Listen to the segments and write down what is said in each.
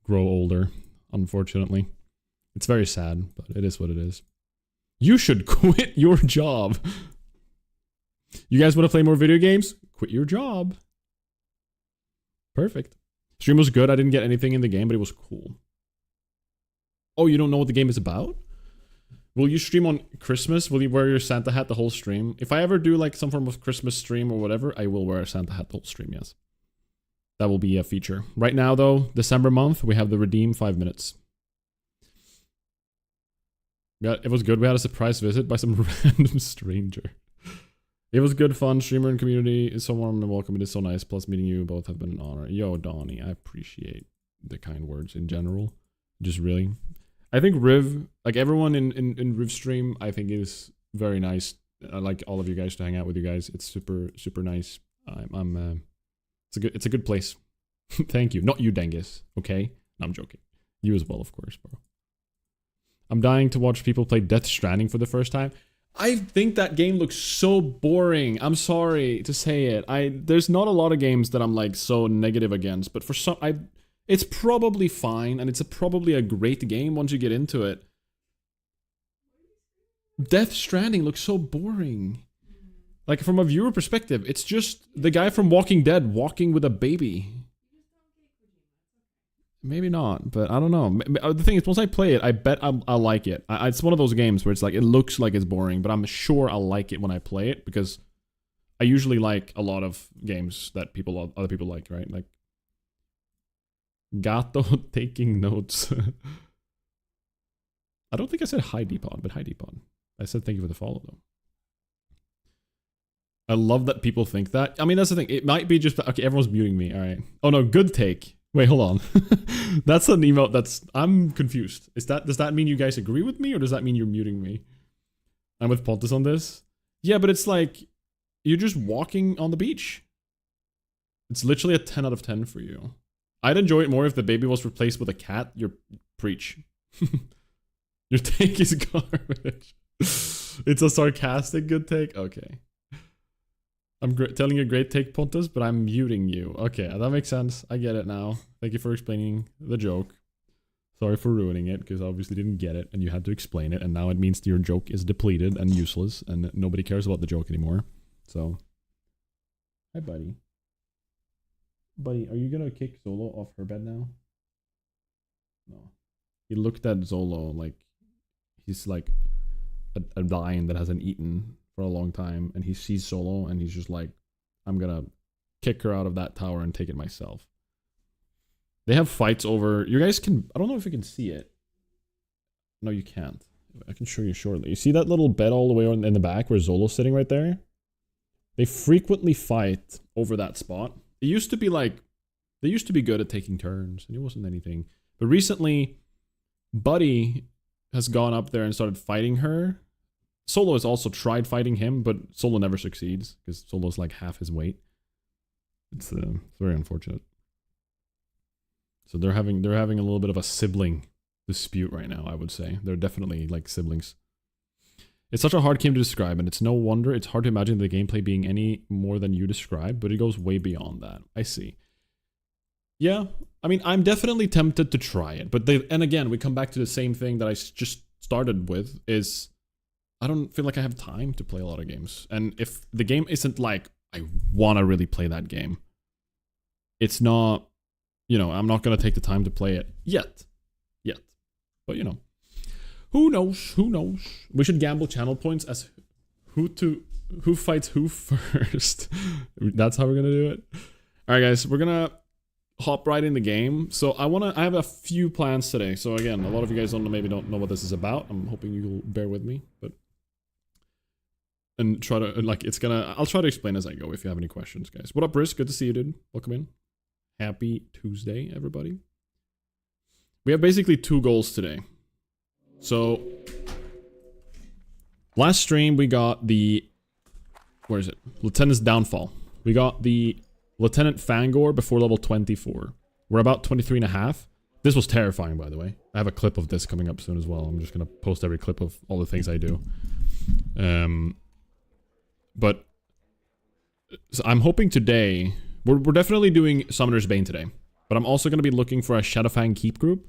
grow older, unfortunately. It's very sad, but it is what it is. You should quit your job. You guys want to play more video games? Quit your job. Perfect. Stream was good. I didn't get anything in the game, but it was cool. Oh, you don't know what the game is about? Will you stream on Christmas? Will you wear your Santa hat the whole stream? If I ever do like some form of Christmas stream or whatever, I will wear a Santa hat the whole stream, yes. That will be a feature. Right now though, December month, we have the redeem 5 minutes. Yeah, it was good. We had a surprise visit by some random stranger. It was good fun. Streamer and community is so warm and welcome. It is so nice. Plus meeting you both have been an honor. Yo, Donnie, I appreciate the kind words in general. Just really. I think Riv, like everyone in Riv stream, I think is very nice. I like all of you guys to hang out with you guys. It's super, super nice. It's a good place. Thank you. Not you, Dengus. Okay? No, I'm joking. You as well, of course, bro. I'm dying to watch people play Death Stranding for the first time. I think that game looks so boring. I'm sorry to say it. There's not a lot of games that I'm like so negative against, but for some, it's probably fine, and it's probably a great game once you get into it. Death Stranding looks so boring. Like, from a viewer perspective, it's just the guy from Walking Dead walking with a baby. Maybe not, but I don't know. The thing is, once I play it, I bet I'll like it. It's one of those games where it's like, it looks like it's boring, but I'm sure I'll like it when I play it, because I usually like a lot of games that other people like, right? Like, Gato taking notes. I don't think I said hi, Deepon, but hi, Deepon. I said thank you for the follow, though. I love that people think that. I mean, that's the thing. It might be just... Okay, everyone's muting me. All right. Oh, no. Good take. Wait, hold on. That's an email that's... I'm confused. Does that mean you guys agree with me, or does that mean you're muting me? I'm with Pontus on this. Yeah, but it's like... You're just walking on the beach. It's literally a 10 out of 10 for you. I'd enjoy it more if the baby was replaced with a cat. You're... Preach. Your take is garbage. It's a sarcastic good take? Okay. I'm telling you a great take, Pontus, but I'm muting you. Okay, that makes sense. I get it now. Thank you for explaining the joke. Sorry for ruining it, because I obviously didn't get it, and you had to explain it, and now it means your joke is depleted and useless, and nobody cares about the joke anymore. So, hi, buddy. Buddy, are you gonna kick Zolo off her bed now? No. He looked at Zolo like he's like a lion that hasn't eaten for a long time, and he sees Solo, and he's just like, I'm gonna kick her out of that tower and take it myself. They have fights over... You guys can... I don't know if you can see it. No, you can't. I can show you shortly. You see that little bed all the way in the back where Zolo's sitting right there? They frequently fight over that spot. It used to be like... They used to be good at taking turns, and it wasn't anything. But recently, Buddy has gone up there and started fighting her. Solo has also tried fighting him, but Solo never succeeds, because Solo's like half his weight. It's very unfortunate. So they're having a little bit of a sibling dispute right now, I would say. They're definitely like siblings. It's such a hard game to describe, and it's no wonder it's hard to imagine the gameplay being any more than you described, but it goes way beyond that. I see. Yeah, I mean, I'm definitely tempted to try it, but and again, we come back to the same thing that I just started with, is I don't feel like I have time to play a lot of games. And if the game isn't like, I want to really play that game, it's not, you know, I'm not going to take the time to play it yet. But, you know, who knows? Who knows? We should gamble channel points as who fights who first. That's how we're going to do it. All right, guys, we're going to hop right in the game. So I have a few plans today. So again, a lot of you guys maybe don't know what this is about. I'm hoping you'll bear with me, but... And try to, like, I'll try to explain as I go if you have any questions, guys. What up, Brisk? Good to see you, dude. Welcome in. Happy Tuesday, everybody. We have basically 2 goals today. So, last stream we got the, where is it? Lieutenant's Downfall. We got the Lieutenant Fangor before level 24. We're about 23 and a half. This was terrifying, by the way. I have a clip of this coming up soon as well. I'm just going to post every clip of all the things I do. But so I'm hoping today... We're definitely doing Summoner's Bane today. But I'm also going to be looking for a Shadowfang Keep group,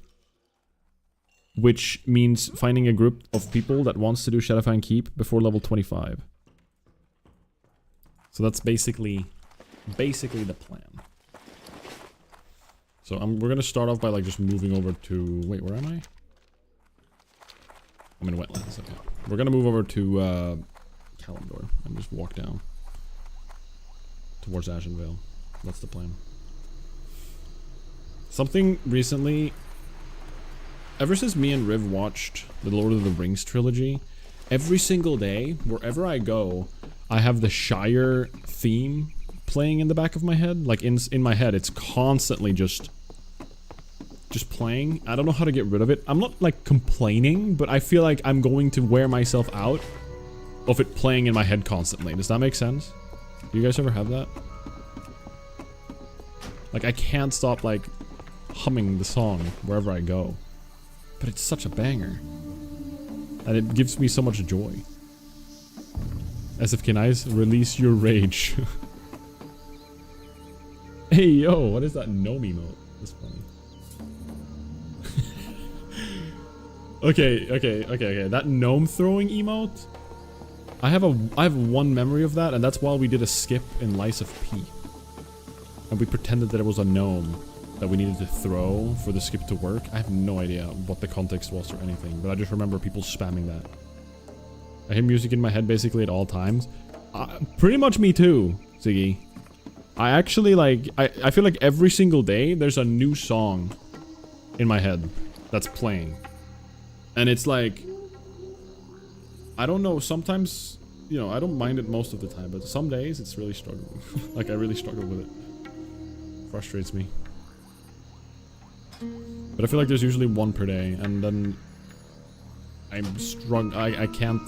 which means finding a group of people that wants to do Shadowfang Keep before level 25. So that's basically the plan. So we're gonna start off by like just moving over to, wait, where am I? I'm in wetlands. Okay, we're gonna move over to Kalimdor and just walk down towards Ashenvale. That's the plan. Something recently, ever since me and Riv watched the Lord of the Rings trilogy, every single day, wherever I go, I have the Shire theme playing in the back of my head. Like in my head, it's constantly just playing. I don't know how to get rid of it. I'm not like complaining, but I feel like I'm going to wear myself out of it playing in my head constantly. Does that make sense? Do you guys ever have that? Like I can't stop like humming the song wherever I go. But it's such a banger. And it gives me so much joy. SFK Nice, release your rage. Hey yo, what is that gnome emote? That's funny. Okay. That gnome throwing emote. I have one memory of that, and that's while we did a skip in Lies of P. And we pretended that it was a gnome that we needed to throw for the skip to work. I have no idea what the context was or anything, but I just remember people spamming that. I hear music in my head basically at all times. Pretty much me too, Ziggy. I actually like, I feel like every single day there's a new song in my head that's playing. And it's like, I don't know, sometimes, you know, I don't mind it most of the time, but some days it's really struggling. Like I really struggle with it. Frustrates me. But I feel like there's usually one per day, and then I'm struggling. I can't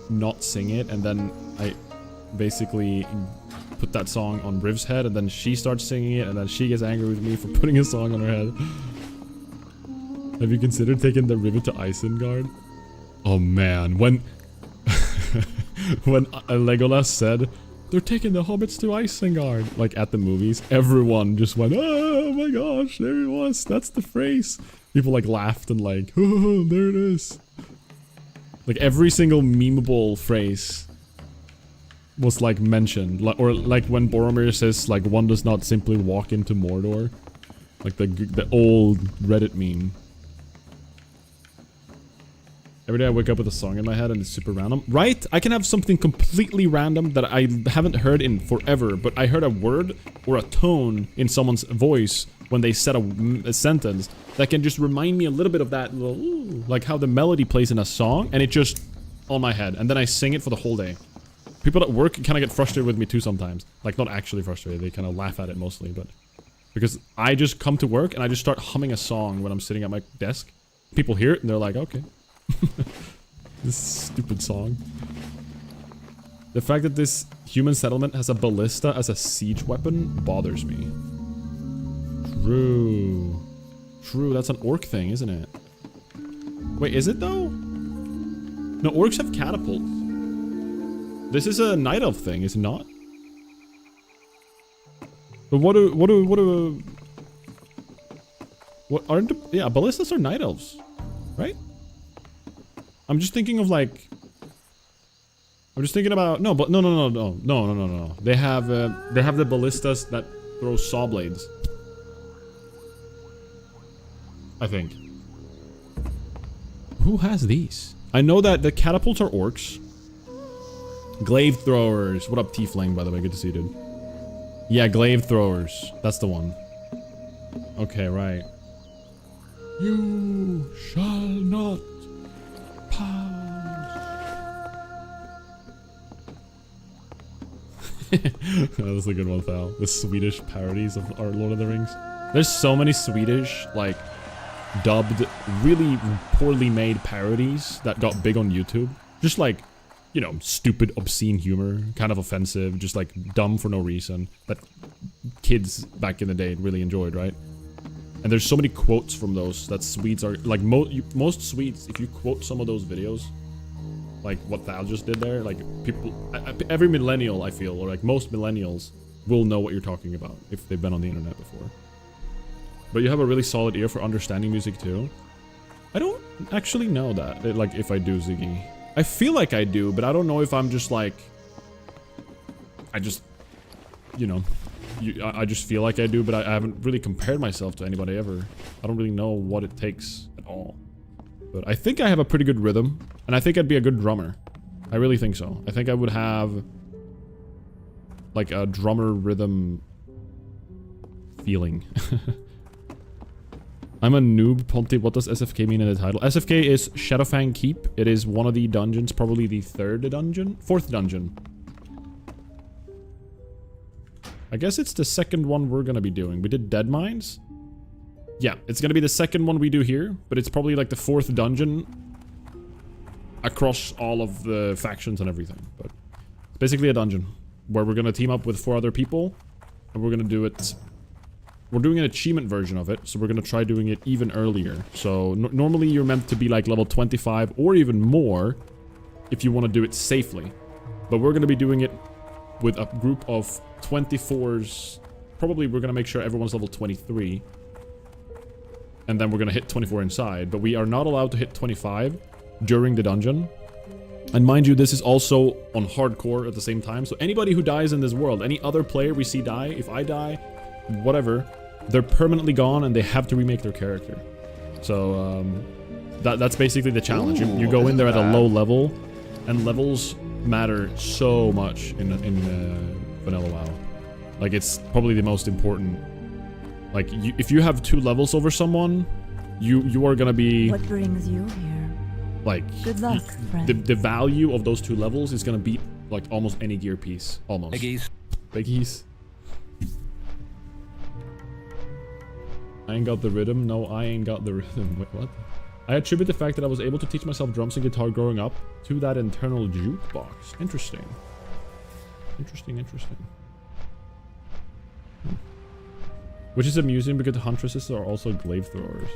not sing it, and then I basically put that song on Riv's head, and then she starts singing it, and then she gets angry with me for putting a song on her head. Have you considered taking the rivet to Isengard? Oh man, when when Legolas said they're taking the hobbits to Isengard, like at the movies, everyone just went, oh my gosh, there it was, that's the phrase. People like laughed and like, oh, there it is. Like every single memeable phrase was like mentioned, or like when Boromir says like one does not simply walk into Mordor, like the old Reddit meme. Every day I wake up with a song in my head and it's super random. Right? I can have something completely random that I haven't heard in forever, but I heard a word or a tone in someone's voice when they said a sentence that can just remind me a little bit of that, like how the melody plays in a song, and it just on my head, and then I sing it for the whole day. People at work kind of get frustrated with me too sometimes. Like not actually frustrated, they kind of laugh at it mostly, but because I just come to work and I just start humming a song when I'm sitting at my desk. People hear it and they're like, okay. This stupid song. The fact that this human settlement has a ballista as a siege weapon bothers me. True. True, that's an orc thing, isn't it? Wait, is it though? No, orcs have catapults. This is a night elf thing, is it not? But what aren't, yeah, ballistas are night elves, right? I'm just thinking of like, I'm just thinking about, no, but no. They have the ballistas that throw saw blades. I think. Who has these? I know that the catapults are orcs. Glaive throwers. What up, Tiefling, by the way? Good to see you, dude. Yeah, glaive throwers. That's the one. Okay, right. You shall not pass. That's a good one, Thal. The Swedish parodies of our Lord of the Rings. There's so many Swedish, like, dubbed, really poorly made parodies that got big on YouTube. Just like, you know, stupid, obscene humor, kind of offensive, just like dumb for no reason, that kids back in the day really enjoyed, right? And there's so many quotes from those that Swedes are, like, most Swedes, if you quote some of those videos, like what Thal just did there, like, people, every millennial, I feel, or like most millennials, will know what you're talking about if they've been on the internet before. But you have a really solid ear for understanding music too. I don't actually know that, like, if I do, Ziggy. I feel like I do, but I don't know if I'm just like... I just... You know... I just feel like I do, but I haven't really compared myself to anybody ever. I don't really know what it takes at all. But I think I have a pretty good rhythm, and I think I'd be a good drummer. I really think so. I think I would have... like a drummer rhythm... feeling. I'm a noob, Ponty. What does SFK mean in the title? SFK is Shadowfang Keep. It is one of the dungeons, probably the fourth dungeon. I guess it's the second one we're gonna be doing. We did Dead Mines. Yeah, it's gonna be the second one we do here, but it's probably like the 4th dungeon across all of the factions and everything. But it's basically a dungeon where we're gonna team up with 4 other people, and we're gonna do it. We're doing an achievement version of it, so we're gonna try doing it even earlier. So normally you're meant to be like level 25 or even more if you want to do it safely. But we're gonna be doing it with a group of 24s. Probably we're gonna make sure everyone's level 23. And then we're gonna hit 24 inside. But we are not allowed to hit 25 during the dungeon. And mind you, this is also on hardcore at the same time. So anybody who dies in this world, any other player we see die, if I die, whatever, they're permanently gone and they have to remake their character. So that's basically the challenge. You go in there at a low level, and levels matter so much in vanilla WoW. Like, it's probably the most important. Like, if you have 2 levels over someone, you are gonna be... What brings you here? Like, good luck, friend. The value of those 2 levels is gonna beat like almost any gear piece. Almost. Biggies. I ain't got the rhythm. No, I ain't got the rhythm. Wait, what? I attribute the fact that I was able to teach myself drums and guitar growing up to that internal jukebox. Interesting. Interesting. Which is amusing because the huntresses are also glaive throwers.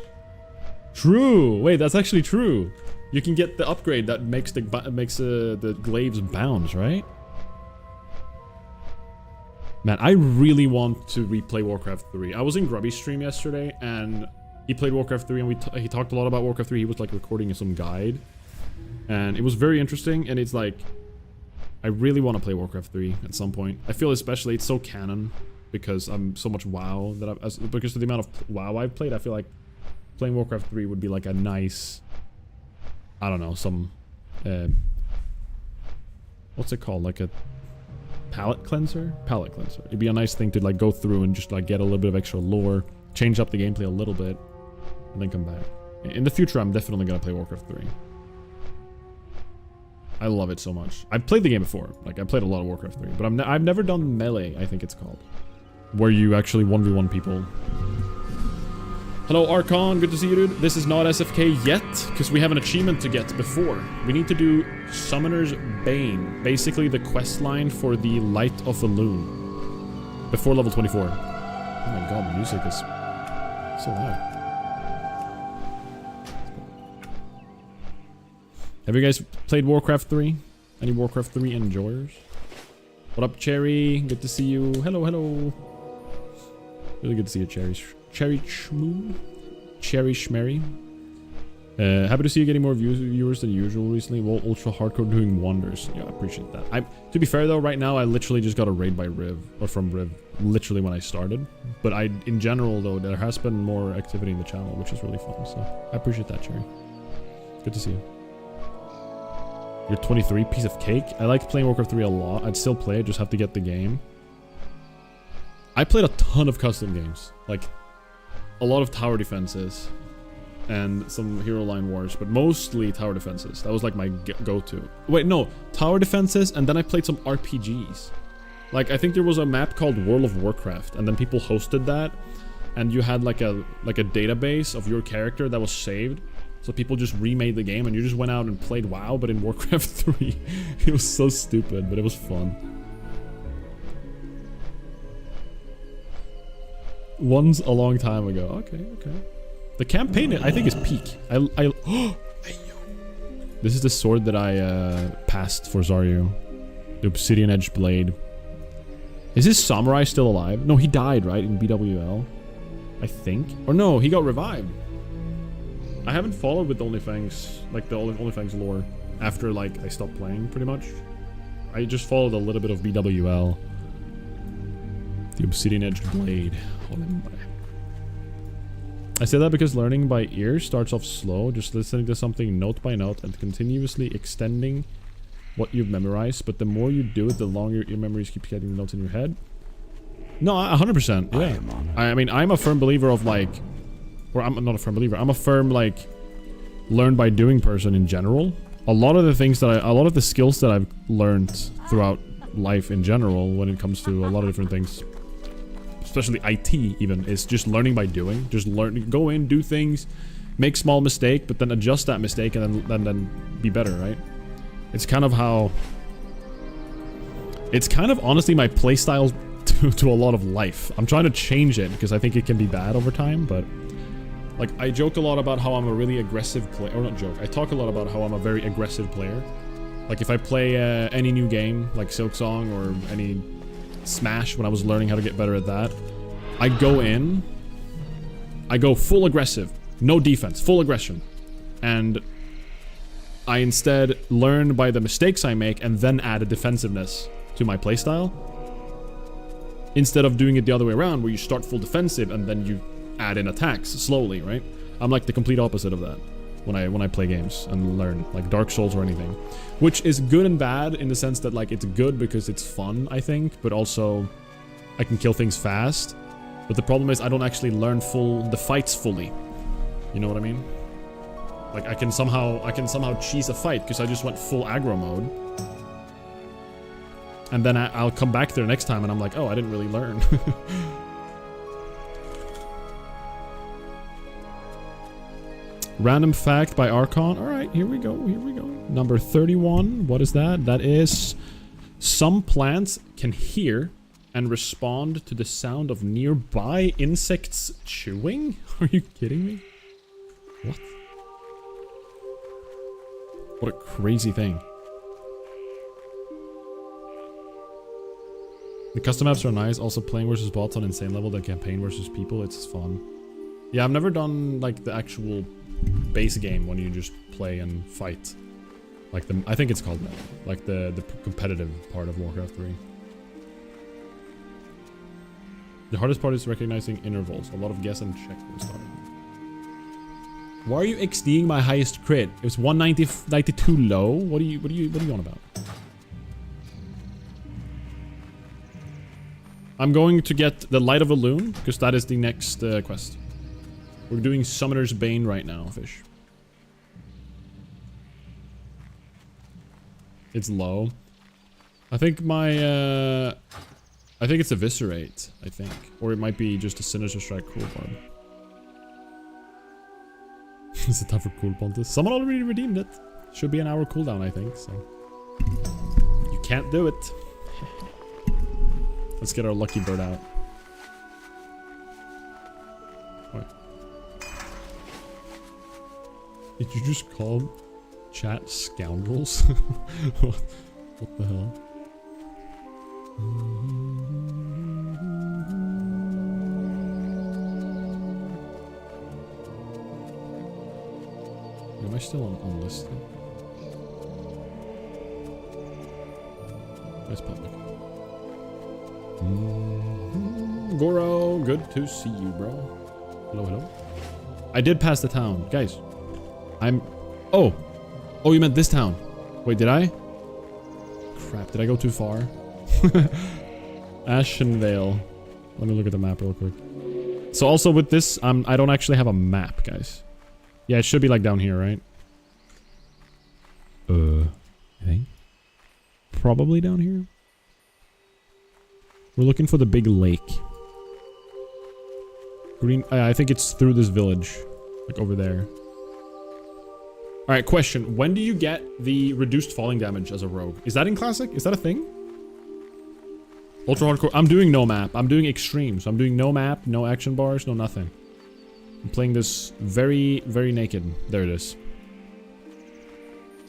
True! Wait, that's actually true. You can get the upgrade that makes the glaives bounce, right? Man, I really want to replay Warcraft 3. I was in Grubby's stream yesterday, and he played Warcraft 3, and he talked a lot about Warcraft 3. He was like recording some guide, and it was very interesting. And it's like, I really want to play Warcraft 3 at some point. I feel especially it's so canon because I'm so much WoW that because of the amount of WoW I've played. I feel like playing Warcraft 3 would be like a nice, I don't know, some what's it called, like a palette cleanser. It'd be a nice thing to like go through and just like get a little bit of extra lore, change up the gameplay a little bit, and then come back. In the future, I'm definitely gonna play Warcraft 3. I love it so much. I've played the game before. Like, I played a lot of Warcraft 3, but I've never done Melee, I think it's called, where you actually 1v1 people. Hello, Archon. Good to see you, dude. This is not SFK yet, because we have an achievement to get before. We need to do Summoner's Bane. Basically, the quest line for the Light of the Loon. Before level 24. Oh my god, the music is so loud. Have you guys played Warcraft 3? Any Warcraft 3 enjoyers? What up, Cherry? Good to see you. Hello. Really good to see you, Cherry. Cherry Schmerry. Happy to see you getting more viewers than usual recently. Well, Ultra Hardcore doing wonders. Yeah, I appreciate that. To be fair though, right now I literally just got a raid by Riv, or from Riv, literally when I started. But in general though, there has been more activity in the channel, which is really fun. So I appreciate that, Cherry. Good to see you. You're 23, piece of cake. I like playing Warcraft 3 a lot. I'd still play it, just have to get the game. I played a ton of custom games, like a lot of tower defenses and some hero line wars, but mostly tower defenses. That was like my go-to. Wait, no, tower defenses, and then I played some RPGs. Like, I think there was a map called World of Warcraft, and then people hosted that, and you had like a database of your character that was saved. So people just remade the game, and you just went out and played WoW, but in Warcraft 3. It was so stupid, but it was fun. Once a long time ago. Okay. The campaign, I think, is peak. This is the sword that I passed for Zaryu. The Obsidian Edge Blade. Is this samurai still alive? No, he died, right? In BWL. I think. Or no, he got revived. I haven't followed with Onlyfangs, like the Onlyfangs lore, after like I stopped playing pretty much. I just followed a little bit of BWL. The Obsidian Edged Blade. I say that because learning by ear starts off slow, just listening to something note by note and continuously extending what you've memorized, but the more you do it, the longer your memories keep getting the notes in your head. No, 100%, yeah. I mean, I'm a firm believer of like, or I'm not a firm believer, I'm a firm like, learn by doing person in general. A lot of the things that a lot of the skills that I've learned throughout life in general, when it comes to a lot of different things, especially IT even, is just learning by doing. Just learn, go in, do things, make small mistake, but then adjust that mistake and then be better, right? It's kind of how... It's kind of honestly my playstyle to a lot of life. I'm trying to change it because I think it can be bad over time, but... Like, I joke a lot about how I'm a really aggressive player. Or not joke, I talk a lot about how I'm a very aggressive player. Like, if I play any new game, like Silksong or any Smash, when I was learning how to get better at that, I go in, I go full aggressive, no defense, full aggression. And I instead learn by the mistakes I make and then add a defensiveness to my playstyle. Instead of doing it the other way around, where you start full defensive and then you add in attacks slowly, right? I'm like the complete opposite of that when I play games and learn, like Dark Souls or anything, which is good and bad in the sense that like it's good because it's fun, I think, but also I can kill things fast. But the problem is I don't actually learn the fights fully. You know what I mean? Like I can somehow cheese a fight because I just went full aggro mode. And then I'll come back there next time and I'm like, oh, I didn't really learn. Random fact by Archon. Alright, here we go, here we go. Number 31, what is that? That is... Some plants can hear and respond to the sound of nearby insects chewing? Are you kidding me? What? What a crazy thing. The custom maps are nice, also playing versus bots on insane level, the campaign versus people, it's fun. Yeah, I've never done like the actual base game when you just play and fight. Like the, I think it's called that. Like the competitive part of Warcraft 3. The hardest part is recognizing intervals. A lot of guess and check when starting. Why are you XDing my highest crit? It was 192 low. What are you on about? I'm going to get the Light of a Loon because that is the next quest. We're doing Summoner's Bane right now, fish. It's low. I think my I think it's Eviscerate, I think. Or it might be just a Sinister Strike Cool Barb. Is it time for Cool Pontus? Someone already redeemed it. Should be an hour cooldown, I think, so. You can't do it. Let's get our lucky bird out. What? Did you just call chat scoundrels? what the hell? Am I still on unlisted? Where's public? Goro, good to see you, bro. Hello, hello. I did pass the town. Guys, Oh, you meant this town. Wait, did I? Crap, did I go too far? Ashenvale. Let me look at the map real quick. So also with this, I don't actually have a map, guys. Yeah, it should be like down here, right? I think. Probably down here. We're looking for the big lake. Green, I think it's through this village. Like over there. Alright, question. When do you get the reduced falling damage as a rogue? Is that in Classic? Is that a thing? Ultra hardcore. I'm doing no map. I'm doing extreme. So I'm doing no map, no action bars, no nothing. I'm playing this very, very naked. There it is.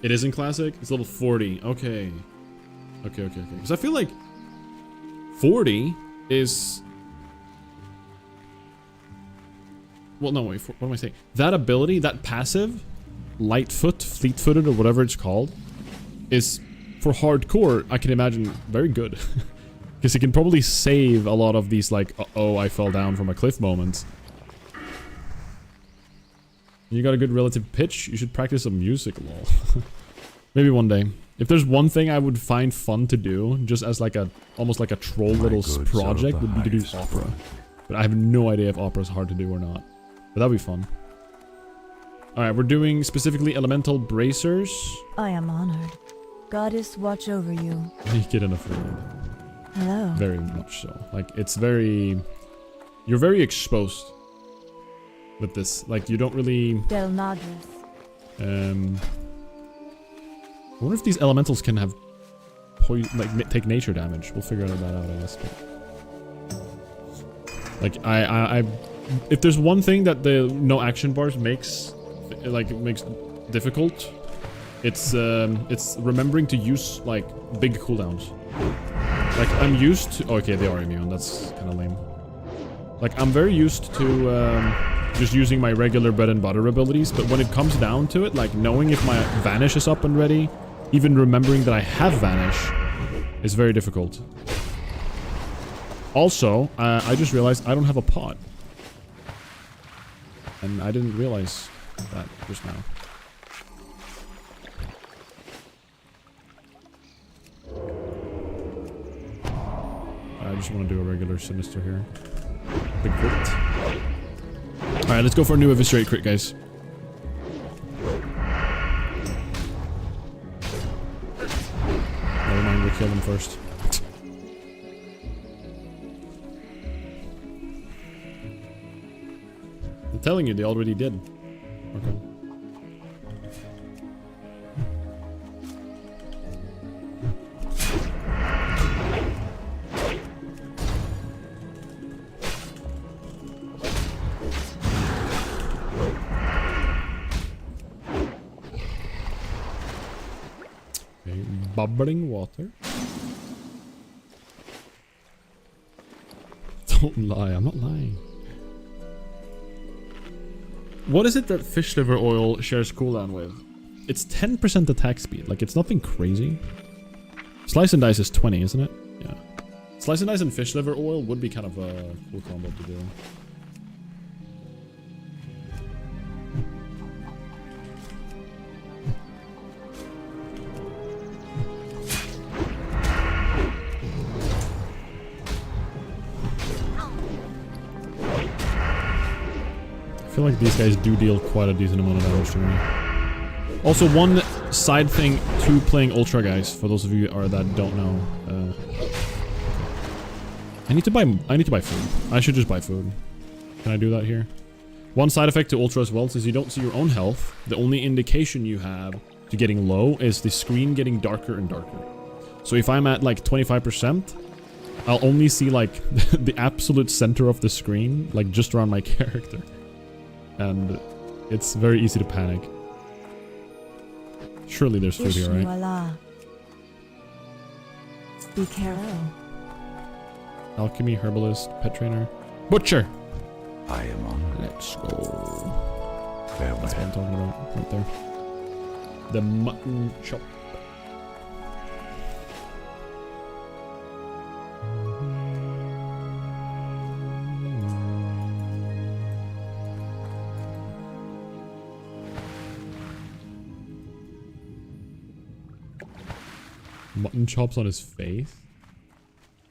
It is in Classic? It's level 40. Okay. Okay. Because I feel like 40 is... well, no, wait, what am I saying? That ability, that passive, Lightfoot, fleet-footed, or whatever it's called, is, for hardcore, I can imagine, very good. Because it can probably save a lot of these, like, uh-oh, I fell down from a cliff moments. You got a good relative pitch? You should practice some music, lol. Maybe one day. If there's one thing I would find fun to do, just as like a, almost like a troll little project, would be to do opera. But I have no idea if opera is hard to do or not. But that'd be fun. Alright, we're doing specifically elemental bracers. I am honored. Goddess, watch over you. Naked and afraid. Hello. Very much so. Like, it's very... You're very exposed with this. Like, you don't really... Del Madras. I wonder if these elementals can have... like, take nature damage. We'll figure that out, I guess. But, like, I... If there's one thing that the no action bars makes... like, makes difficult... It's remembering to use, like, big cooldowns. Like, I'm used to... Oh, okay, they are immune. That's kind of lame. Like, I'm very used to, just using my regular bread and butter abilities, but when it comes down to it, like, knowing if my Vanish is up and ready, even remembering that I have Vanish, is very difficult. Also, I just realized I don't have a pot. And I didn't realize that just now. I just want to do a regular Sinister here. Big crit. Alright, let's go for a new Eviscerate crit, guys. Never mind, we'll kill them first. I'm telling you, they already did. Okay. Bubbling water. Don't lie, I'm not lying. What is it that fish liver oil shares cooldown with? It's 10% attack speed, like it's nothing crazy. Slice and dice is 20, isn't it? Yeah. Slice and dice and fish liver oil would be kind of a cool combo to do. I feel like these guys do deal quite a decent amount of damage to me. Also, one side thing to playing Ultra, guys, for those of you that don't know. I need to buy food. I should just buy food. Can I do that here? One side effect to Ultra as well is you don't see your own health. The only indication you have to getting low is the screen getting darker and darker. So if I'm at like 25%, I'll only see like the absolute center of the screen, like just around my character. And it's very easy to panic. Surely there's food here, right? Be careful. Alchemy, herbalist, pet trainer, butcher. I am on. Let's go. Farewell. That's what I'm talking about, right there. The mutton chop. Mutton chops on his face?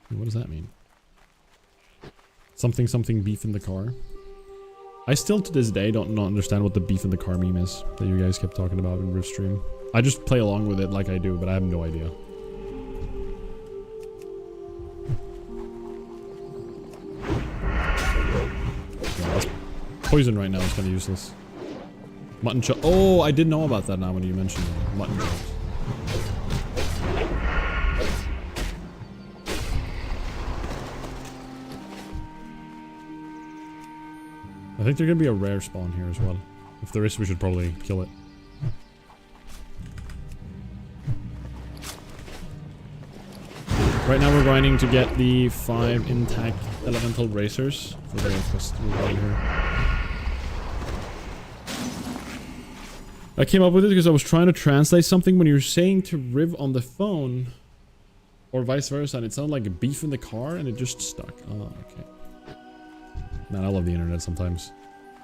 What does that mean? Something something beef in the car. I still to this day don't understand what the beef in the car meme is that you guys kept talking about in Riftstream. I just play along with it like I do, but I have no idea. Yeah, that's poison right now is kind of useless. Mutton chop. Oh, I did know about that now when you mentioned it. Mutton chops. I think there's gonna be a rare spawn here as well. If there is, we should probably kill it. Right now we're grinding to get the 5 intact elemental bracers for the quest we're going here. I came up with it because I was trying to translate something when you were saying to Riv on the phone. Or vice versa, and it sounded like a beef in the car, and it just stuck. Oh, okay. Man, I love the internet sometimes.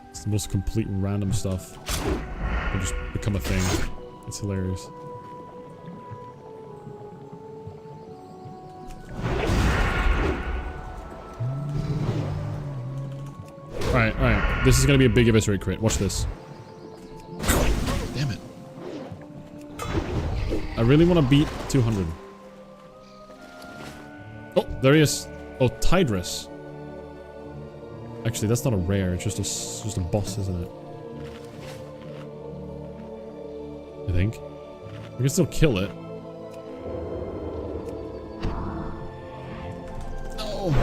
It's the most complete random stuff. It just become a thing. It's hilarious. Alright, alright. This is gonna be a big eviscerate crit. Watch this. Damn it. I really want to beat 200. Oh, there he is. Oh, Tidris. Actually, that's not a rare. It's just a boss, isn't it? I think. We can still kill it. No.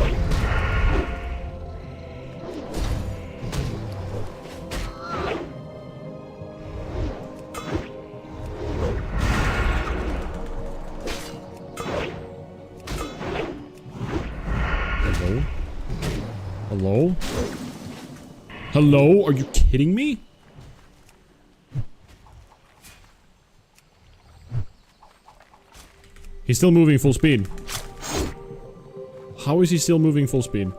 Hello? Hello? Hello? Are you kidding me? He's still moving full speed. How is he still moving full speed?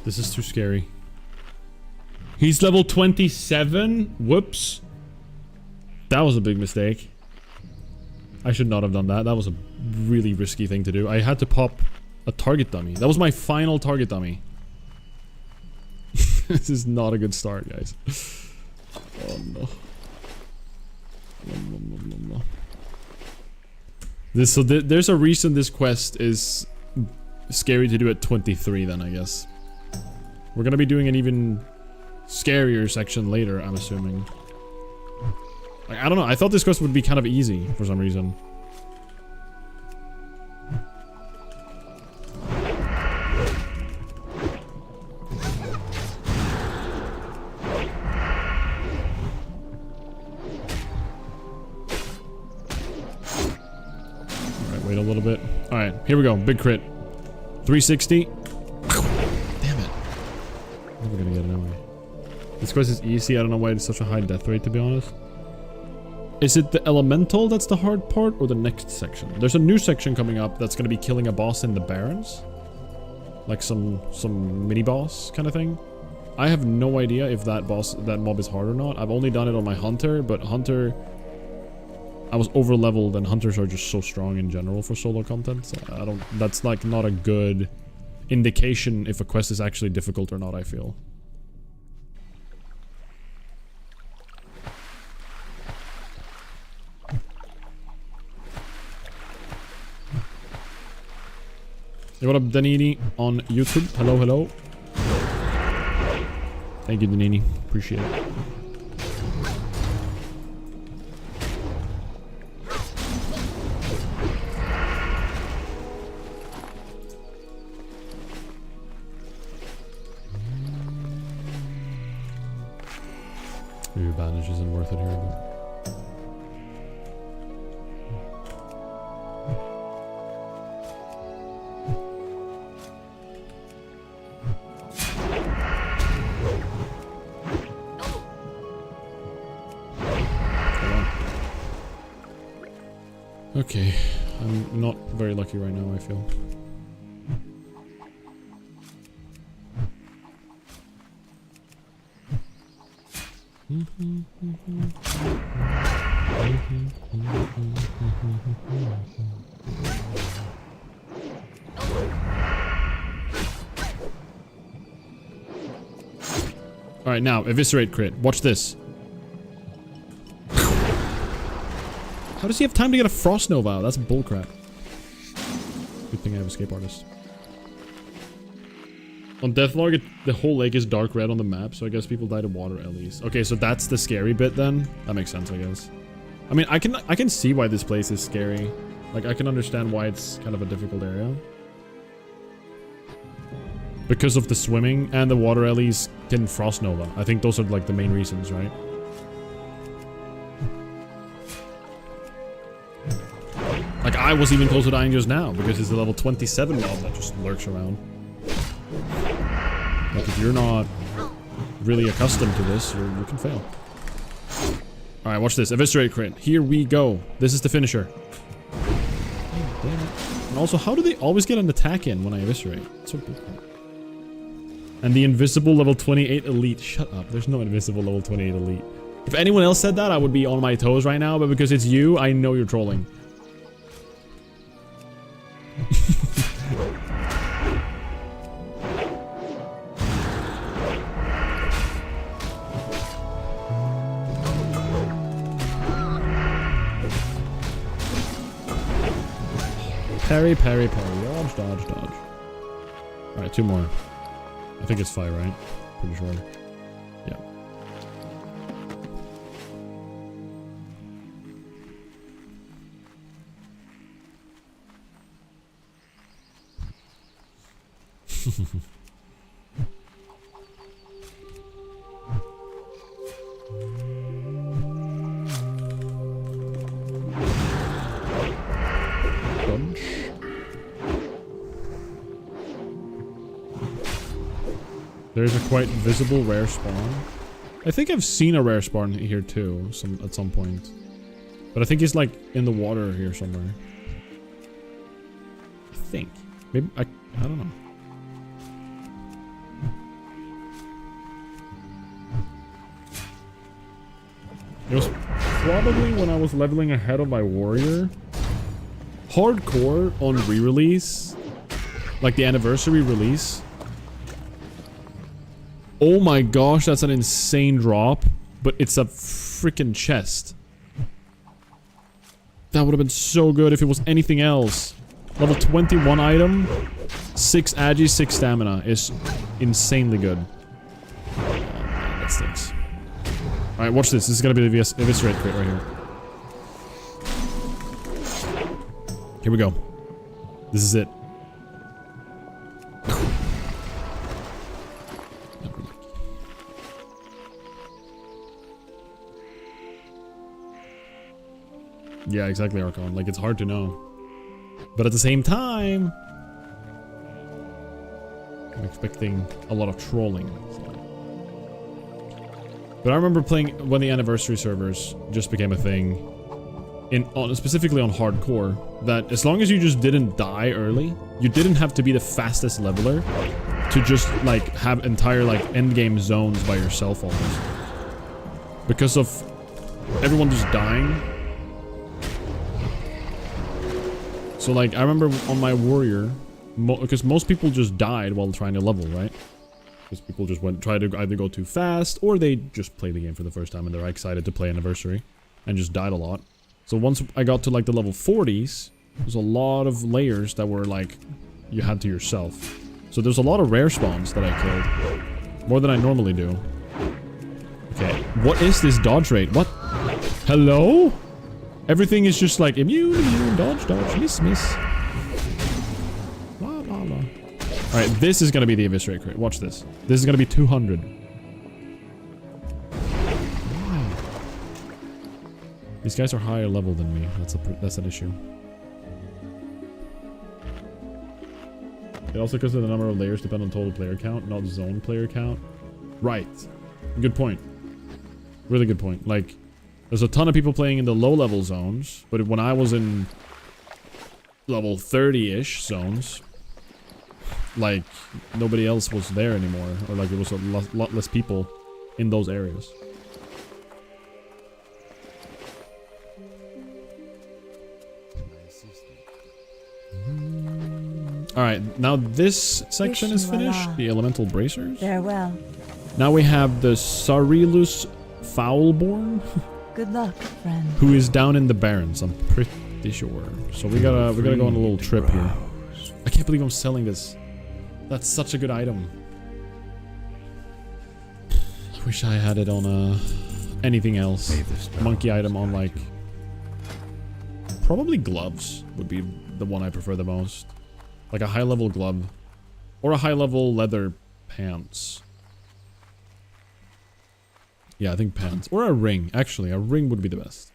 This is too scary. He's level 27? Whoops. That was a big mistake. I should not have done that. That was a really risky thing to do. I had to pop a target dummy. That was my final target dummy. This is not a good start, guys. Oh no. No. There's a reason this quest is scary to do at 23 then, I guess. We're gonna be doing an even scarier section later, I'm assuming. Like, I don't know, I thought this quest would be kind of easy for some reason. Alright, wait a little bit. Alright, here we go, big crit. 360. Never gonna get it anyway. This quest is easy. I don't know why it's such a high death rate, to be honest. Is it the elemental that's the hard part, or the next section? There's a new section coming up that's gonna be killing a boss in the Barrens, like some mini boss kind of thing. I have no idea if that mob is hard or not. I've only done it on my hunter, but hunter, I was over leveled, and hunters are just so strong in general for solo content. So I don't. That's like not a good indication if a quest is actually difficult or not, I feel. Hey, what up, Danini on YouTube? Hello, hello. Thank you, Danini. Appreciate it. Maybe bandage isn't worth it here, but... Okay, I'm not very lucky right now, I feel. Alright, now, eviscerate crit. Watch this. How does he have time to get a Frost Nova out? That's bullcrap. Good thing I have Escape Artist. On Deathlog, the whole lake is dark red on the map, so I guess people died of water at least. Okay, so that's the scary bit then? That makes sense, I guess. I mean, I can see why this place is scary. Like, I can understand why it's kind of a difficult area. Because of the swimming and the water alleys getting frost nova. I think those are like the main reasons, right? Like, I was even close to dying just now because it's a level 27 mob that just lurks around. Like, if you're not really accustomed to this, you can fail. Alright, watch this. Eviscerate crit. Here we go. This is the finisher. Oh, damn it. And also, how do they always get an attack in when I eviscerate? It's so cool. And the invisible level 28 elite. Shut up. There's no invisible level 28 elite. If anyone else said that, I would be on my toes right now, but because it's you, I know you're trolling. Parry, parry, parry. Dodge, dodge, dodge. Alright, 2 more. I think it's 5, right? Pretty sure. Yeah. Bunch. There's a quite visible rare spawn. I think I've seen a rare spawn here too, at some point. But I think he's like in the water here somewhere. I think. Maybe I don't know. It was probably when I was leveling ahead of my warrior. Hardcore on re-release. Like the anniversary release. Oh my gosh, that's an insane drop. But it's a freaking chest. That would have been so good if it was anything else. Level 21 item. 6 agi, 6 stamina is insanely good. Oh man, that stinks. Alright, watch this. This is gonna be the eviscerate crit right here. Here we go. This is it. Yeah, exactly, Archon. Like, it's hard to know. But at the same time, I'm expecting a lot of trolling. But I remember playing when the anniversary servers just became a thing, specifically on hardcore, that as long as you just didn't die early, you didn't have to be the fastest leveler to just like have entire like endgame zones by yourself almost. Because of everyone just dying. So like I remember on my warrior, because most people just died while trying to level, right? Because people just try to either go too fast or they just play the game for the first time and they're excited to play anniversary and just died a lot. So once I got to like the level 40s, there's a lot of layers that were like you had to yourself. So there's a lot of rare spawns that I killed. More than I normally do. Okay, what is this dodge rate? What? Hello? Everything is just like immune, immune, dodge, dodge, miss, miss. Blah, blah, blah. Alright, this is gonna be the eviscerate crit. Watch this. This is gonna be 200. Wow. These guys are higher level than me. That's an issue. It also goes to the number of layers depend on total player count, not zone player count. Right. Good point. Really good point. Like, there's a ton of people playing in the low level zones, but when I was in level 30-ish zones, like, nobody else was there anymore. Or like, it was a lot less people in those areas. Alright, now this section is finished. The elemental bracers. Farewell. Now we have the Sarilus Foulborn. Good luck, friend. Who is down in the Barrens, I'm pretty sure. So we gotta go on a little trip here. I can't believe I'm selling this. That's such a good item. I wish I had it on anything else. Monkey item on like Probably gloves would be the one I prefer the most. Like a high level glove. Or a high level leather pants. Yeah, I think pants. Or a ring. Actually, a ring would be the best.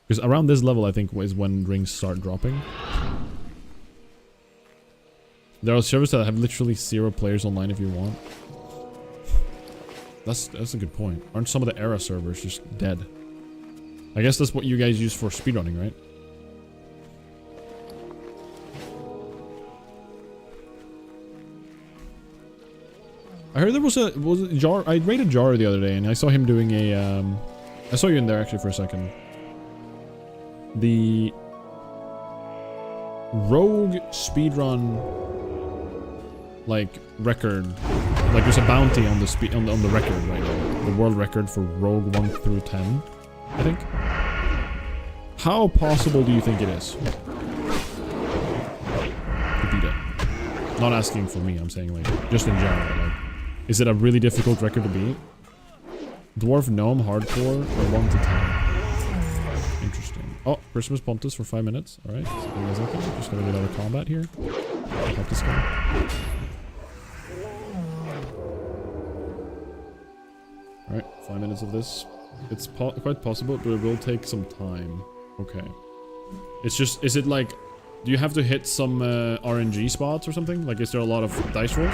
Because around this level, I think, is when rings start dropping. There are servers that have literally 0 players online if you want. That's a good point. Aren't some of the era servers just dead? I guess that's what you guys use for speedrunning, right? I heard there was a jar. I raided Jar the other day, and I saw him doing a. I saw you in there actually for a second. The rogue speedrun like record. Like there's a bounty on the on the record right now. The world record for rogue 1 through 10, I think. How possible do you think it is to beat it? Not asking for me. I'm saying like just in general. Like. Is it a really difficult record to beat? Dwarf Gnome Hardcore or 1 to 10? Interesting. Oh, Christmas Pontus for 5 minutes. Alright. Just gonna get out of combat here. Help this guy. Alright, 5 minutes of this. It's quite possible, but it will take some time. Okay. It's just, is it like, do you have to hit some RNG spots or something? Like, is there a lot of dice rolls?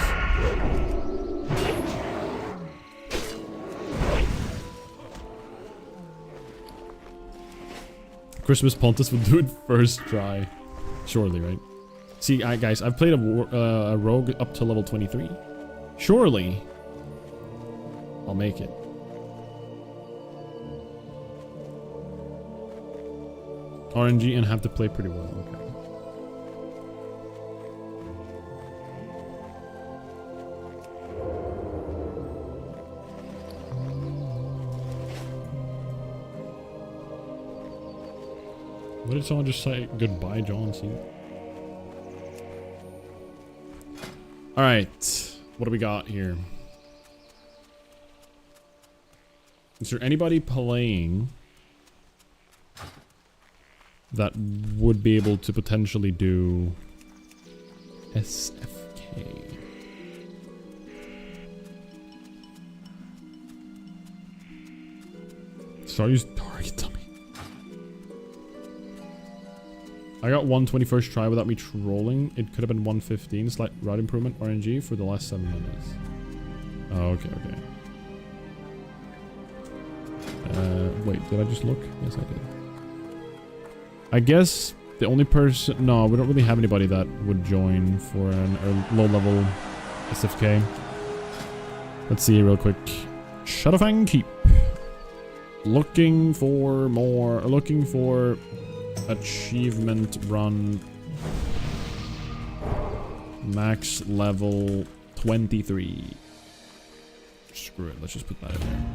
Christmas Pontus will do it first try. Surely, right? See, guys, I've played a rogue up to level 23. Surely, I'll make it. RNG and have to play pretty well. Okay. What did someone just say? Goodbye, John C. Alright. What do we got here? Is there anybody playing that would be able to potentially do SFK? Start use target dummy. I got 121st try without me trolling. It could have been 115. Slight route improvement RNG for the last 7 minutes. Oh, okay, okay. Wait, did I just look? Yes, I did. I guess the only person... No, we don't really have anybody that would join for a low-level SFK. Let's see real quick. Shadowfang Keep. Looking for more... Looking for... Achievement run. Max level 23. Screw it, let's just put that in there.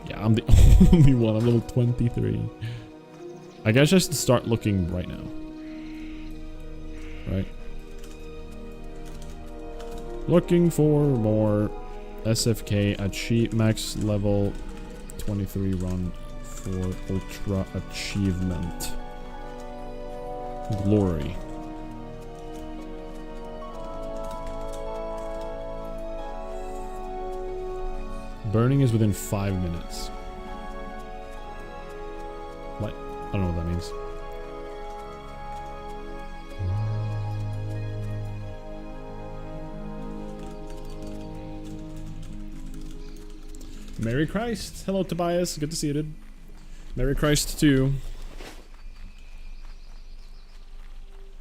Yeah, I'm the only one. I'm level 23. I guess I should start looking right now. Right? Looking for more SFK achieve max level 23 run for ultra achievement. Glory. Burning is within 5 minutes. What? I don't know what that means. Merry Christ. Hello, Tobias. Good to see you, dude. Merry Christ to you.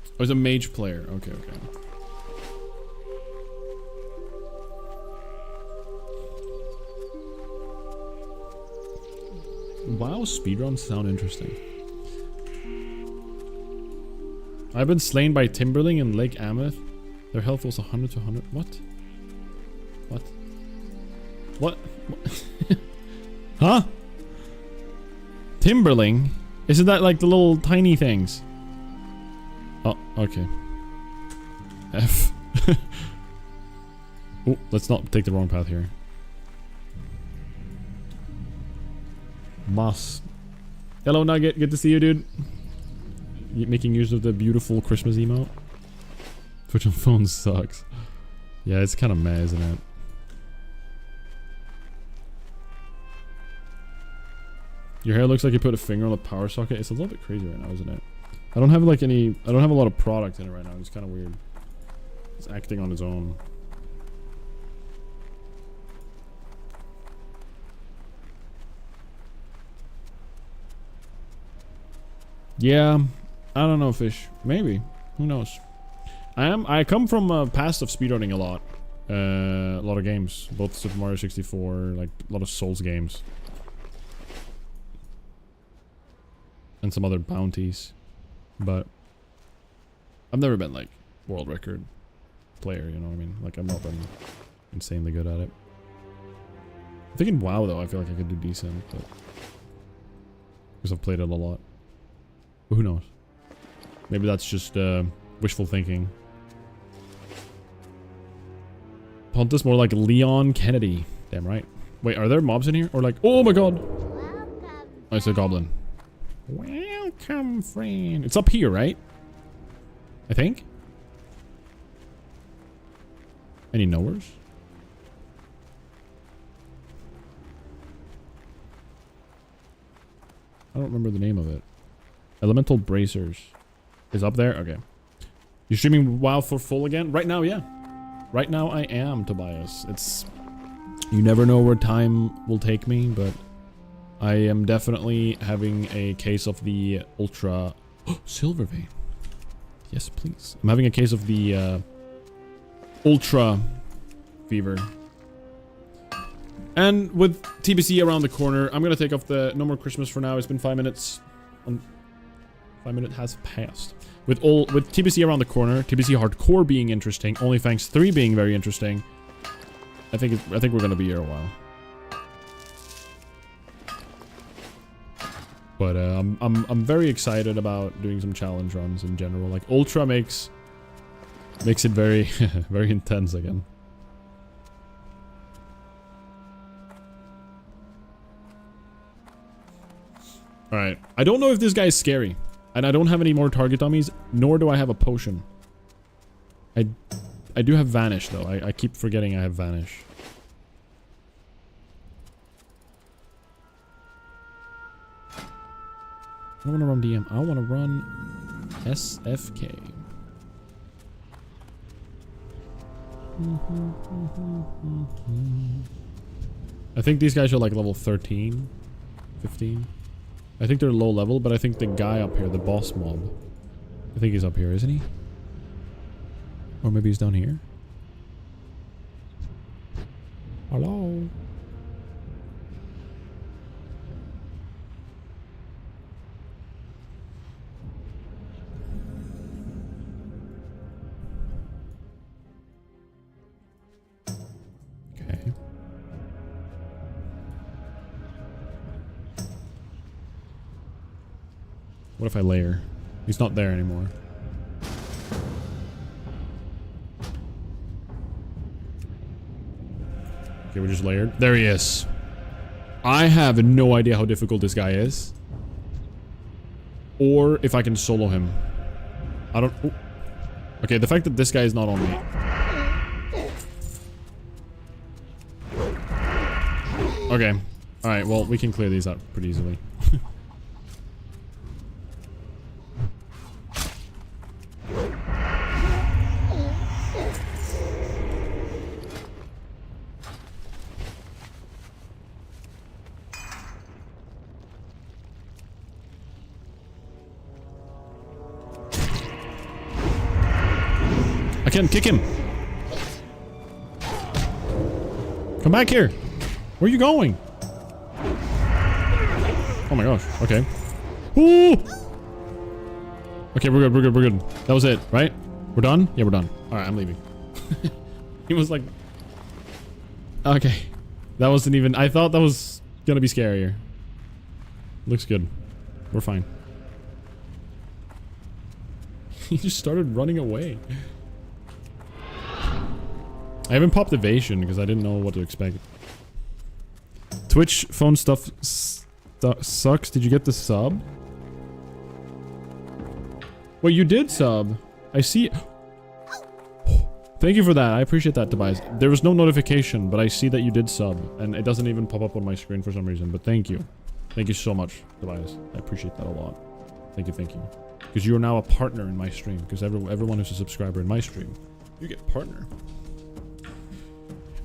Oh, he's a mage player. Okay, okay. Wow, speedruns sound interesting. I've been slain by Timberling in Lake Ameth. Their health was 100 to 100. What? What? What? Huh? Timberling? Isn't that like the little tiny things? Oh, okay. F. Oh, let's not take the wrong path here. Moss. Hello, Nugget. Good to see you, dude. Making use of the beautiful Christmas emote. Twitch on phone sucks. Yeah, it's kind of meh, isn't it? Your hair looks like you put a finger on the power socket. It's a little bit crazy right now, isn't it? I don't have like any... I don't have a lot of product in it right now. It's kind of weird. It's acting on its own. Yeah, I don't know, Fish. Maybe. Who knows? I come from a past of speedrunning a lot. A lot of games. Both Super Mario 64, like a lot of Souls games. And some other bounties. But I've never been like world record player, you know what I mean? Like I've not been insanely good at it. I think in WoW though, I feel like I could do decent, but because I've played it a lot. But who knows? Maybe that's just wishful thinking. Pontus more like Leon Kennedy. Damn right. Wait, are there mobs in here? Or like, oh my god! Oh, it's a goblin. Welcome, friend. It's up here, right? I think. Any knowers? I don't remember the name of it. Elemental Bracers. Is up there? Okay. You streaming WoW for full again? Right now, yeah. Right now I am, Tobias. It's... You never know where time will take me, but... I am definitely having a case of the Ultra... Silver Vein. Yes, please. I'm having a case of the Ultra Fever. And with TBC around the corner, I'm gonna take off the No More Christmas for now. It's been 5 minutes. 5 minutes has passed. With TBC around the corner, TBC Hardcore being interesting, Onlyfangs 3 being very interesting, I think we're gonna be here a while. But I'm very excited about doing some challenge runs in general. Like Ultra makes it very very intense again. All right, I don't know if this guy is scary, and I don't have any more target dummies, nor do I have a potion. I do have Vanish though. I keep forgetting I have Vanish. I don't want to run DM. I want to run SFK. I think these guys are like level 13, 15. I think they're low level, but I think the guy up here, the boss mob, I think he's up here, isn't he? Or maybe he's down here. Hello? Okay. What if I layer? He's not there anymore. Okay, we just layered. There he is. I have no idea how difficult this guy is. Or if I can solo him. I don't... Oh. Okay, the fact that this guy is not on me. Okay. Alright, well, we can clear these out pretty easily. I can kick him. Come back here. Where are you going? Oh my gosh. Okay. Ooh. Okay, we're good. We're good. We're good. That was it, right? We're done? Yeah, we're done. All right, I'm leaving. He was like... Okay. That wasn't even... I thought that was gonna be scarier. Looks good. We're fine. He just started running away. I haven't popped evasion because I didn't know what to expect. Twitch phone stuff sucks. Did you get the sub? Well, you did sub. I see. Thank you for that. I appreciate that, Tobias. There was no notification, but I see that you did sub. And it doesn't even pop up on my screen for some reason. But thank you. Thank you so much, Tobias. I appreciate that a lot. Thank you, thank you. Because you are now a partner in my stream. Because everyone who's a subscriber in my stream, you get partner.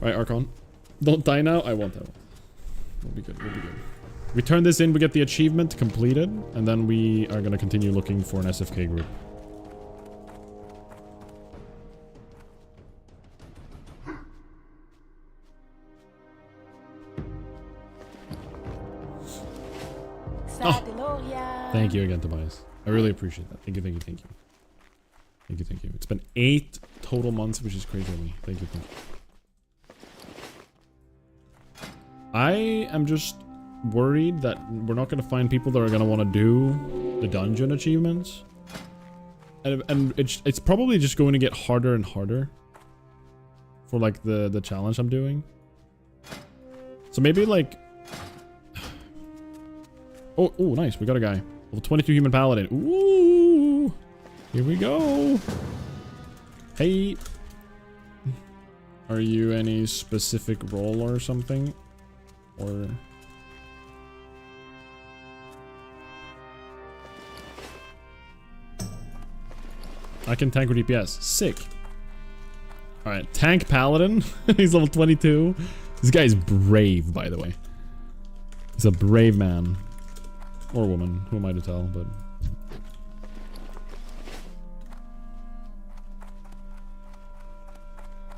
Alright, Archon. Don't die now. I won't. We'll be good. We'll be good. We turn this in, we get the achievement completed. And then we are going to continue looking for an SFK group. Oh. Thank you again, Tobias. I really appreciate that. Thank you, thank you, thank you. Thank you, thank you. It's been 8 total months, which is crazy to me. Thank you, thank you. I am just worried that we're not going to find people that are going to want to do the dungeon achievements. And it's probably just going to get harder and harder for like the challenge I'm doing. So maybe like... Oh, nice. We got a guy. Level 22 human paladin. Ooh. Here we go. Hey. Are you any specific role or something? Or... I can tank with DPS. Sick. Alright, tank paladin. He's level 22. This guy is brave, by the way. He's a brave man. Or woman. Who am I to tell, but...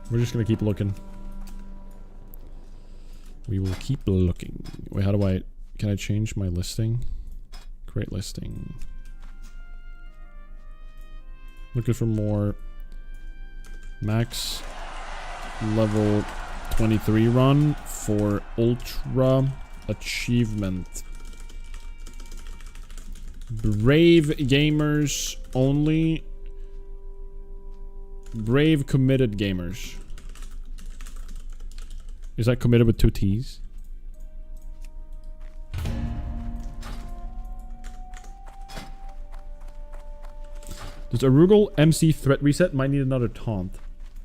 We're just gonna keep looking. We will keep looking. Wait, how do I... Can I change my listing? Create listing. Looking for more... Max... Level 23 run for Ultra Achievement. Brave gamers only. Brave committed gamers. Is that committed with 2 T's? Does Arugal MC threat reset? Might need another taunt.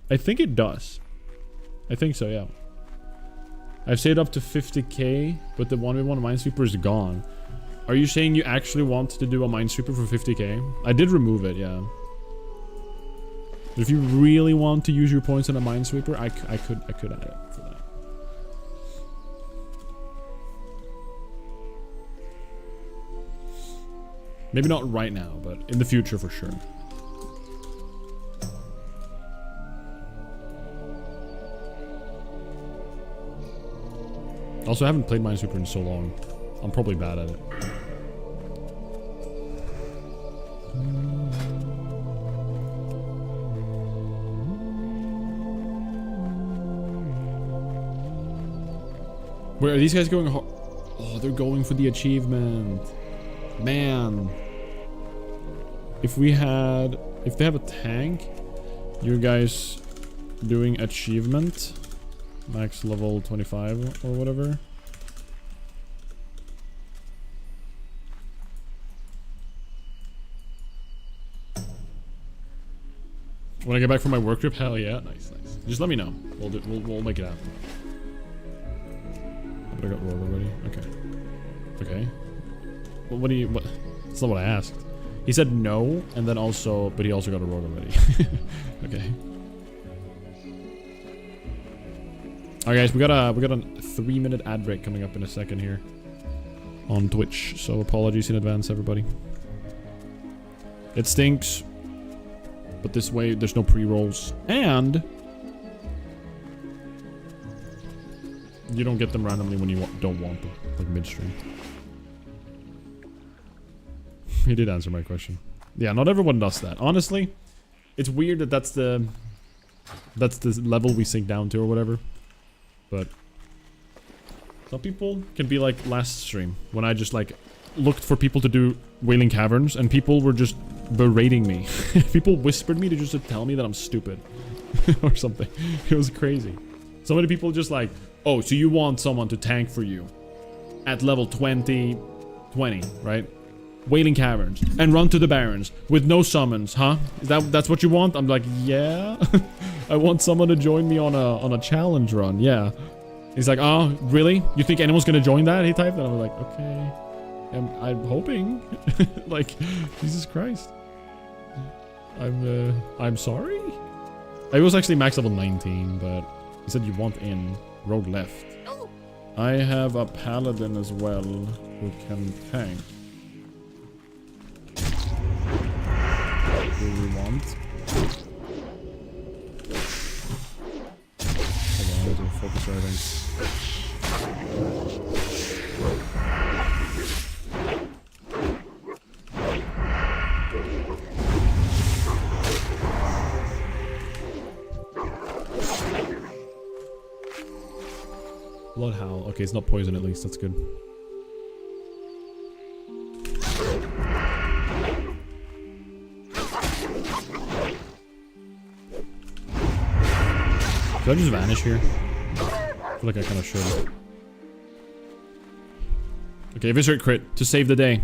I think it does. I think so, yeah. I've saved up to 50k, but the 1v1 Minesweeper is gone. Are you saying you actually want to do a Minesweeper for 50k? I did remove it, yeah. But if you really want to use your points on a Minesweeper, I could add it for that. Maybe not right now, but in the future for sure. Also, I haven't played Minesweeper in so long. I'm probably bad at it. Where are these guys going? Oh, they're going for the achievement. Man. If they have a tank, you guys doing achievement, max level 25 or whatever. When I get back from my work trip, hell yeah, nice. Just let me know. We'll make it happen. But I got rolled already. Okay. Well, what? That's not what I asked. He said no, and then also, but he also got a rogue already. Okay. Alright guys, we got a 3-minute ad break coming up in a second here on Twitch, so apologies in advance, everybody. It stinks, but this way there's no pre-rolls, and you don't get them randomly when you don't want them, like midstream. He did answer my question. Yeah, not everyone does that. Honestly, it's weird that that's the level we sink down to or whatever. But some people can be like last stream when I just like looked for people to do Wailing Caverns and people were just berating me. People whispered me to just tell me that I'm stupid or something. It was crazy. So many people just like, oh, so you want someone to tank for you. at level 20, right? Wailing Caverns and run to the Barrens with no summons, huh? That's what you want? I'm like, yeah. I want someone to join me on a challenge run. Yeah. He's like, oh, really? You think anyone's gonna join that? He typed, and I'm like, okay. I'm hoping. Like, Jesus Christ. I'm sorry. I was actually max level 19, but he said you want in. Road left. I have a paladin as well who can tank. Do we want? Hold on, I need to focus writing. Blood Howl. Okay, it's not poison at least. That's good. Should I just vanish here? I feel like I kind of should. Okay, Eviscerate crit to save the day.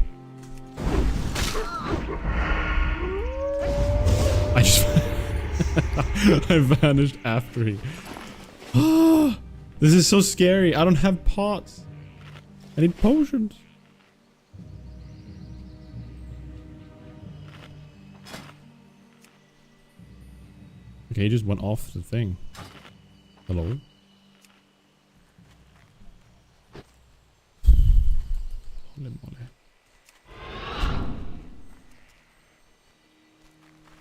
I just... I vanished after he... This is so scary. I don't have pots. I need potions. Okay, he just went off the thing. Hello? Holy moly.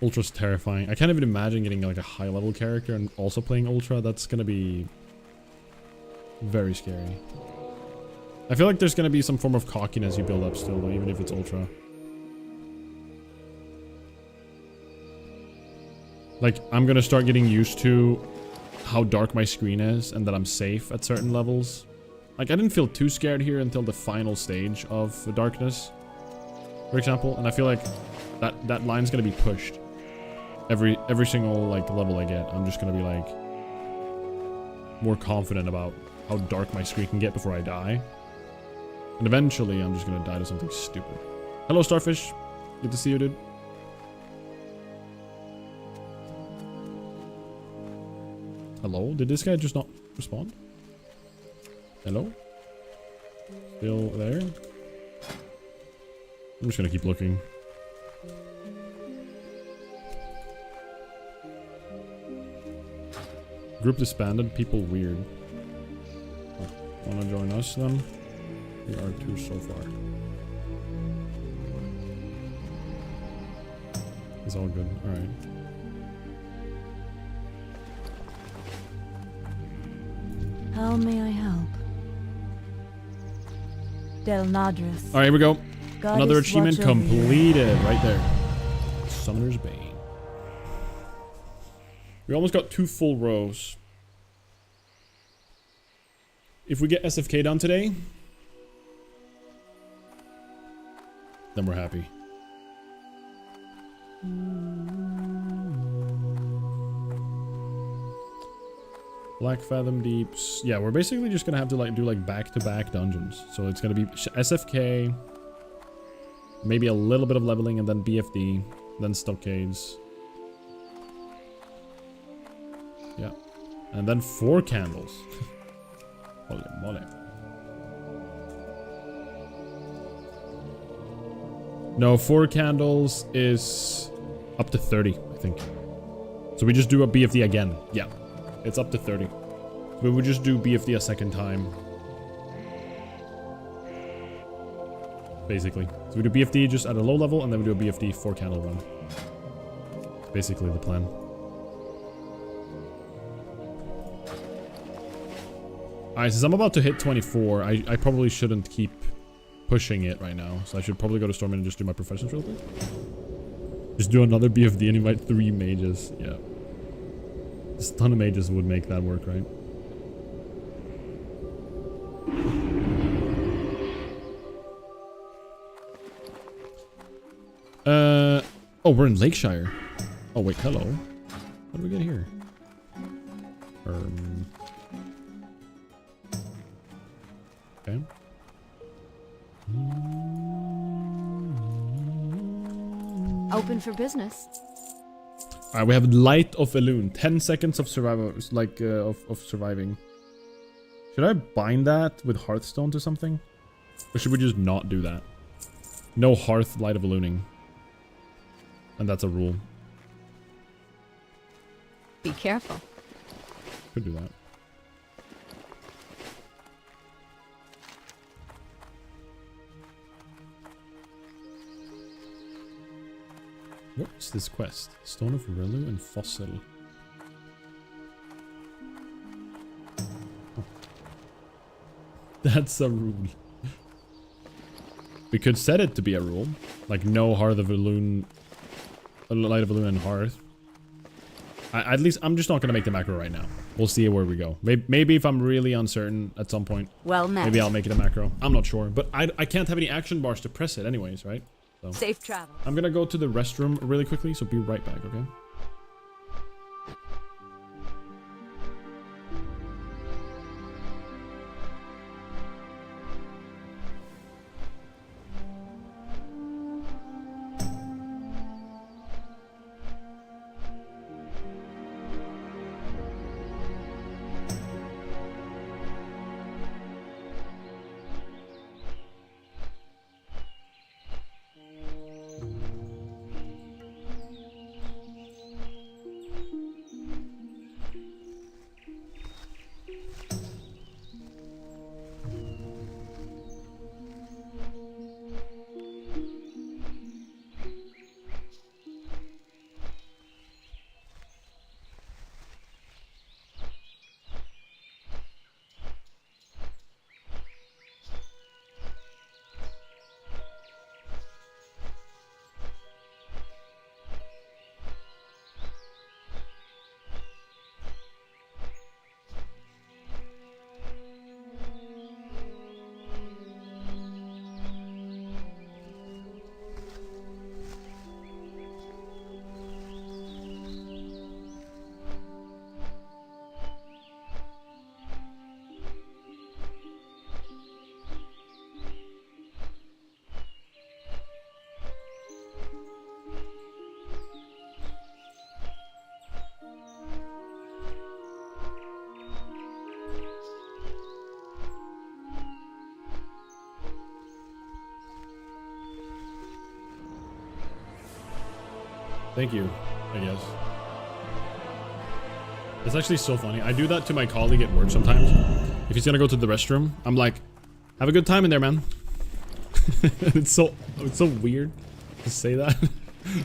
Ultra's terrifying. I can't even imagine getting like a high level character and also playing Ultra. That's gonna be very scary. I feel like there's gonna be some form of cockiness you build up still though, even if it's Ultra. Like, I'm gonna start getting used to how dark my screen is and that I'm safe at certain levels. Like, I didn't feel too scared here until the final stage of the darkness, for example. And I feel like that line's gonna be pushed. Every single, like, level I get, I'm just gonna be, like, more confident about how dark my screen can get before I die. And eventually, I'm just gonna die to something stupid. Hello, Starfish. Good to see you, dude. Hello? Did this guy just not respond? Hello? Still there? I'm just gonna keep looking. Group disbanded, people weird. Oh, wanna join us then? We are two so far. It's all good, alright. How may I help? Del Nadris. Alright, here we go. Goddess Another achievement watch over you. completed right there. Summoner's Bane. We almost got 2 full rows. If we get SFK done today, then we're happy. Black Fathom Deeps. Yeah, we're basically just gonna have to like do like back-to-back dungeons. So it's gonna be SFK, maybe a little bit of leveling, and then BFD, then Stockades. Yeah, and then 4 candles. Holy moly! No, 4 candles is up to 30, I think. So we just do a BFD again. Yeah. It's up to 30. We would just do BFD a second time. Basically. So we do BFD just at a low level, and then we do a BFD 4 candle run. Basically the plan. Alright, since I'm about to hit 24, I probably shouldn't keep pushing it right now. So I should probably go to Storm and just do my professions real quick. Just do another BFD and invite 3 mages. Yeah. Just a ton of mages would make that work, right? Oh, we're in Lakeshire. Oh, wait, hello. What do we get here? Okay. Open for business. Alright, we have Light of Elune. 10 seconds of survival, like, of surviving. Should I bind that with Hearthstone to something? Or should we just not do that? No Hearth Light of Eluding. And that's a rule. Be careful. Could do that. What's this quest? Stone of Relu and Fossil. Oh. That's a rule. We could set it to be a rule. Like no Hearth of Elune... Light of Elune and Hearth. At least, I'm just not going to make the macro right now. We'll see where we go. Maybe if I'm really uncertain at some point. Well met. Maybe I'll make it a macro. I'm not sure. But I can't have any action bars to press it anyways, right? So. Safe travel. I'm going to go to the restroom really quickly, so be right back, okay? Thank you, I guess. It's actually so funny. I do that to my colleague at work sometimes. If he's gonna go to the restroom, I'm like, have a good time in there, man. it's so weird to say that.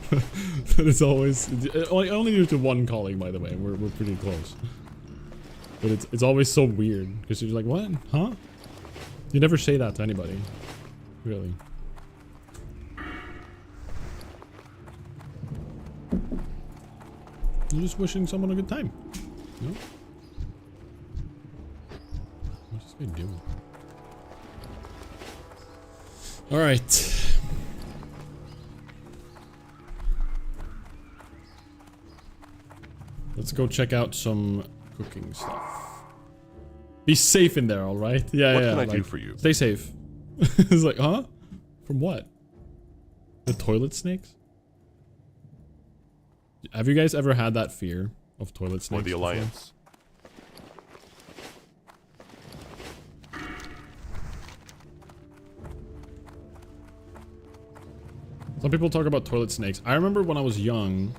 But it's always, I only do it to one colleague, by the way. We're pretty close. But it's always so weird because you're like, what? Huh? You never say that to anybody. Really. You're just wishing someone a good time. You know? What's this guy doing? Alright. Let's go check out some cooking stuff. Be safe in there, alright? Yeah, what yeah. can I like, do for you? Stay safe. It's like, huh? From what? The toilet snakes? Have you guys ever had that fear of toilet snakes? Or the Alliance? Some people talk about toilet snakes. I remember when I was young,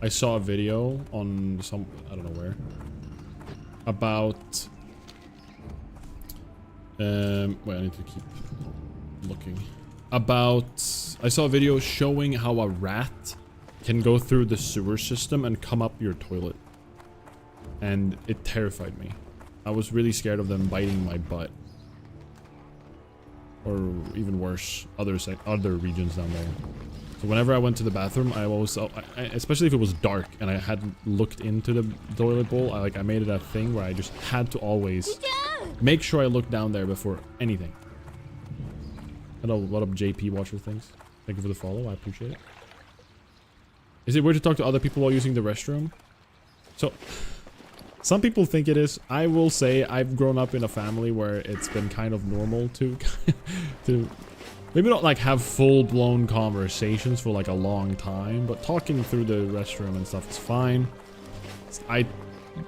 I saw a video on some, I don't know where, about, wait, I need to keep looking. I saw a video showing how a rat can go through the sewer system and come up your toilet. And it terrified me. I was really scared of them biting my butt. Or even worse, other regions down there. So whenever I went to the bathroom, I always, especially if it was dark and I hadn't looked into the toilet bowl, I made it a thing where I just had to always make sure I looked down there before anything. Hello, what up, JP Watcher things? Thank you for the follow, I appreciate it. Is it weird to talk to other people while using the restroom? So, some people think it is. I will say I've grown up in a family where it's been kind of normal to Maybe not like have full-blown conversations for like a long time, but talking through the restroom and stuff is fine.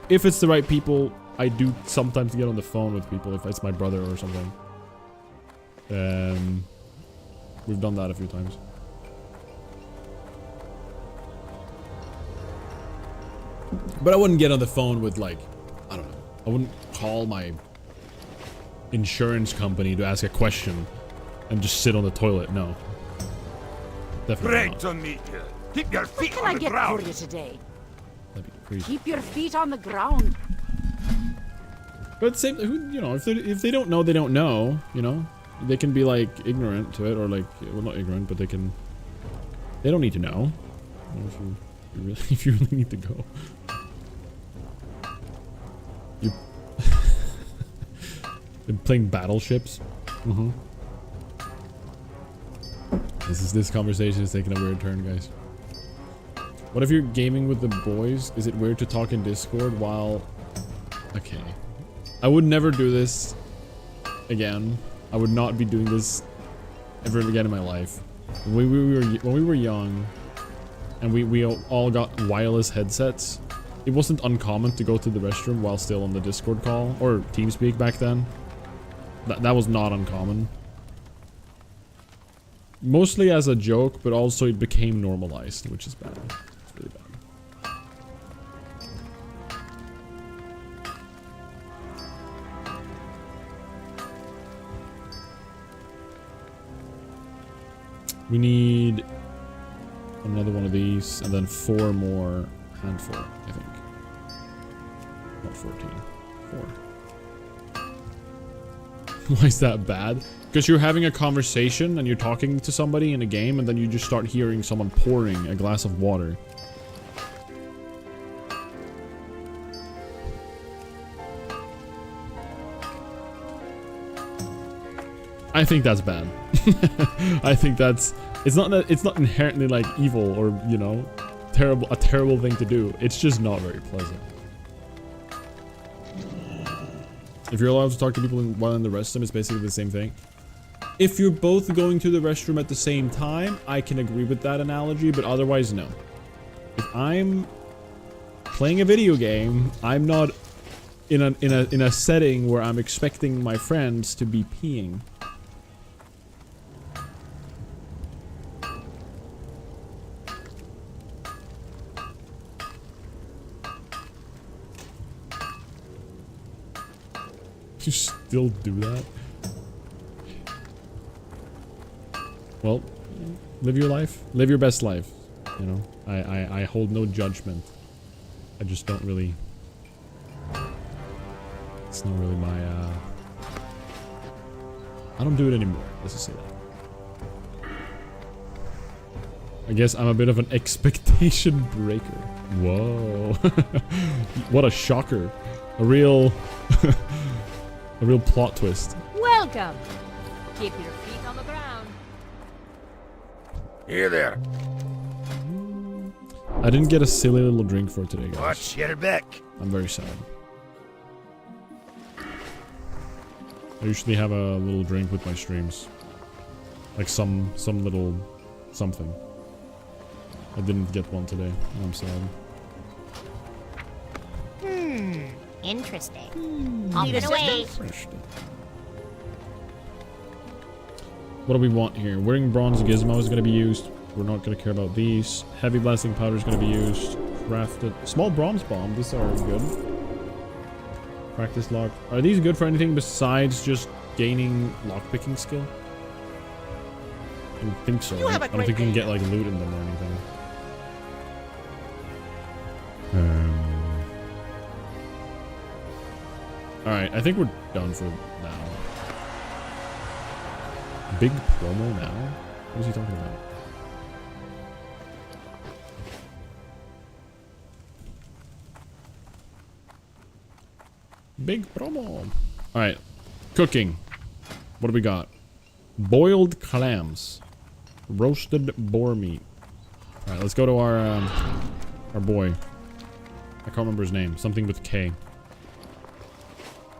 If it's the right people, I do sometimes get on the phone with people if it's my brother or something. We've done that a few times. But I wouldn't get on the phone with like, I don't know. I wouldn't call my insurance company to ask a question and just sit on the toilet. No. Definitely not. on me. Keep your feet What can I get for you today? That'd be crazy. Keep your feet on the ground. But same, you know, if they don't know, they don't know. You know, they can be like ignorant to it, or like, well, not ignorant, but they don't need to know. You know, if you really need to go. You been playing battleships. This conversation is taking a weird turn, guys. What if you're gaming with the boys? Is it weird to talk in Discord while... Okay. I would never do this again. I would not be doing this ever again in my life. When we were young and we all got wireless headsets, it wasn't uncommon to go to the restroom while still on the Discord call or TeamSpeak back then. That was not uncommon. Mostly as a joke, but also it became normalized, which is bad. It's really bad. We need another one of these, and then 4 more handful, I think. Not 14. 4. Why is that bad? Because you're having a conversation and you're talking to somebody in a game, and then you just start hearing someone pouring a glass of water. I think that's bad. I think that's... It's not inherently like evil or, you know, a terrible thing to do. It's just not very pleasant. If you're allowed to talk to people while in the restroom, it's basically the same thing. If you're both going to the restroom at the same time, I can agree with that analogy, but otherwise, no. If I'm playing a video game, I'm not in a setting where I'm expecting my friends to be peeing. You still do that? Well, live your life. Live your best life. You know, I hold no judgment. I just don't really... It's not really my, I don't do it anymore. Let's just say that. I guess I'm a bit of an expectation breaker. Whoa. What a shocker. A real... a real plot twist. Welcome. Keep your feet on the ground. Here there. I didn't get a silly little drink for today, guys. Watch your back. I'm very sad. I usually have a little drink with my streams. Like some little something. I didn't get one today. I'm sad. Interesting. Off and away. What do we want here? Wearing bronze gizmo is going to be used. We're not going to care about these. Heavy blasting powder is going to be used. Crafted. Small bronze bomb. These are good. Practice lock. Are these good for anything besides just gaining lockpicking skill? I don't think so. I don't think you can get like loot in them or anything. Alright, I think we're done for now. Big promo now? What is he talking about? Big promo. Alright, cooking. What do we got? Boiled clams. Roasted boar meat. Alright, let's go to our boy. I can't remember his name. Something with K.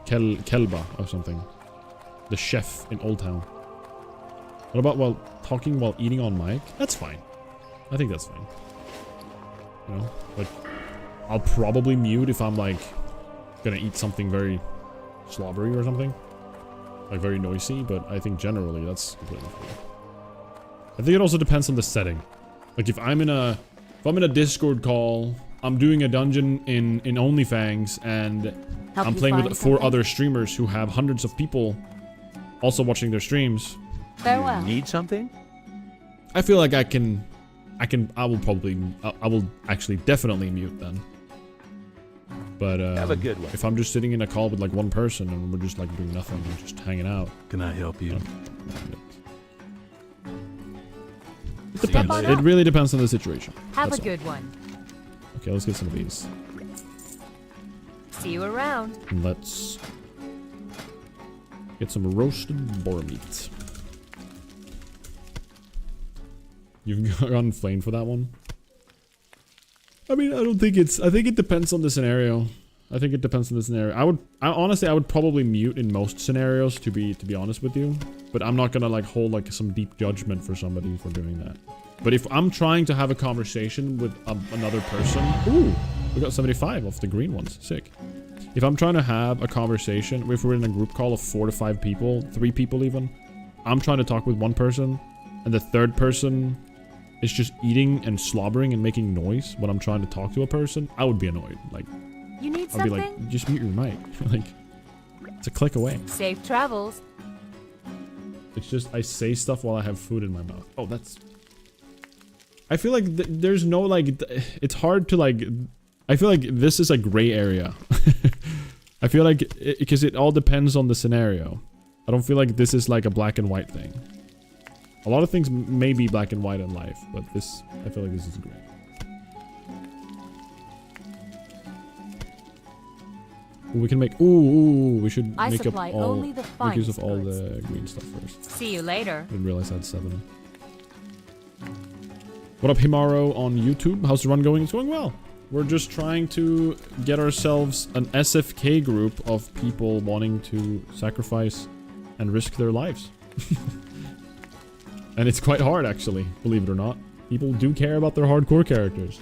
Kelba or something. The chef in Old Town. What about while talking while eating on mic? That's fine. I think that's fine. You know, like, I'll probably mute if I'm like gonna eat something very slobbery or something, like very noisy. But I think generally that's completely fine. I think it also depends on the setting. Like if I'm in a Discord call, I'm doing a dungeon in Onlyfangs, and I'm playing with 4 other streamers who have hundreds of people also watching their streams. Farewell. Need something? I feel like I will actually definitely mute then. But Have a good one. if I'm just sitting in a call with like one person and we're just like doing nothing and just hanging out. Can I help you? It depends. It really depends on the situation. Have That's a good one. Okay, let's get some of these. See you around. And let's get some roasted boar meat. You've gotten flamed for that one? I mean, I think it depends on the scenario. I think it depends on the scenario. Honestly, I would probably mute in most scenarios, to be honest with you. But I'm not gonna like hold like some deep judgment for somebody for doing that. But if I'm trying to have a conversation with another person, ooh, we got 75 off the green ones, sick. If I'm trying to have a conversation, if we're in a group call of 4 to 5 people, 3 people even, I'm trying to talk with one person, and the third person is just eating and slobbering and making noise when I'm trying to talk to a person, I would be annoyed. Like, You need I'd something? be like, just mute your mic. Like, it's a click away. Safe travels. It's just, I say stuff while I have food in my mouth. Oh, that's... I feel like there's no, like... It's hard to, like... I feel like this is a gray area. I feel like... Because it all depends on the scenario. I don't feel like this is, like, a black and white thing. A lot of things may be black and white in life, but this... I feel like this is gray. We can make... Ooh, we should I make up supply all... only the Make use of finest all goods. the green stuff first. See you later. Didn't realize I had 7. What up, Himaro on YouTube? How's the run going? It's going well. We're just trying to get ourselves an SFK group of people wanting to sacrifice and risk their lives. And it's quite hard, actually, believe it or not. People do care about their hardcore characters.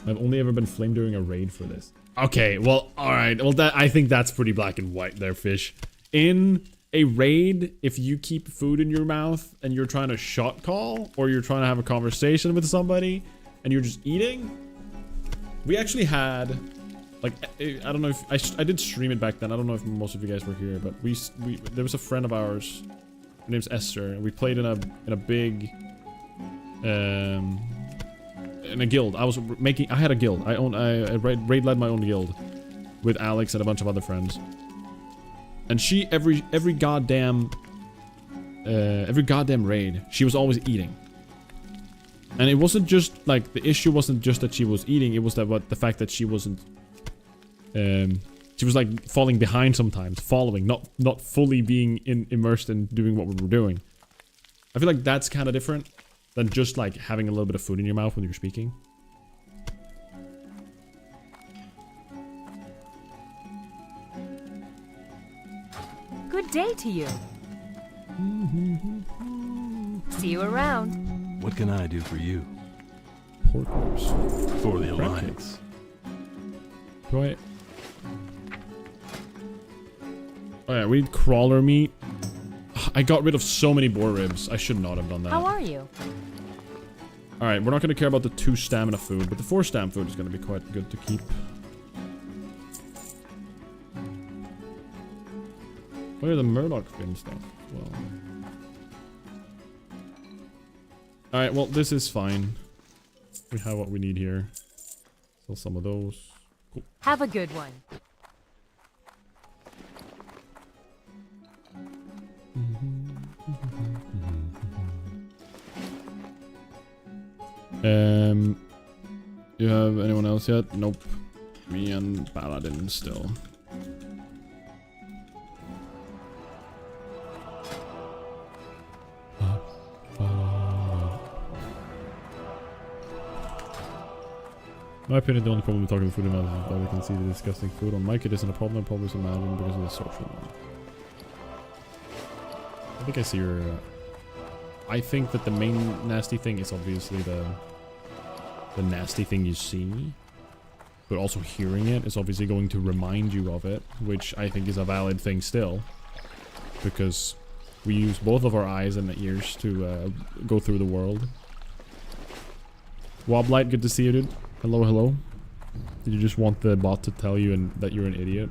I've only ever been flamed during a raid for this. Okay, well, alright. Well, I think that's pretty black and white there, fish. In a raid, if you keep food in your mouth and you're trying to shot call, or you're trying to have a conversation with somebody, and you're just eating, we actually had, like, I don't know if, I did stream it back then, I don't know if most of you guys were here, but there was a friend of ours, her name's Esther, and we played in a big, in a guild. I had a guild. I raid led my own guild with Alex and a bunch of other friends. And she every goddamn raid, she was always eating. And it wasn't just like, the issue wasn't just that she was eating, it was that the fact that she wasn't she was like falling behind sometimes, following, not fully being immersed in doing what we were doing. I feel like that's kind of different than just like having a little bit of food in your mouth when you're speaking. Good day to you. See you around. What can I do for you? Pork ribs. For the Crab Alliance. Do I... Oh yeah, we need crawler meat. I got rid of so many boar ribs. I should not have done that. How are you? Alright, we're not going to care about the 2 stamina food, but the 4 stam food is going to be quite good to keep. Oh yeah, the Murdoch fin stuff as well. Alright, well, this is fine. We have what we need here. Sell some of those. Cool. Have a good one. You have anyone else yet? Nope. Me and Paladin still. In my opinion, the only problem with talking food in mouth is that we can see the disgusting food on mic. It isn't a problem, I probably imagine because of the social one. I think I see your... I think that the main nasty thing is obviously the nasty thing you see. But also hearing it is obviously going to remind you of it, which I think is a valid thing still. Because we use both of our eyes and ears to go through the world. Woblight, good to see you, dude. Hello, hello. Did you just want the bot to tell you that you're an idiot?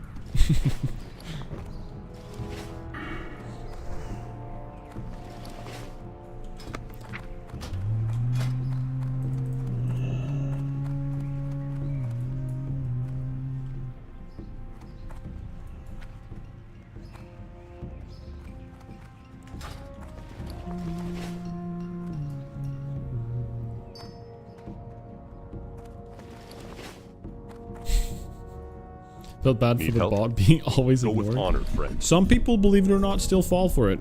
Felt bad for Need the help? bot being always Go with ignored. honor, friend. Some people, believe it or not, still fall for it.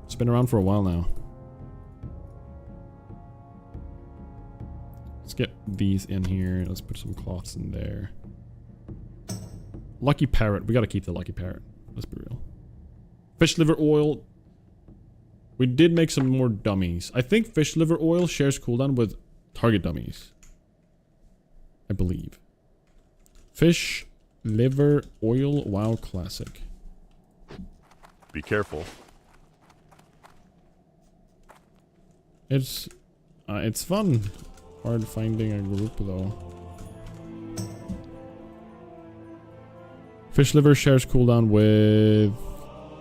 It's been around for a while now. Let's get these in here. Let's put some cloths in there. Lucky Parrot. We gotta keep the Lucky Parrot. Let's be real. Fish liver oil. We did make some more dummies. I think fish liver oil shares cooldown with target dummies. I believe. Fish liver oil WoW Classic. Be careful. It's fun. Hard finding a group though. Fish liver shares cooldown with,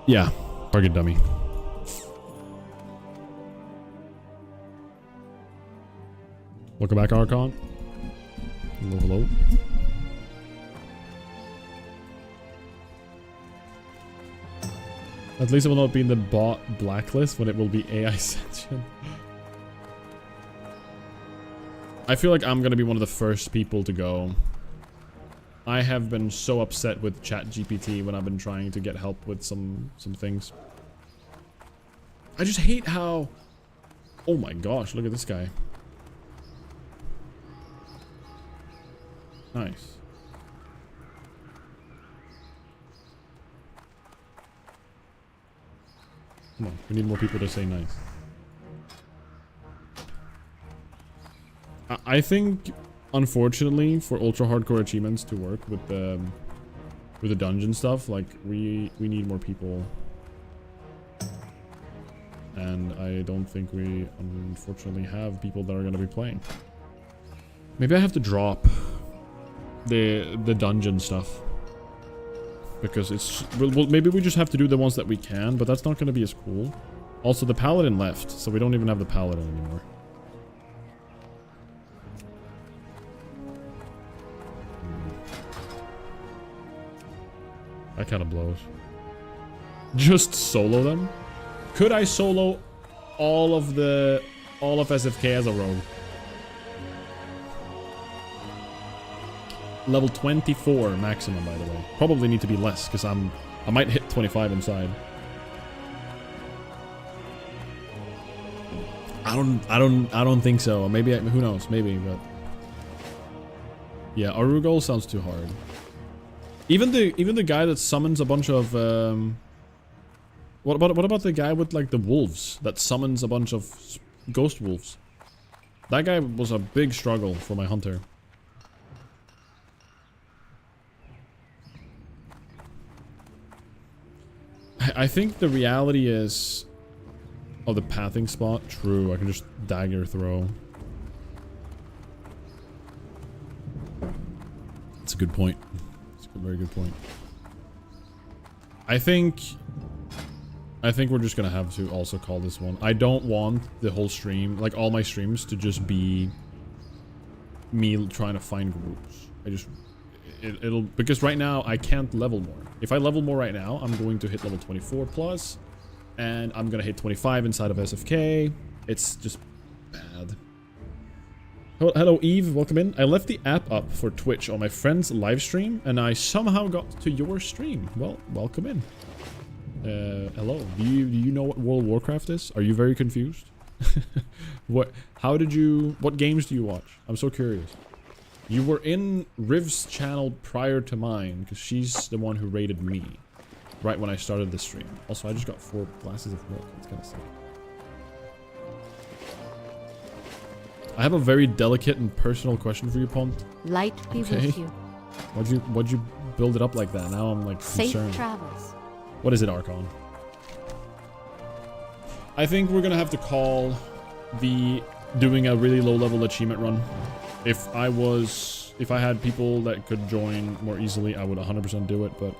yeah, target dummy. Welcome back, Archon. Hello, hello. At least it will not be in the bot blacklist when it will be AI sentient. I feel like I'm gonna be one of the first people to go. I have been so upset with ChatGPT when I've been trying to get help with some things. I just hate how... Oh my gosh, look at this guy. Nice. Come on, we need more people to say nice. I think, unfortunately, for ultra hardcore achievements to work with the dungeon stuff, like we need more people, and I don't think we unfortunately have people that are going to be playing. Maybe I have to drop the dungeon stuff because it's well, maybe we just have to do the ones that we can, but that's not going to be as cool. Also, the paladin left, so we don't even have the paladin anymore. That kind of blows. Just solo them? Could I solo all of SFK as a rogue? Level 24 maximum, by the way. Probably need to be less because I might hit 25 inside. I don't think so. Maybe who knows? Maybe, but yeah, Arugol sounds too hard. Even the guy that summons a bunch of what about the guy with like the wolves that summons a bunch of ghost wolves? That guy was a big struggle for my hunter. I think the reality is, oh, the pathing spot. True, I can just dagger throw. That's a good point. Very good point. I think we're just gonna have to also call this one. I don't want the whole stream, like all my streams, to just be me trying to find groups. It'll because right now I can't level more. If I level more right now, I'm going to hit level 24 plus, and I'm gonna hit 25 inside of SFK. It's just bad. Hello Eve, welcome in. I left the app up for Twitch on my friend's live stream, and I somehow got to your stream. Well, welcome in. Hello. Do you know what World of Warcraft is? Are you very confused? What games do you watch? I'm so curious. You were in Riv's channel prior to mine, because she's the one who raided me. right when I started the stream. Also, I just got 4 glasses of milk. It's kind of sick. I have a very delicate and personal question for you, Pont. Light be Okay. with you. Why'd you build it up like that? Now I'm like Safe concerned. travels. What is it, Archon? I think we're gonna have to call the doing a really low level achievement run. If I had people that could join more easily, I would 100% do it, but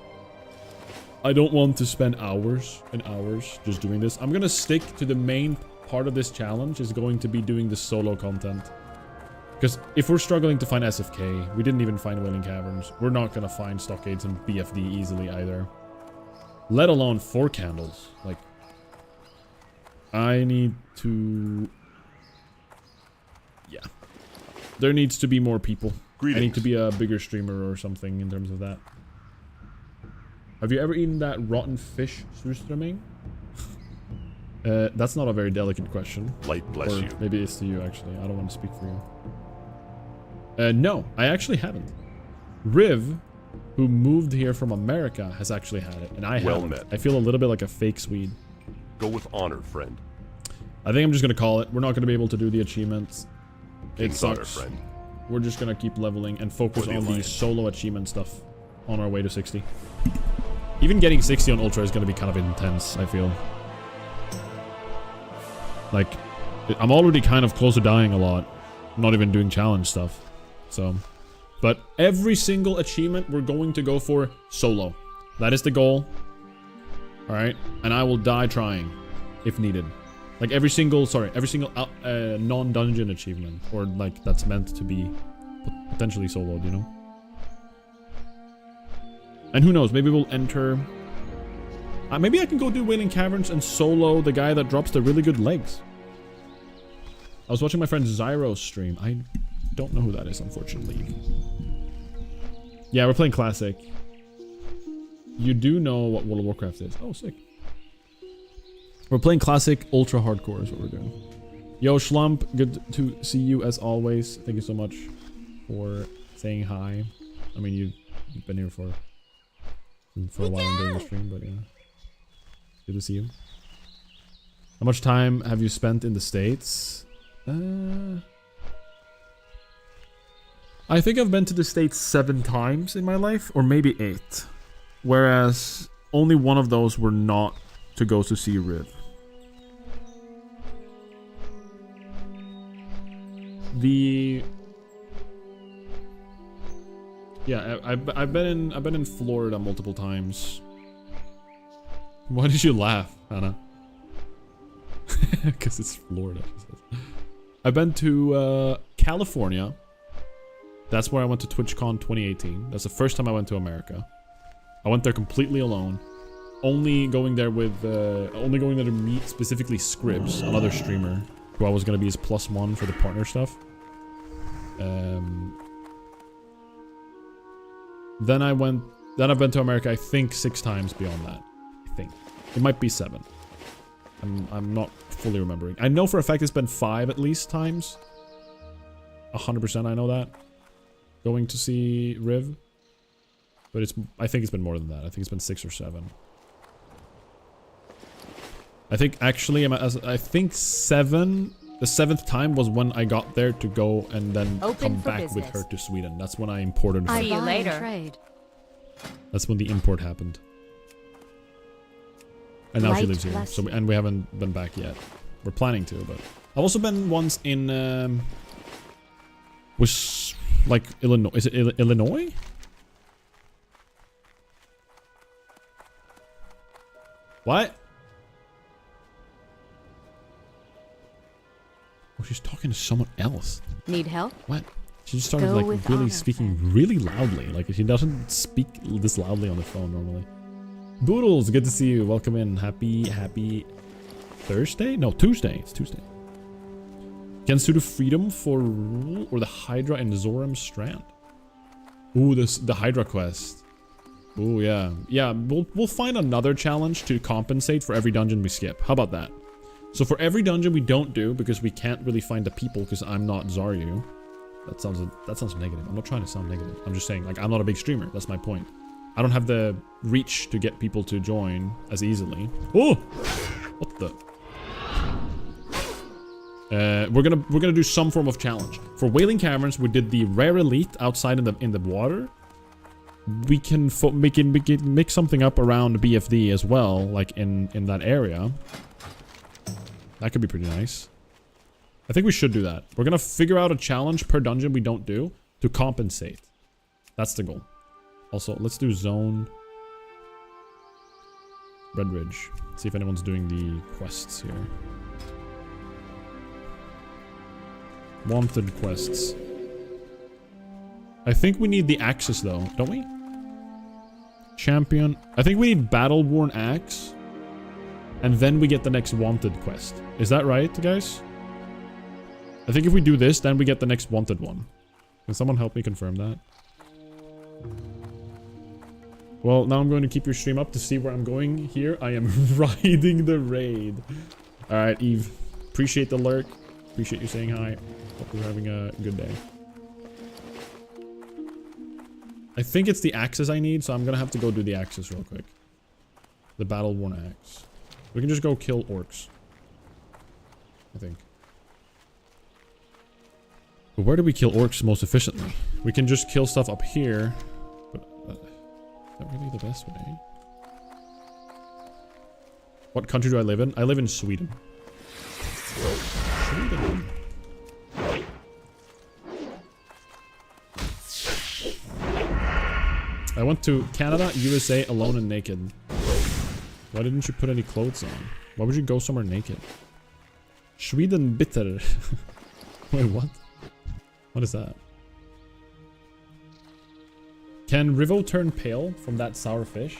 I don't want to spend hours and hours just doing this. I'm gonna stick to the main part of this challenge is going to be doing the solo content. Because if we're struggling to find SFK, we didn't even find Wailing Caverns, we're not gonna find Stockades and BFD easily either. Let alone 4 candles. Like, I need to... Yeah. There needs to be more people. Greetings. I need to be a bigger streamer or something in terms of that. Have you ever eaten that rotten fish, surströmming? That's not a very delicate question. Light bless Or you. maybe it's to you, actually. I don't want to speak for you. No, I actually haven't. Riv, who moved here from America, has actually had it, and I Well haven't. met. I feel a little bit like a fake Swede. Go with honor, friend. I think I'm just going to call it. We're not going to be able to do the achievements. It King's honor, sucks. friend. We're just going to keep leveling and focus For the on the Alliance. solo achievement stuff on our way to 60. Even getting 60 on Ultra is going to be kind of intense, I feel. Like, I'm already kind of close to dying a lot. I'm not even doing challenge stuff. So, but every single achievement we're going to go for solo. That is the goal. Alright? And I will die trying, if needed. Like every single non-dungeon achievement. Or like, that's meant to be potentially soloed, you know? And who knows, maybe we'll enter... maybe I can go do Wailing Caverns and solo the guy that drops the really good legs. I was watching my friend Zyro's stream. I don't know who that is, unfortunately. Yeah, we're playing Classic. You do know what World of Warcraft is. Oh, sick. We're playing Classic Ultra Hardcore is what we're doing. Yo, Schlump, good to see you as always. Thank you so much for saying hi. I mean, you've been here for a while and doing the stream, but yeah. Good to see you. How much time have you spent in the States? I think I've been to the States 7 times in my life, or maybe 8. Whereas only one of those were not to go to see Riv. Yeah, I've been in Florida multiple times. Why did you laugh, Hannah? Because it's Florida, she says. I've been to California. That's where I went to TwitchCon 2018. That's the first time I went to America. I went there completely alone. Only going there to meet specifically Scribs, another streamer, who I was gonna be his +1 for the partner stuff. Then I've been to America, I think 6 times beyond that. I think. It might be 7. I'm not fully remembering. I know for a fact it's been 5 at least times. 100% I know that. Going to see Riv. But I think it's been more than that. I think it's been 6 or 7. I think actually, I think 7. The 7th time was when I got there to go and then Open come for back with business. her to Sweden. That's when I imported her. See you Buy and later. Trade. That's when the import happened. And now she Light lives here. bless So you. and we haven't been back yet. We're planning to, but I've also been once in was like Illinois. Is it Illinois? What? Oh, she's talking to someone else. Need help? What? She just started Go like with really honor, speaking friend. really loudly. Like she doesn't speak this loudly on the phone normally. Boodles, good to see you. Welcome in. Happy Thursday? No, Tuesday. It's Tuesday. Can Suit of Freedom for Rule or the Hydra and Zoram Strand? Ooh, the Hydra quest. Ooh, yeah. Yeah, we'll find another challenge to compensate for every dungeon we skip. How about that? So for every dungeon we don't do, because we can't really find the people because I'm not Zaryu. That sounds negative. I'm not trying to sound negative. I'm just saying, like, I'm not a big streamer. That's my point. I don't have the reach to get people to join as easily. Oh! What the? We're gonna do some form of challenge. For Wailing Caverns, we did the rare elite outside in the water. We can make something up around BFD as well, like in that area. That could be pretty nice. I think we should do that. We're gonna figure out a challenge per dungeon we don't do to compensate. That's the goal. Also, let's do zone Red Ridge. See if anyone's doing the quests here. Wanted quests. I think we need the axes though, don't we? Champion. I think we need battle-worn axe. And then we get the next wanted quest. Is that right, guys? I think if we do this, then we get the next wanted one. Can someone help me confirm that? Well, now I'm going to keep your stream up to see where I'm going here. I am riding the raid. Alright, Eve. Appreciate the lurk. Appreciate you saying hi. Hope you're having a good day. I think it's the axes I need, so I'm gonna have to go do the axes real quick. The battle-worn axe. We can just go kill orcs. I think. But where do we kill orcs most efficiently? We can just kill stuff up here. But is that really the best way? What country do I live in? I live in Sweden. Sweden. I went to Canada, USA alone and naked. Why didn't you put any clothes on? Why would you go somewhere naked? Sweden bitter. Wait, what? What is that? Can Rivo turn pale from that sour fish?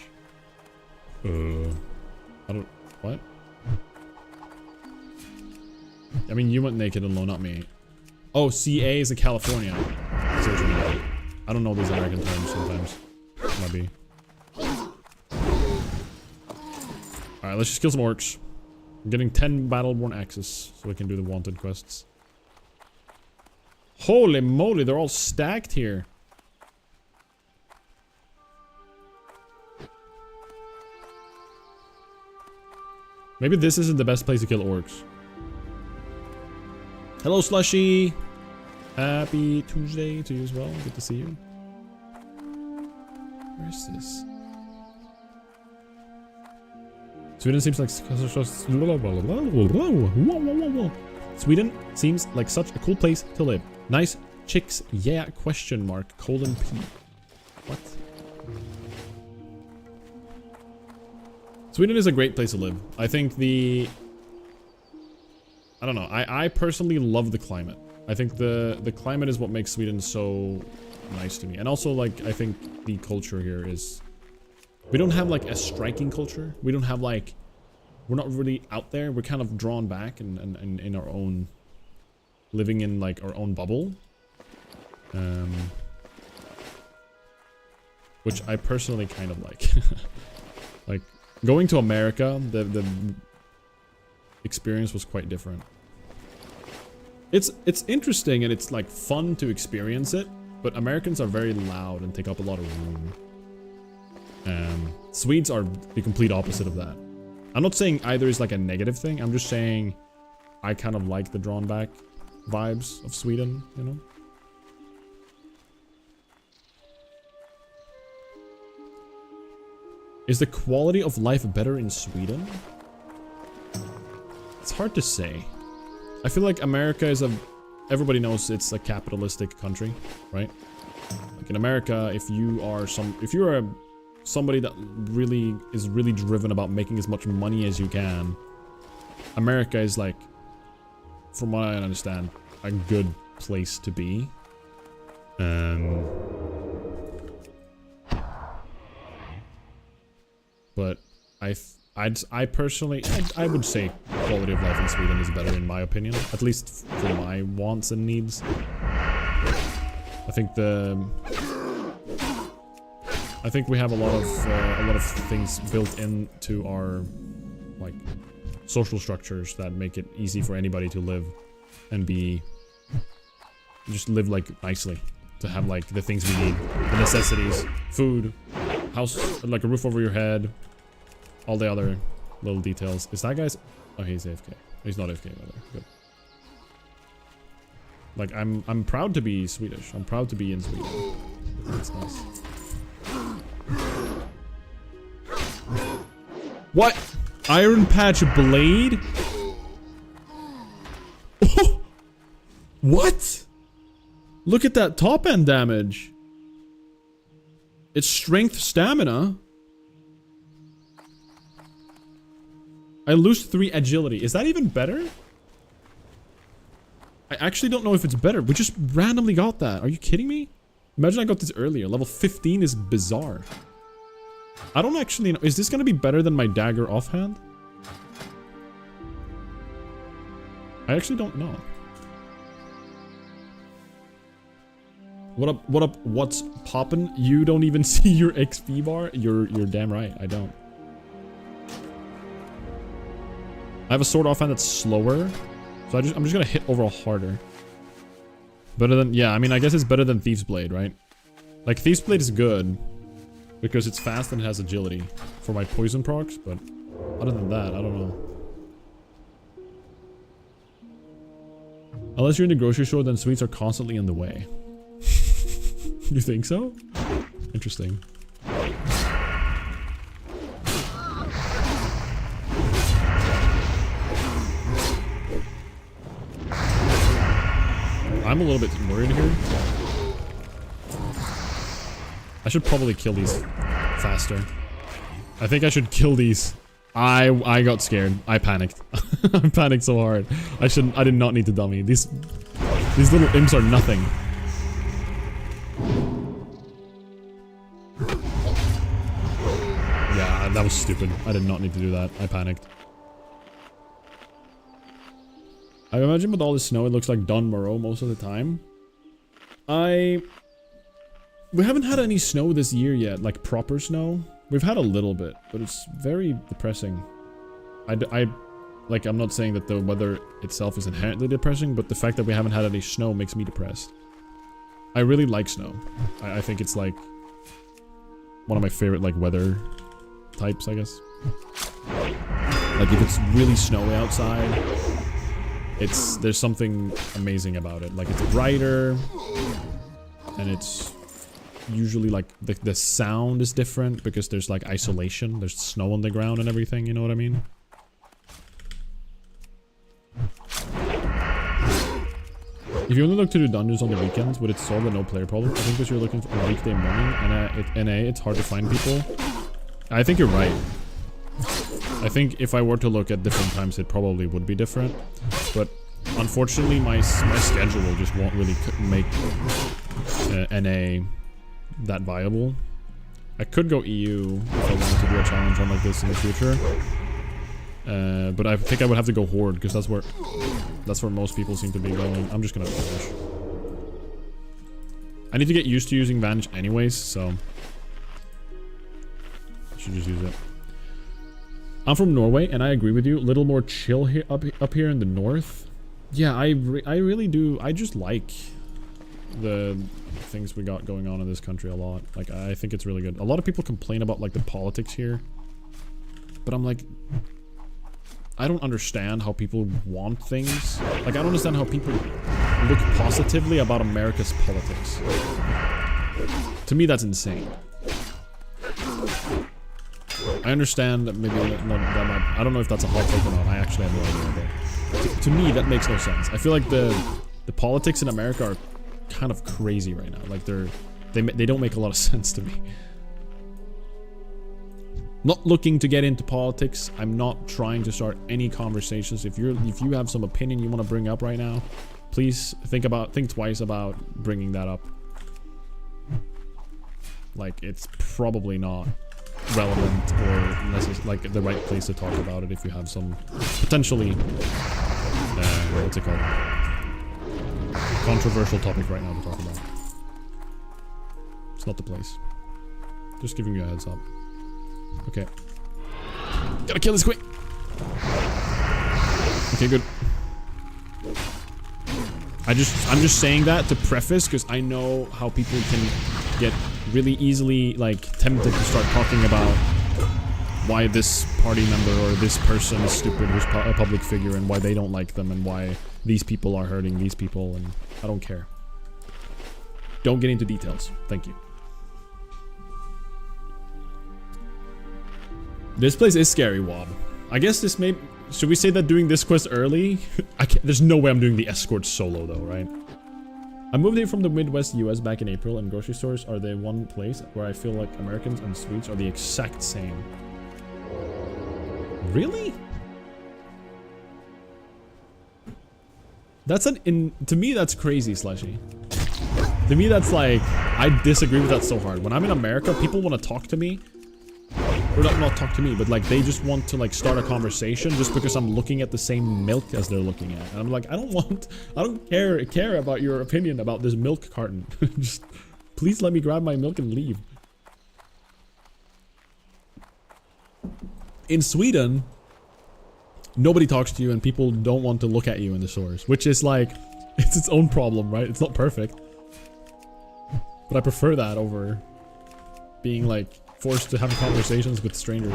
I don't... What? I mean, you went naked alone, not me. Oh, CA is in California. I don't know these American terms sometimes. Might be. Alright, let's just kill some orcs. I'm getting 10 battle-worn axes so we can do the wanted quests. Holy moly, they're all stacked here. Maybe this isn't the best place to kill orcs. Hello, Slushy. Happy Tuesday to you as well. Good to see you. Where is this? Sweden seems like Sweden seems like such a cool place to live. Nice chicks, yeah? Question mark. Colon P. What? Sweden is a great place to live. I think the... I don't know. I personally love the climate. I think the climate is what makes Sweden so nice to me. And also, like, I think the culture here is... We don't have, like, a striking culture. We don't have, like... We're not really out there. We're kind of drawn back and in our own... Living in, like, our own bubble. Which I personally kind of like. Like, going to America, the experience was quite different. It's interesting and it's, like, fun to experience it. But Americans are very loud and take up a lot of room. Swedes are the complete opposite of that. I'm not saying either is like a negative thing. I'm just saying I kind of like the drawn back vibes of Sweden, you know? Is the quality of life better in Sweden? It's hard to say. I feel like America is a... Everybody knows it's a capitalistic country, right? Like in America, if you are somebody that really is really driven about making as much money as you can, America is, like, from what I understand, a good place to be. But I personally, I would say quality of life in Sweden is better in my opinion, at least for my wants and needs. I think we have a lot of things built into our, like, social structures that make it easy for anybody to live and just live, like, nicely, to have, like, the things we need, the necessities, food, house, like a roof over your head. All the other little details. Is that guy's... Oh, he's AFK. He's not AFK, rather. Good. Like, I'm proud to be Swedish. I'm proud to be in Sweden. That's nice. What? Iron Patch Blade? Oh! What? Look at that top end damage. It's strength stamina. I lose 3 agility. Is that even better? I actually don't know if it's better. We just randomly got that. Are you kidding me? Imagine I got this earlier. Level 15 is bizarre. I don't actually know. Is this going to be better than my dagger offhand? I actually don't know. What up? What up? What's poppin'? You don't even see your XP bar? You're damn right. I don't. I have a sword offhand that's slower. So I'm just gonna hit overall harder. Better than, yeah, I mean, I guess it's better than Thief's Blade, right? Like, Thief's Blade is good because it's fast and it has agility for my poison procs, but other than that, I don't know. Unless you're in the grocery store, then sweets are constantly in the way. You think so? Interesting. I'm a little bit worried here. I should probably kill these faster. I think I should kill these. I got scared. I panicked. I panicked so hard. I did not need to dummy. These little imps are nothing. Yeah, that was stupid. I did not need to do that. I panicked. I imagine with all the snow, it looks like Don Moreau most of the time. We haven't had any snow this year yet, like proper snow. We've had a little bit, but it's very depressing. Like, I'm not saying that the weather itself is inherently depressing, but the fact that we haven't had any snow makes me depressed. I really like snow. I think it's like one of my favorite like weather types, I guess. Like if it's really snowy outside, there's something amazing about it. Like it's brighter, and it's usually like the sound is different because there's like isolation. There's snow on the ground and everything. You know what I mean? If you only look to do dungeons on the weekends, would it solve the no player problem? I think because you're looking for a weekday morning and NA, it's hard to find people. I think you're right. I think if I were to look at different times, it probably would be different. But unfortunately, my schedule just won't really make NA that viable. I could go EU if I wanted to do a challenge on like this in the future. But I think I would have to go Horde because that's where most people seem to be going. I'm just gonna finish. I need to get used to using Vanish anyways, so I should just use it. I'm from Norway, and I agree with you. A little more chill here up here in the north. Yeah, I really do. I just like the things we got going on in this country a lot. Like, I think it's really good. A lot of people complain about like the politics here, but I'm like, I don't understand how people want things. Like, I don't understand how people look positively about America's politics. To me, that's insane. I understand that maybe I don't know if that's a hot take or not. I actually have no idea. But to me, that makes no sense. I feel like the politics in America are kind of crazy right now. Like they don't make a lot of sense to me. Not looking to get into politics. I'm not trying to start any conversations. If you have some opinion you want to bring up right now, please think twice about bringing that up. Like, it's probably not relevant or like the right place to talk about it if you have some potentially what's it called, controversial topic right now to talk about. It's not the place. Just giving you a heads up. Okay. Gotta kill this quick. Okay, good. I'm just saying that to preface because I know how people can get really easily like tempted to start talking about why this party member or this person is stupid, who's a public figure, and why they don't like them, and why these people are hurting these people, and I don't care. Don't get into details. Thank you. This place is scary, Wob. I guess this may... Should we say that doing this quest early? There's no way I'm doing the escort solo though, right? I moved here from the Midwest US back in April, and grocery stores are the one place where I feel like Americans and Swedes are the exact same. Really? That's to me that's crazy, Slushy. To me that's like, I disagree with that so hard. When I'm in America, people want to talk to me. Or not talk to me, but like they just want to like start a conversation just because I'm looking at the same milk as they're looking at. And I'm like, I don't care about your opinion about this milk carton. Just please let me grab my milk and leave. In Sweden, nobody talks to you and people don't want to look at you in the stores, which is like, it's its own problem, right? It's not perfect. But I prefer that over being like forced to have conversations with strangers.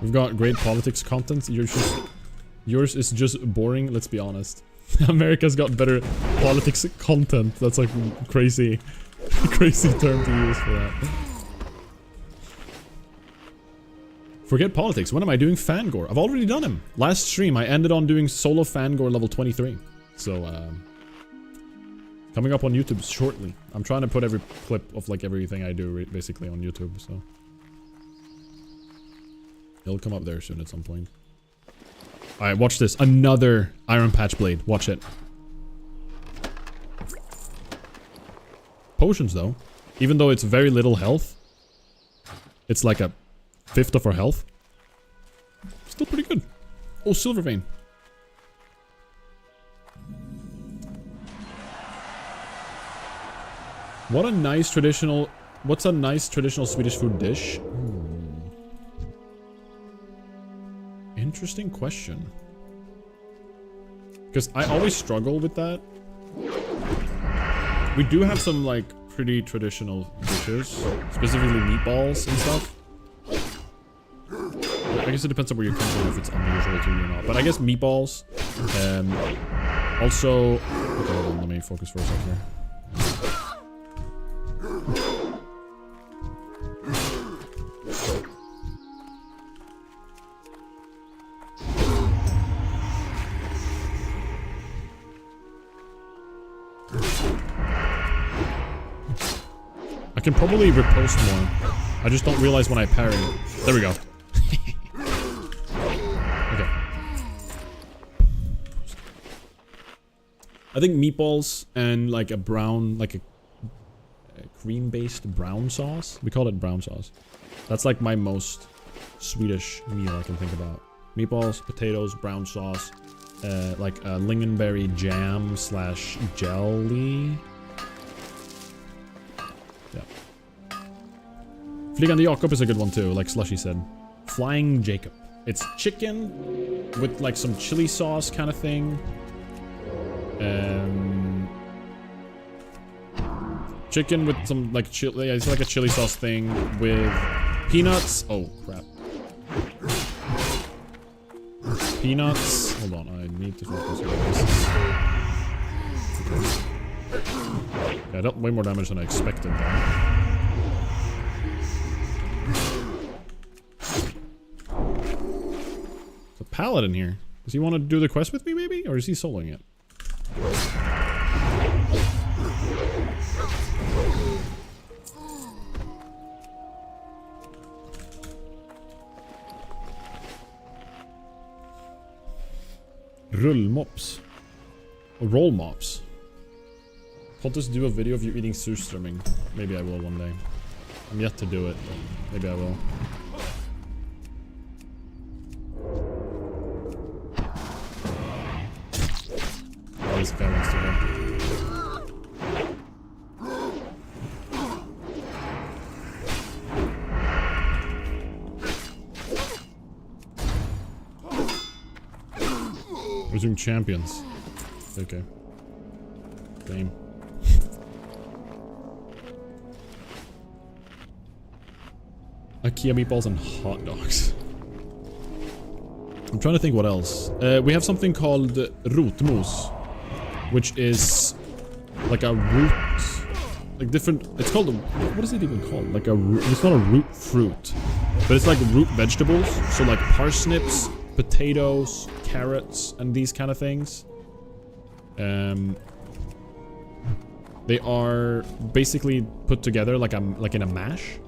We've got great politics content. Yours is just boring, let's be honest. America's got better politics content. That's like crazy term to use for that. Forget politics. When am I doing Fangor? I've already done him. Last stream, I ended on doing solo Fangor level 23. So, coming up on YouTube shortly. I'm trying to put every clip of like everything I do basically on YouTube, so. It'll come up there soon at some point. Alright, watch this. Another Iron Patch Blade. Watch it. Potions, though. Even though it's very little health. It's like a fifth of our health. Still pretty good. Oh, Silver Vein. What a nice traditional... What's a nice traditional Swedish food dish? Interesting question. Because I always struggle with that. We do have some, like, pretty traditional dishes. Specifically meatballs and stuff. I guess it depends on where you come from, if it's unusual to you or not. But I guess meatballs. Also... Okay, hold on, let me focus for a second here. I can probably repost more. I just don't realize when I parry. There we go. Okay. I think meatballs and like a brown, like a cream-based brown sauce. We call it brown sauce. That's like my most Swedish meal I can think about. Meatballs, potatoes, brown sauce, like a lingonberry jam / jelly. Flygande Jakob is a good one too, like Slushy said. Flying Jacob. It's chicken with like some chili sauce kind of thing. Chicken with some like chili, yeah, it's like a chili sauce thing with peanuts. Oh crap. Peanuts. Hold on, I need to focus on this. Yeah, I dealt way more damage than I expected though. Paladin here. Does he want to do the quest with me, maybe? Or is he soloing it? Rullmops. Roll mops. Pontus, do a video of you eating surströmming. Maybe I will one day. I'm yet to do it, but maybe I will. This guy wants to go. We're doing champions. Okay. Same. IKEA meatballs and hot dogs. I'm trying to think what else. We have something called rotmos, which is like a root, like different. It's called what is it even called? Like a root. It's not a root fruit, but it's like root vegetables. So like parsnips, potatoes, carrots, and these kind of things. They are basically put together like in a mash.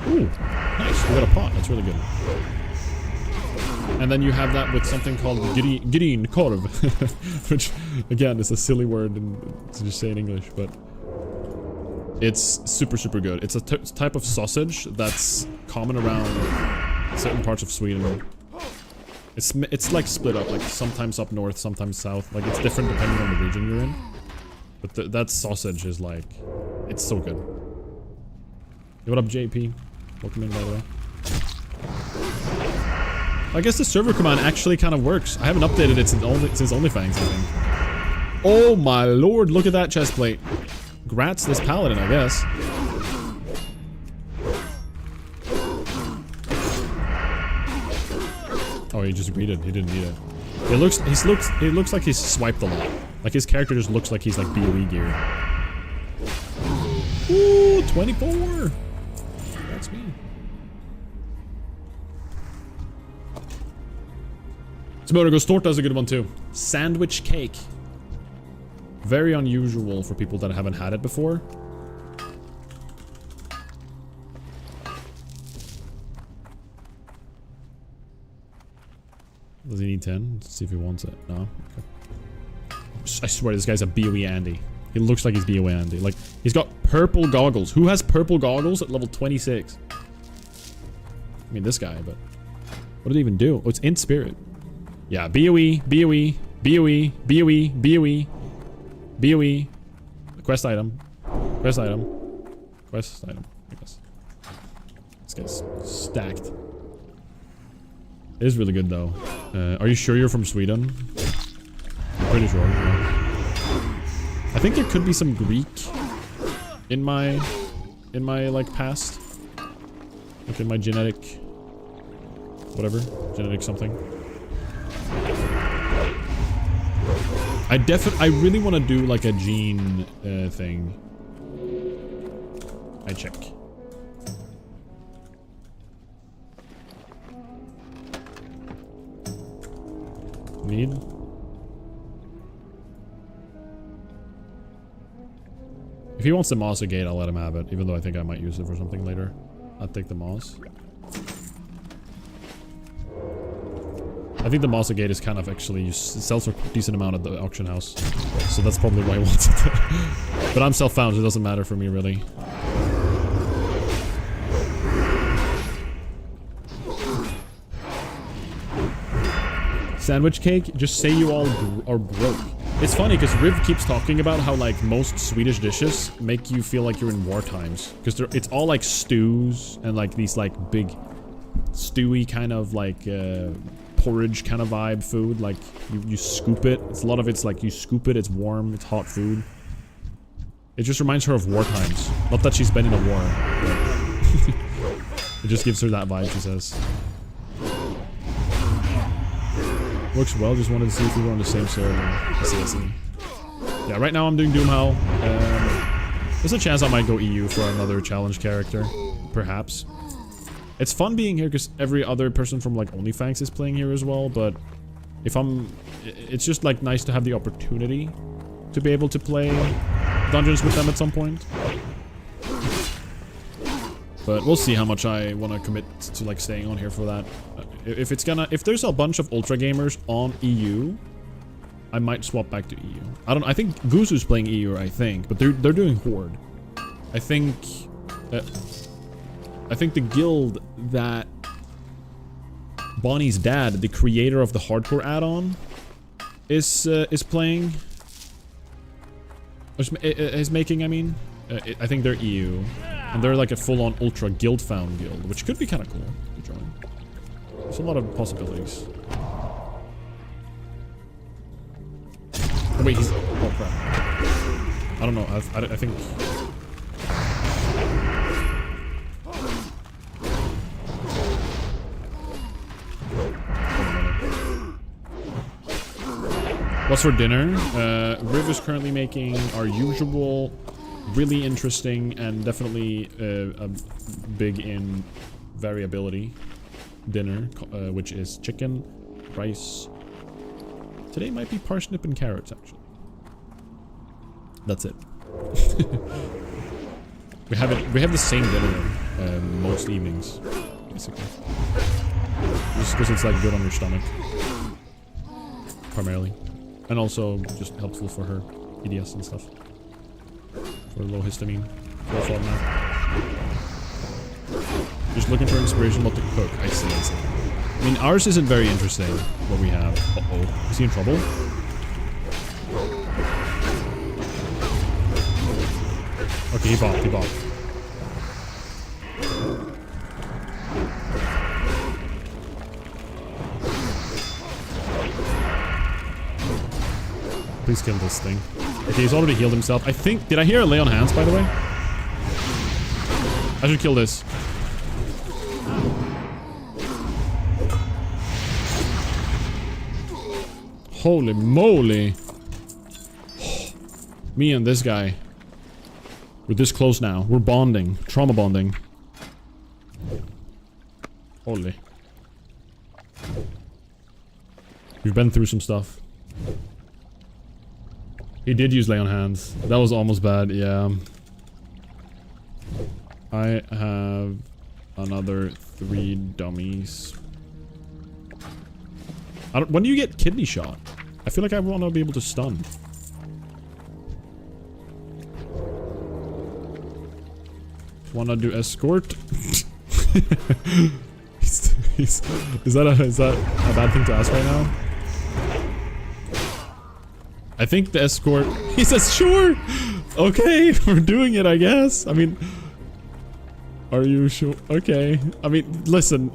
Ooh, nice. We got a pot. That's really good. And then you have that with something called green korv, which again is a silly word to just say in English, but it's super good. It's a type of sausage that's common around certain parts of Sweden. It's like split up, like sometimes up north, sometimes south. Like it's different depending on the region you're in. But that sausage is like, it's so good. Hey, what up, JP? Welcome in, by the way. I guess the server command actually kind of works. I haven't updated it since Onlyfangs, I think. Oh my lord, look at that chest plate. Grats this paladin, I guess. Oh, he just greeted. He didn't need it. It looks like he's swiped a lot. Like his character just looks like he's like BOE gear. Ooh, 24. That's me. Smörgås tårta is a good one too. Sandwich cake. Very unusual for people that haven't had it before. Does he need 10? Let's see if he wants it. No? Okay. I swear this guy's a BOE Andy. He looks like he's BOE Andy. Like, he's got purple goggles. Who has purple goggles at level 26? I mean, this guy, but... What did he even do? Oh, it's in spirit. Yeah, BOE, BOE, BOE, BOE, BOE, BOE. Quest item. Quest item. Quest item, I guess. This guy's stacked. It is really good, though. Are you sure you're from Sweden? I'm pretty sure. I think there could be some Greek in my like past. Like in my genetic whatever. Genetic something. I really want to do like a gene thing. I check. Need? If he wants the moss or gate, I'll let him have it, even though I think I might use it for something later. I'll take the moss. I think the moss or gate is kind of actually, it sells for a decent amount at the auction house. So that's probably why he wants it. But I'm self-found, so it doesn't matter for me, really. Sandwich cake? Just say you all are broke. It's funny because Riv keeps talking about how like most Swedish dishes make you feel like you're in war times. Because it's all like stews and like these like big stewy kind of like porridge kind of vibe food. Like you scoop it. A lot of it's like you scoop it, it's warm, it's hot food. It just reminds her of war times. Not that she's been in a war. But it just gives her that vibe, she says. Works well, just wanted to see if we were on the same server. Yeah, right now I'm doing Doomhow. There's a chance I might go EU for another challenge character. Perhaps. It's fun being here because every other person from like Onlyfangs is playing here as well, but if it's just like nice to have the opportunity to be able to play dungeons with them at some point. But we'll see how much I want to commit to like staying on here for that. If there's a bunch of ultra gamers on EU, I might swap back to EU. I think Guzu's playing EU, I think, but they're doing Horde. I think the guild that Bonnie's dad, the creator of the hardcore add-on, is playing. Is making, I mean. I think they're EU. And they're like a full-on ultra guild-found guild, which could be kind of cool to join. There's a lot of possibilities. Wait, he's... Oh, crap. I don't know. I think... What's for dinner? Riv is currently making our usual, really interesting, and definitely big in variability dinner, which is chicken, rice. Today might be parsnip and carrots, actually. That's it. We have the same dinner most evenings, basically. Just because it's like good on your stomach, primarily. And also just helpful for her EDS and stuff. For low histamine. Low FODMAP. Just looking for inspiration what to cook. I see, I see. I mean, ours isn't very interesting, what we have. Uh-oh. Is he in trouble? Okay, he bopped, he bopped. Please kill this thing. Okay, he's already healed himself. I think... Did I hear a lay on hands, by the way? I should kill this. Holy moly. Me and this guy. We're this close now. We're bonding. Trauma bonding. Holy. We've been through some stuff. He did use lay on hands. That was almost bad, yeah. I have another 3 dummies. When do you get kidney shot? I feel like I want to be able to stun. Wanna do escort? Is that a bad thing to ask right now? I think the escort... He says, sure! Okay, we're doing it, I guess. I mean... Are you sure? Okay. I mean, listen.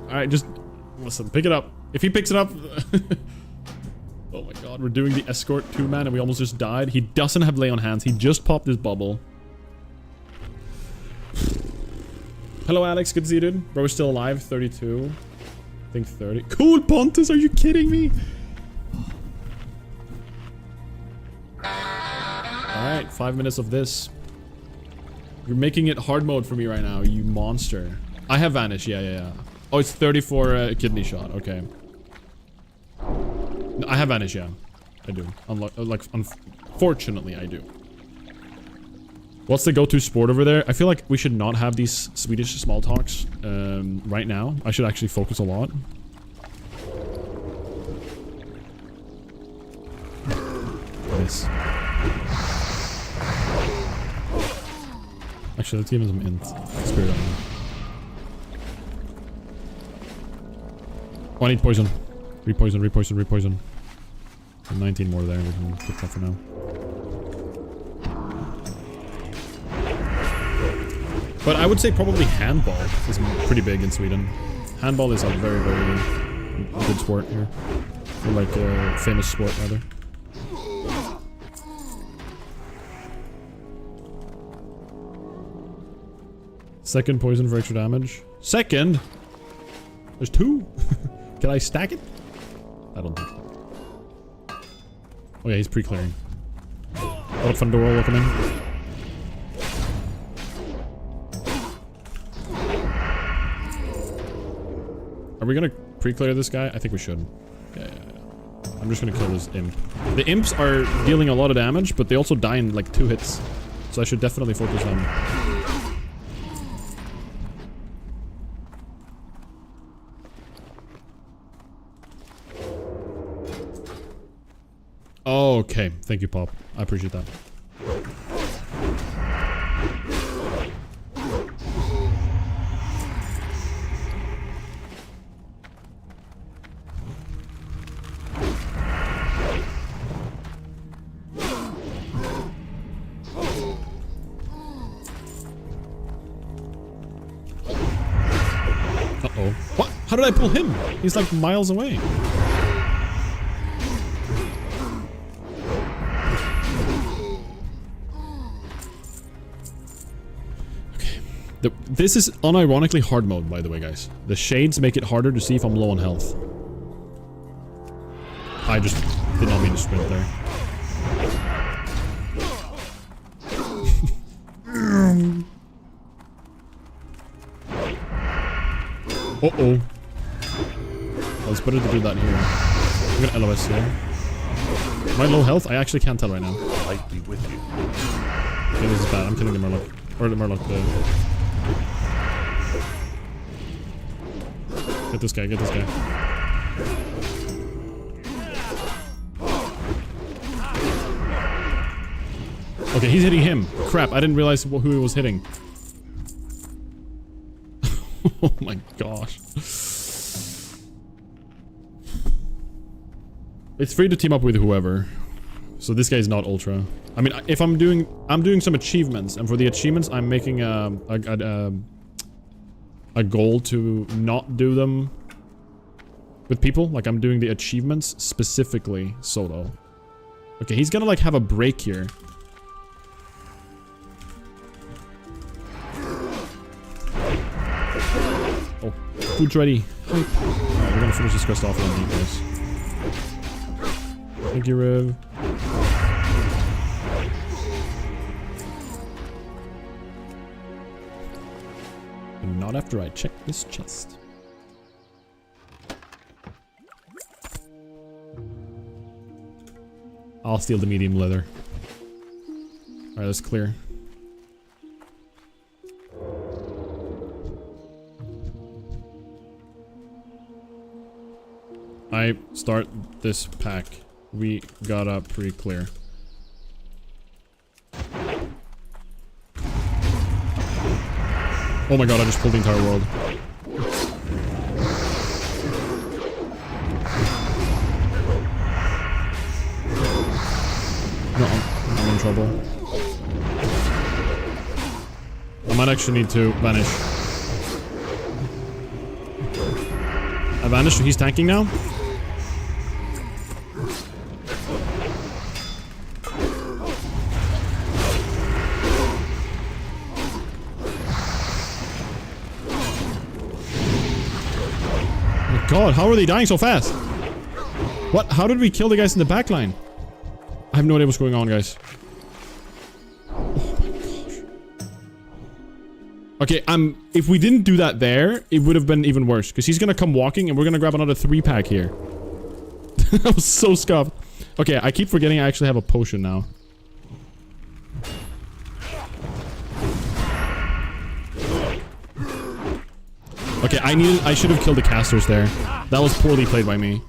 Alright, just... Listen, pick it up. If he picks it up... Oh my god, we're doing the escort 2-man and we almost just died. He doesn't have lay on hands. He just popped his bubble. Hello, Alex. Good to see you, dude. Bro is still alive. 32. I think 30. Cool, Pontus. Are you kidding me? Alright, 5 minutes of this. You're making it hard mode for me right now, you monster. I have Vanish, yeah. Oh, it's 34 kidney shot, okay. No, I have Vanish, yeah. I do. Unfortunately, I do. What's the go-to sport over there? I feel like we should not have these Swedish small talks right now. I should actually focus a lot. Nice. Actually, let's give him some int. Spirit on him. Oh, I need poison. Repoison. 19 more there. We can keep that for now. But I would say probably handball is pretty big in Sweden. Handball is a very, very good sport here. Or like a famous sport, rather. Second poison for extra damage. Second? There's 2? Can I stack it? I don't think so. Oh yeah, he's pre-clearing. What up, Fandora? Welcome in. Are we gonna pre-clear this guy? I think we should. Yeah. I'm just gonna kill this imp. The imps are dealing a lot of damage, but they also die in like 2 hits. So I should definitely focus on... Oh, okay. Thank you, Pop. I appreciate that. Uh-oh. What? How did I pull him? He's like miles away. This is unironically hard mode, by the way, guys. The shades make it harder to see if I'm low on health. I just did not mean to sprint there. Uh-oh. Well, it's better to do that here. I'm gonna LOS here. Am I low health? I actually can't tell right now. Light be with you. Okay, this is bad. I'm killing the Murloc. Or the Murloc. Get this guy, get this guy. Okay, he's hitting him. Crap, I didn't realize who he was hitting. Oh my gosh. It's free to team up with whoever. So this guy's not ultra. I mean, if I'm doing some achievements, and for the achievements, I'm making a goal to not do them with people. Like, I'm doing the achievements specifically solo. Okay, he's gonna like have a break here. Oh, food's ready. Hype. Alright, we're gonna finish this quest off on guys. Thank you, Rev. And not after I check this chest. I'll steal the medium leather. Alright, that's clear. I start this pack. We got up pretty clear. Oh my god, I just pulled the entire world. No, I'm in trouble. I might actually need to vanish. I vanished, he's tanking now? God, how are they dying so fast? What? How did we kill the guys in the back line? I have no idea what's going on, guys. Oh my gosh. Okay, if we didn't do that there, it would have been even worse. Because he's gonna come walking and we're gonna grab another 3-pack here. I was so scuffed. Okay, I keep forgetting I actually have a potion now. Okay, I should have killed the casters there. That was poorly played by me.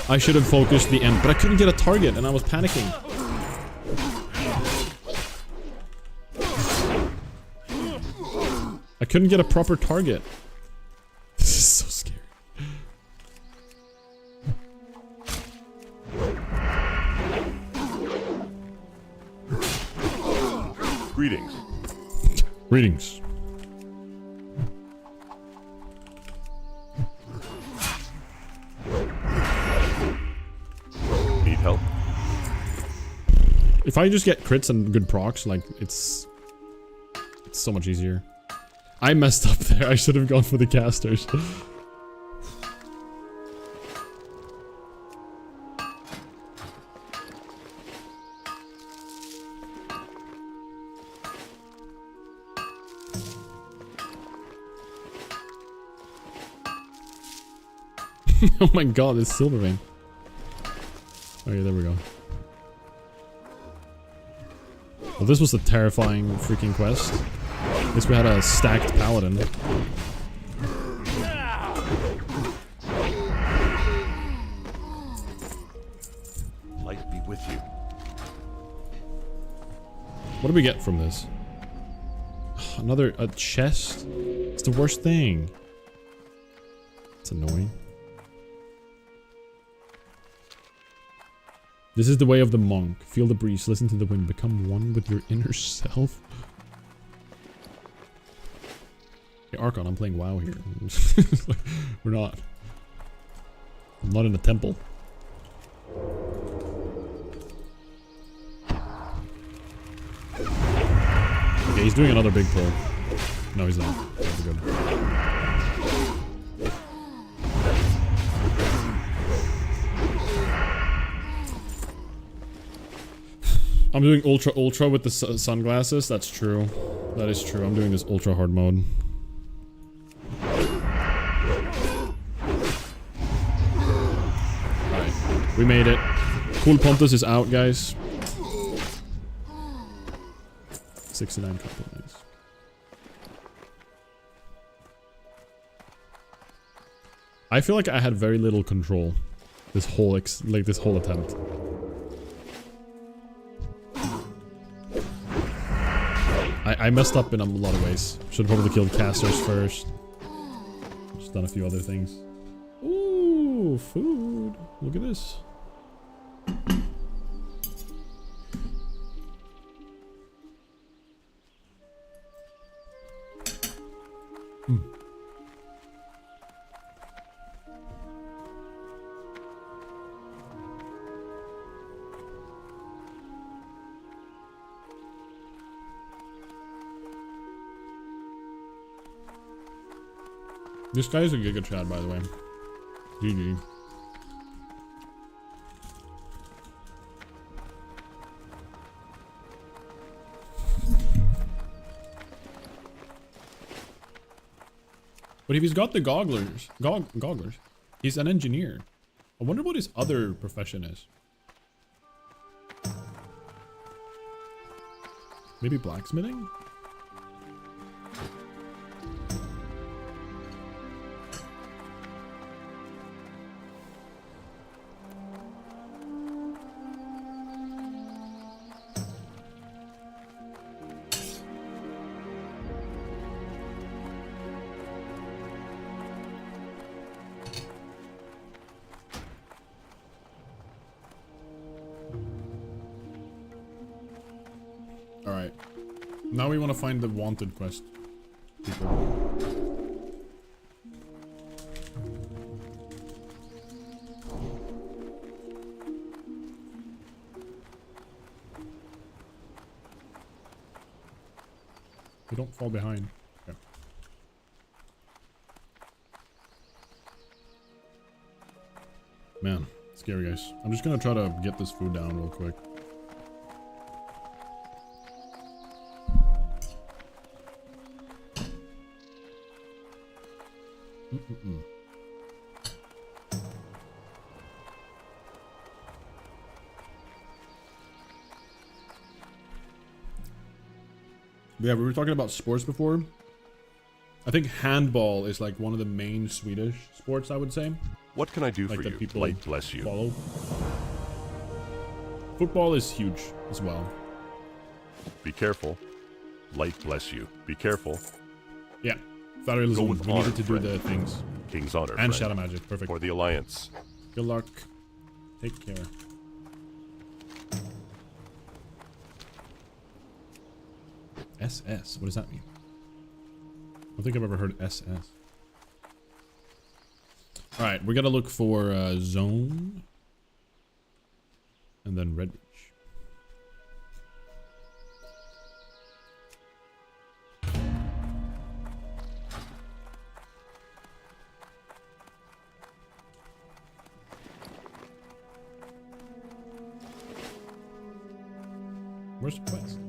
I should have focused the end, but I couldn't get a target and I was panicking. I couldn't get a proper target. This is so scary. Greetings. Greetings. Need help? If I just get crits and good procs, like, it's so much easier. I messed up there. I should have gone for the casters. Oh my god, it's silver vein. Okay, there we go. Well, this was a terrifying freaking quest. At least we had a stacked paladin. Light be with you. What do we get from this? A chest? It's the worst thing. It's annoying. This is the way of the monk. Feel the breeze, listen to the wind, become one with your inner self. Hey, Archon, I'm playing WoW here. We're not. I'm not in a temple. Okay, he's doing another big pull. No, he's not. That's good. I'm doing ultra with the sunglasses. That's true. That is true. I'm doing this ultra hard mode. Alright. We made it. Cool Pontus is out, guys. 69 companies. I feel like I had very little control this whole attempt. I messed up in a lot of ways. Should have probably killed casters first. Just done a few other things. Ooh, food. Look at this. This guy is a Giga Chad, by the way. GG. But if he's got the gogglers, he's an engineer. I wonder what his other profession is. Maybe blacksmithing? Alright. Now we want to find the wanted quest people. We don't fall behind. Okay. Man, scary guys. I'm just gonna try to get this food down real quick. Yeah, we were talking about sports before. I think handball is like one of the main Swedish sports, I would say. What can I do Like for that you? people Light bless you. follow. Football is huge as well. Be careful. Light bless you. Be careful. Yeah. Go Federalism, with we honor, needed to do friend. the things. King's honor. And friend. shadow magic, perfect. For the alliance. Good luck. Take care. SS, what does that mean? I don't think I've ever heard SS. Alright, we gotta look for zone. And then Redbridge. Where's the quest?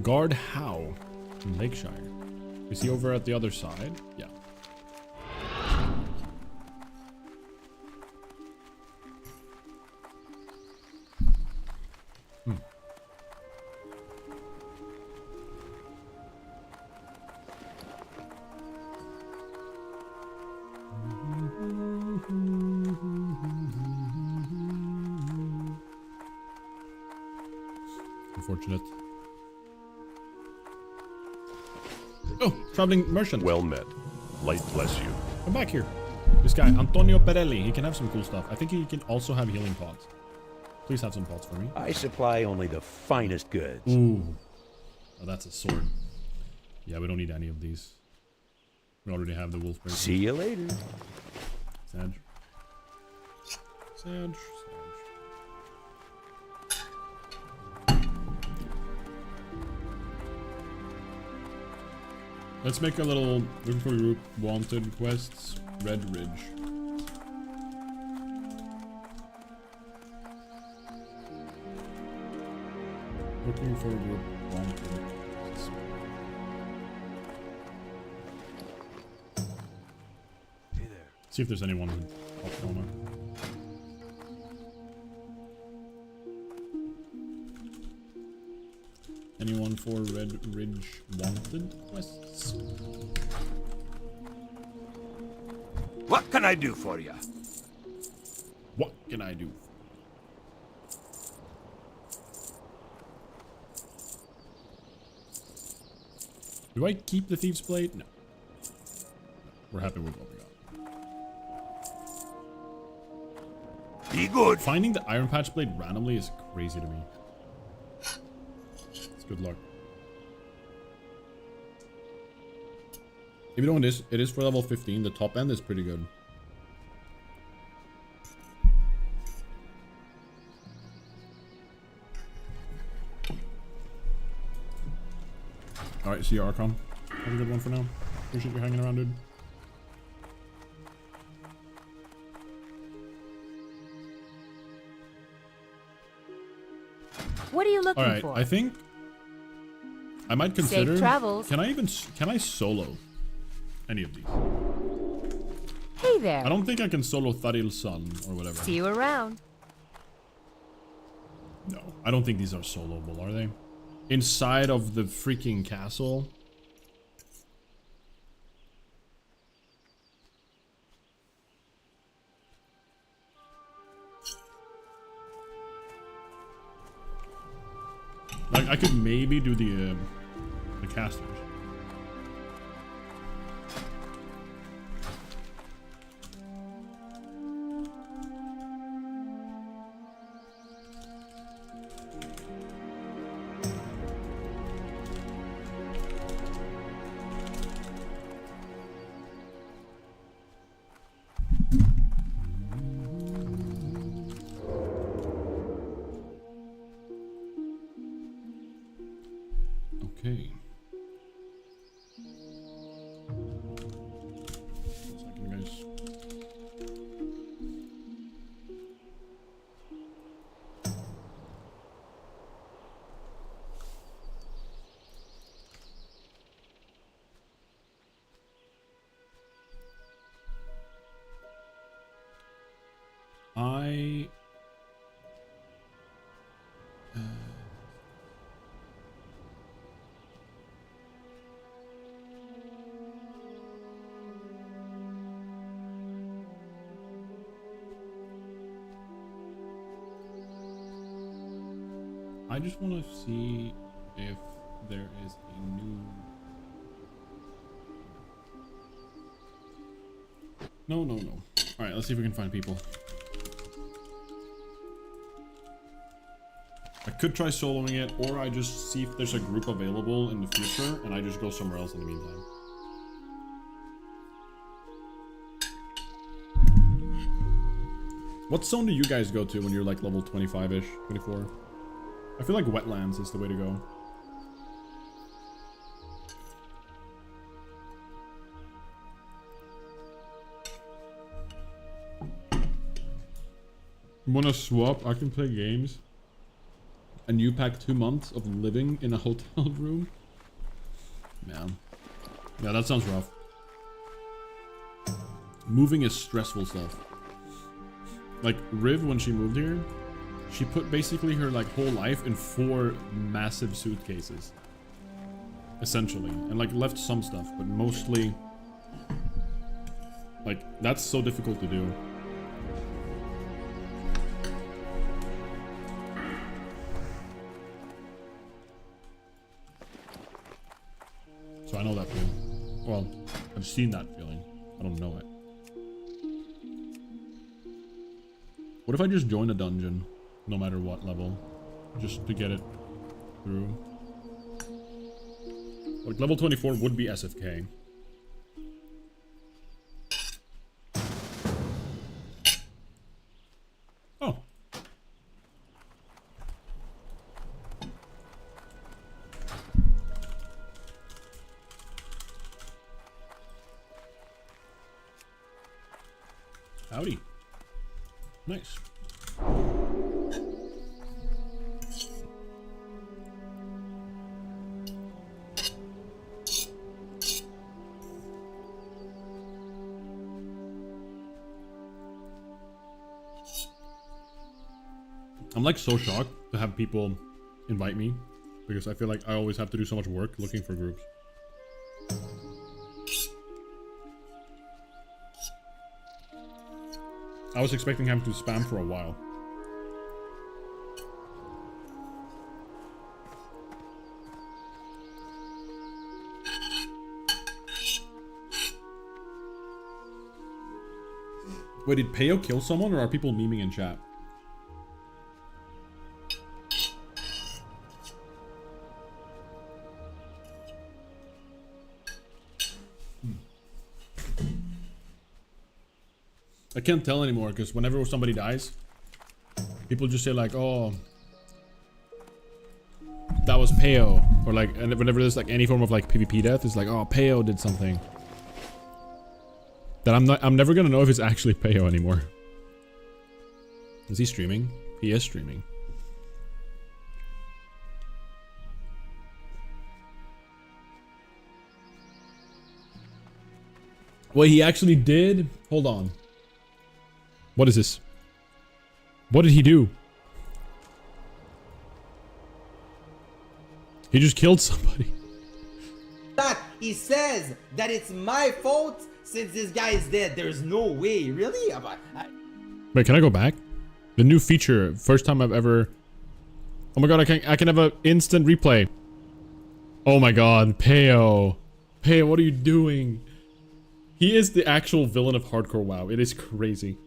Guard Howe in Lakeshire. Is he over at the other side? Yeah. Unfortunate. Oh, traveling merchant. Well met. Light bless you. Come back here. This guy, Antonio Perelli, he can have some cool stuff. I think he can also have healing pots. Please have some pots for me. I supply only the finest goods. Ooh. Oh, that's a sword. Yeah, we don't need any of these. We already have the wolf breaker. See you later. Sag. Sag. Let's make a little looking for group wanted quests. Red Ridge. Looking for group wanted quests. Hey there. See if there's anyone with Oklahoma. Anyone for Red Ridge wanted quests? What can I do for you? What can I do? Do I keep the Thieves' Blade? No. We're happy with what we got. Be good. Finding the Iron Patch Blade randomly is crazy to me. It's good luck. Even though it is for level 15, the top end is pretty good. Alright, see you, Archon. Have a good one for now. Appreciate you hanging around, dude. What are you looking Alright, for? I think I might consider... Safe travels. Can I solo any of these? Hey there. I don't think I can solo Tharil's son or whatever. See you around. No, I don't think these are soloable, are they? Inside of the freaking castle? Like, I could maybe do the casters. Okay. Second, guys. I just want to see if there is a new... No. Alright, let's see if we can find people. I could try soloing it, or I just see if there's a group available in the future, and I just go somewhere else in the meantime. What zone do you guys go to when you're like level 25-ish, 24? I feel like wetlands is the way to go. Wanna swap? I can play games. And you pack 2 months of living in a hotel room? Man. Yeah, that sounds rough. Moving is stressful stuff. Like, Riv, when she moved here, she put basically her like whole life in 4 massive suitcases. Essentially. And like left some stuff, but mostly... Like, that's so difficult to do. So I know that feeling. Well, I've seen that feeling. I don't know it. What if I just join a dungeon, no matter what level, just to get it through? Like, level 24 would be SFK. Oh. Howdy. Nice. I'm like so shocked to have people invite me because I feel like I always have to do so much work looking for groups. I was expecting him to spam for a while. Wait, did Peo kill someone or are people memeing in chat? I can't tell anymore because whenever somebody dies, people just say like, "Oh, that was Peo," or like, and whenever there's like any form of like PvP death, it's like, "Oh, Peo did something." That I'm never gonna know if it's actually Peo anymore. Is he streaming? He is streaming. Wait, he actually did? Hold on. What is this? What did he do? He just killed somebody. That he says that it's my fault since this guy is dead. There's no way, really? Wait, can I go back? The new feature, first time I've ever. Oh my god, I can have an instant replay. Oh my god, Peo. Peo, what are you doing? He is the actual villain of Hardcore WoW. It is crazy.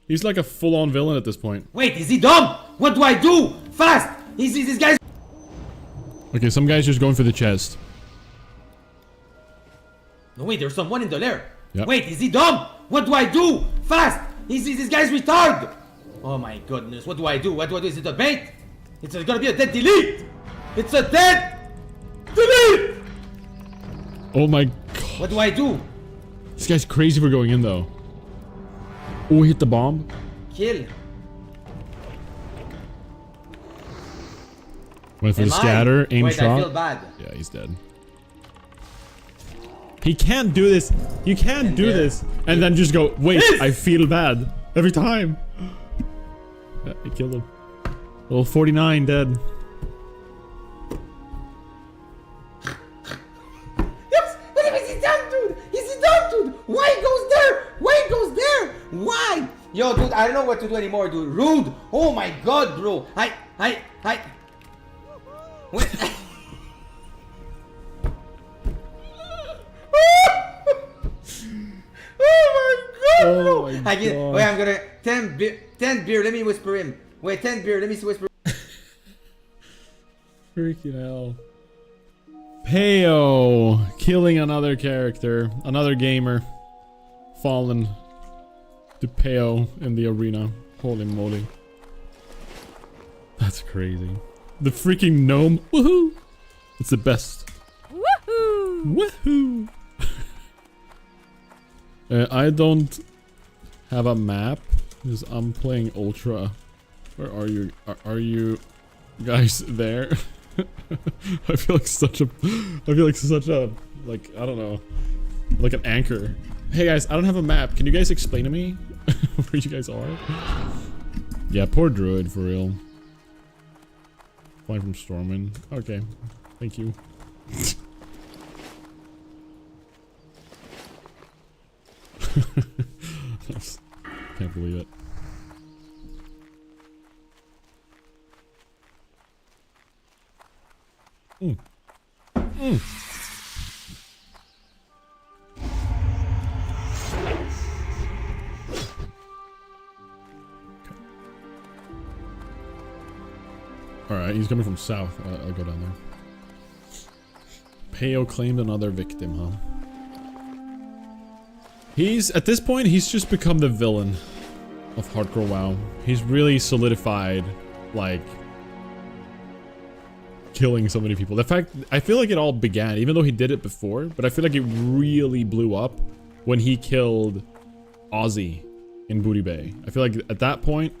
He's like a full-on villain at this point. Wait, is he dumb? What do I do? Fast! This guy's. Okay, some guy's just going for the chest. No, wait, there's someone in the lair. Yep. Wait, is he dumb? What do I do? Fast! This guy's retarded! Oh my goodness, what do I do? What do I do? Is it a bait? It's gonna be a dead delete! It's a dead delete! Oh my god. What do I do? This guy's crazy for going in though. Oh, he hit the bomb. Kill. Went for Am the scatter, aim Wait, shot. I feel bad. Yeah, he's dead. He can't do this. You can't do this. And then just go, wait, I feel bad. Every time. Yeah, I killed him. Level 49 dead. Yes! What is he done, dude? Is he done, dude? Why goes there? Why goes there? Why? Yo, dude, I don't know what to do anymore, dude. Rude. Oh my god, bro. What? Oh my god. Wait, I'm gonna 10 beer. Let me whisper him. Wait, 10 beer. Let me whisper. Freaking hell. Peo killing another character, another gamer, fallen to Peo in the arena. Holy moly. That's crazy. The freaking gnome. Woohoo! It's the best. Woohoo! Woohoo! I don't have a map because I'm playing Ultra. Where are you? Are you guys there? I feel like such a like, I don't know, like an anchor. Hey guys, I don't have a map. Can you guys explain to me where you guys are? Yeah, poor druid for real. Flying from Stormwind. Okay, thank you. Can't believe it. Alright, he's coming from south. I'll go down there. Peo claimed another victim, huh? He's, at this point, he's just become the villain of Hardcore WoW. He's really solidified, like, killing so many people. The fact, I feel like it all began, even though he did it before, but I feel like it really blew up when he killed Aussie in Booty Bay. I feel like at that point,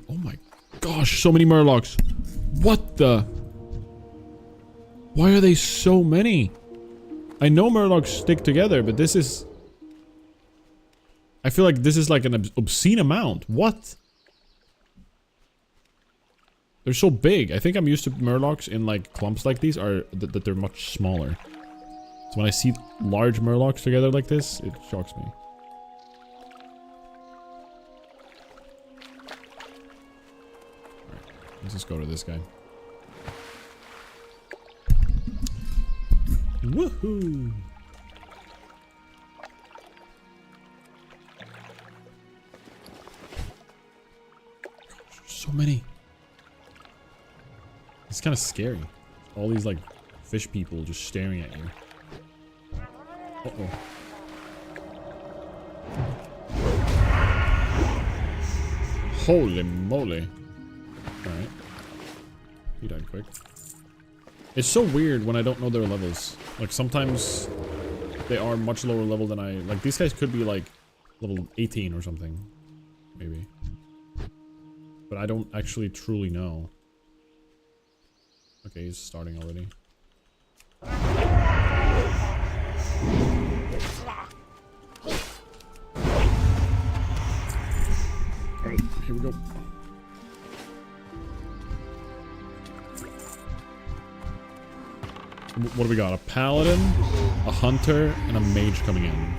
oh my gosh, so many murlocs. What the? Why are they so many? I know murlocs stick together, but this is... I feel like this is like an obscene amount. What? They're so big. I think I'm used to murlocs in like clumps like these are that they're much smaller. So when I see large murlocs together like this, it shocks me. Alright, let's just go to this guy. Woohoo! Gosh, so many. It's kind of scary. All these like fish people just staring at you. Uh-oh. Holy moly. Alright. He died quick. It's so weird when I don't know their levels. Like sometimes they are much lower level than I... Like these guys could be like level 18 or something. Maybe. But I don't actually truly know. Okay, he's starting already. Alright, here we go. What do we got? A paladin, a hunter, and a mage coming in.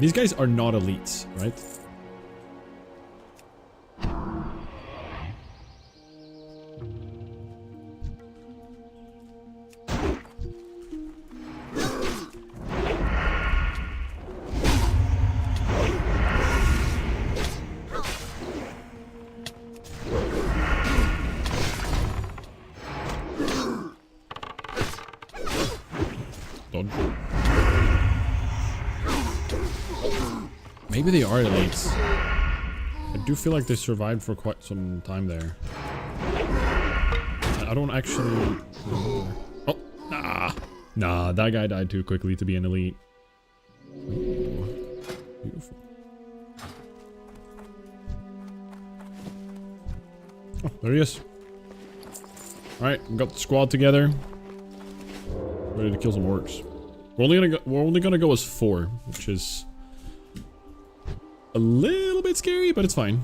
These guys are not elites, right? Dodge. Maybe they are elites. I do feel like they survived for quite some time there. I don't actually remember. Oh, nah. Nah, that guy died too quickly to be an elite. Ooh, beautiful. Oh, there he is. Alright, we got the squad together. Ready to kill some orcs. We're only gonna go as 4, which is a little bit scary, but it's fine.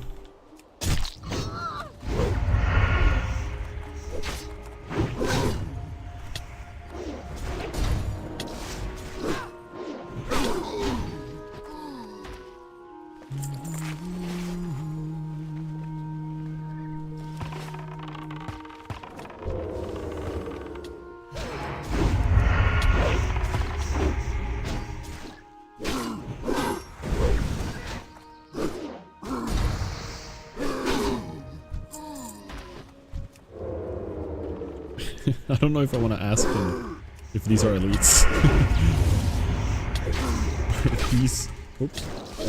I don't know if I want to ask him if these are elites.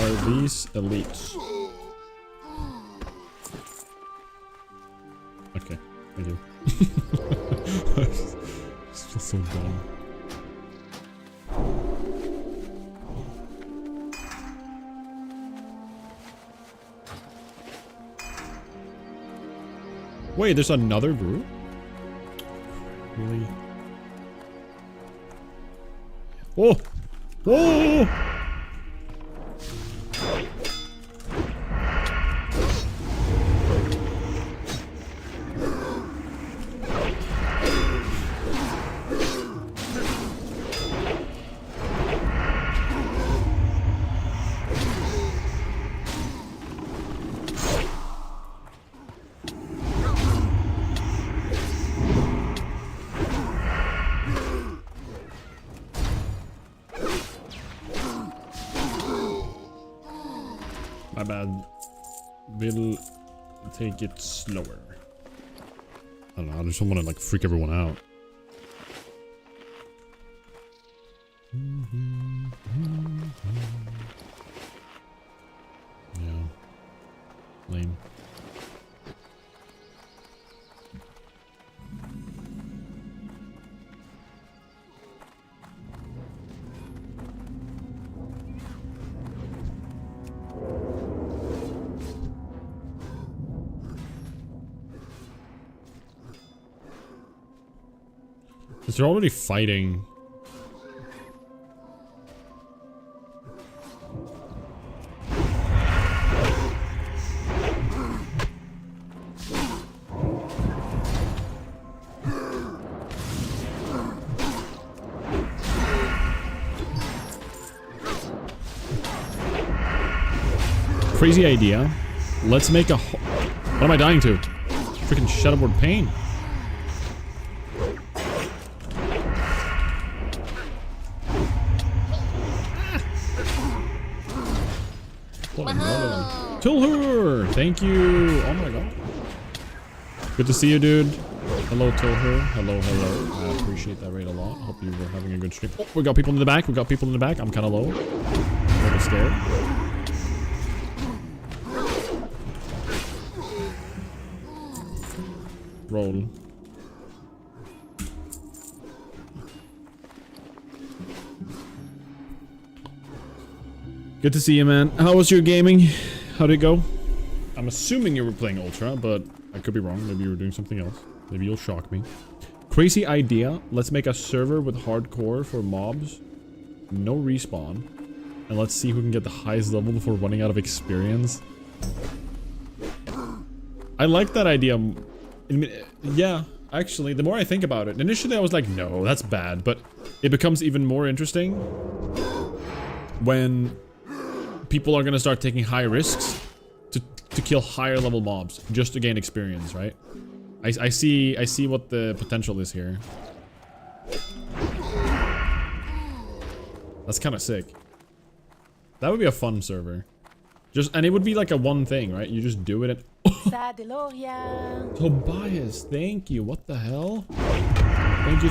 Are these elites? Okay, thank you. It's just so dumb. Wait, there's another group? Really? Oh! Whoa! My bad. We'll take it slower. I don't know, I just don't want to like freak everyone out. Yeah. Lame. Because they're already fighting. Crazy idea. Let's make a... What am I dying to? Freaking Shadowboard Pain. Kill her! Thank you! Oh my god. Good to see you, dude. Hello, Tilher. Hello, hello. I appreciate that raid a lot. Hope you were having a good stream. Oh, we got people in the back. We got people in the back. I'm kind of low. A little scared. Roll. Good to see you, man. How was your gaming? How'd it go? I'm assuming you were playing Ultra, but I could be wrong. Maybe you were doing something else. Maybe you'll shock me. Crazy idea. Let's make a server with hardcore for mobs. No respawn. And let's see who can get the highest level before running out of experience. I like that idea. Yeah, actually, the more I think about it, initially I was like, no, that's bad. But it becomes even more interesting when people are going to start taking high risks to kill higher level mobs just to gain experience, right? I see what the potential is here. That's kind of sick. That would be a fun server. And it would be like a one thing, right? You just do it and... Tobias, thank you. What the hell? Thank you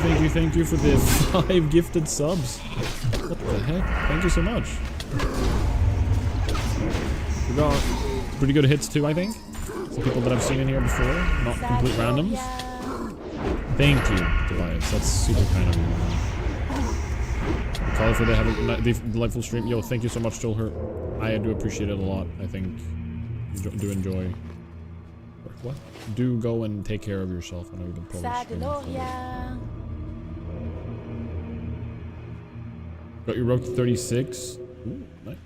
for the 5 gifted subs. What the heck? Thank you so much. We got pretty good hits too, I think. Some people that I've seen in here before, not complete randoms. Thank you, Tobias. That's super kind of you. Call for the having the delightful stream. Yo, thank you so much, Joel. I do appreciate it a lot. I think you do enjoy. What? Do go and take care of yourself. I know you've been probably got your rogue to 36. Ooh, nice.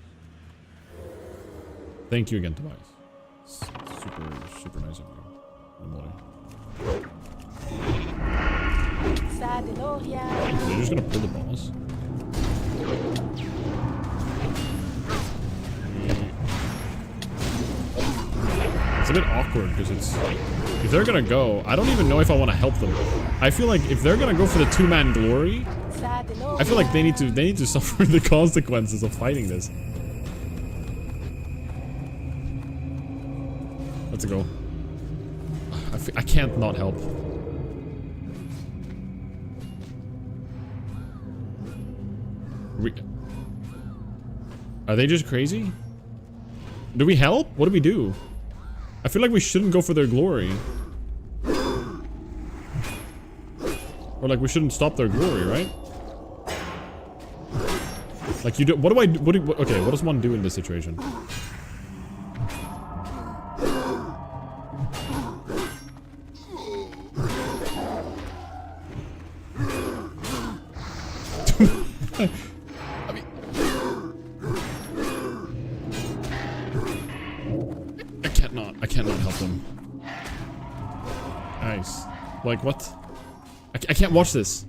Thank you again, Tobias. Super nice of you. You're just gonna pull the boss. It's a bit awkward because if they're gonna go, I don't even know if I want to help them. I feel like if they're gonna go for the 2-man glory, I feel like they need to suffer the consequences of fighting this. Let's go. I can't not help. Are they just crazy? Do we help? What do we do? I feel like we shouldn't go for their glory. Or like we shouldn't stop their glory, right? Like you do. What do I do? Okay, what does one do in this situation? I cannot help them. Nice. Like what? I can't watch this.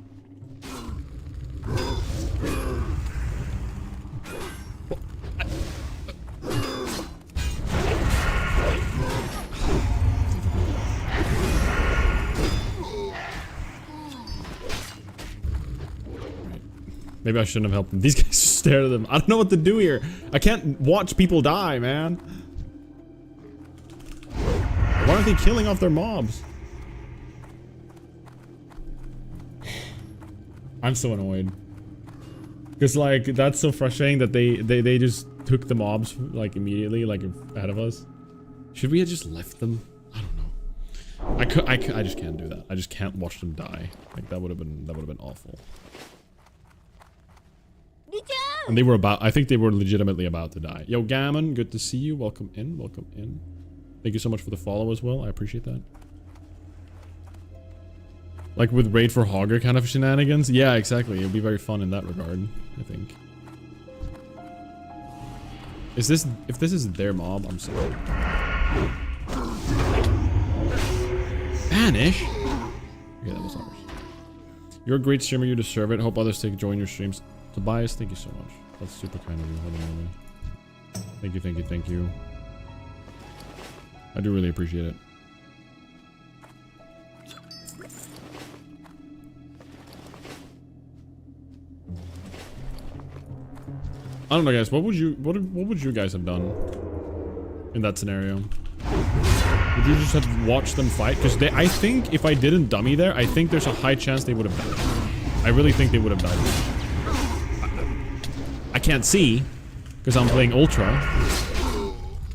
Maybe I shouldn't have helped them. These guys just stare at them. I don't know what to do here. I can't watch people die, man. Why aren't they killing off their mobs? I'm so annoyed. Because, like, that's so frustrating that they just took the mobs, like, immediately, like, ahead of us. Should we have just left them? I don't know. I just can't do that. I just can't watch them die. Like, that would have been awful. And they were I think they were legitimately about to die. Yo, Gammon, good to see you. Welcome in, welcome in. Thank you so much for the follow as well. I appreciate that. Like with Raid for Hogger kind of shenanigans? Yeah, exactly. It'd be very fun in that regard, I think. Is this... If this is their mob, I'm sorry. Spanish? Okay, that was ours. You're a great streamer, you deserve it. Hope others take join your streams. Tobias, thank you so much. That's super kind of you. Hold on. Thank you, thank you, thank you. I do really appreciate it. I don't know, guys. What would you guys have done in that scenario? Would you just have watched them fight? Because I think if I didn't dummy there, I think there's a high chance they would have died. I really think they would have died. I can't see because I'm playing Ultra,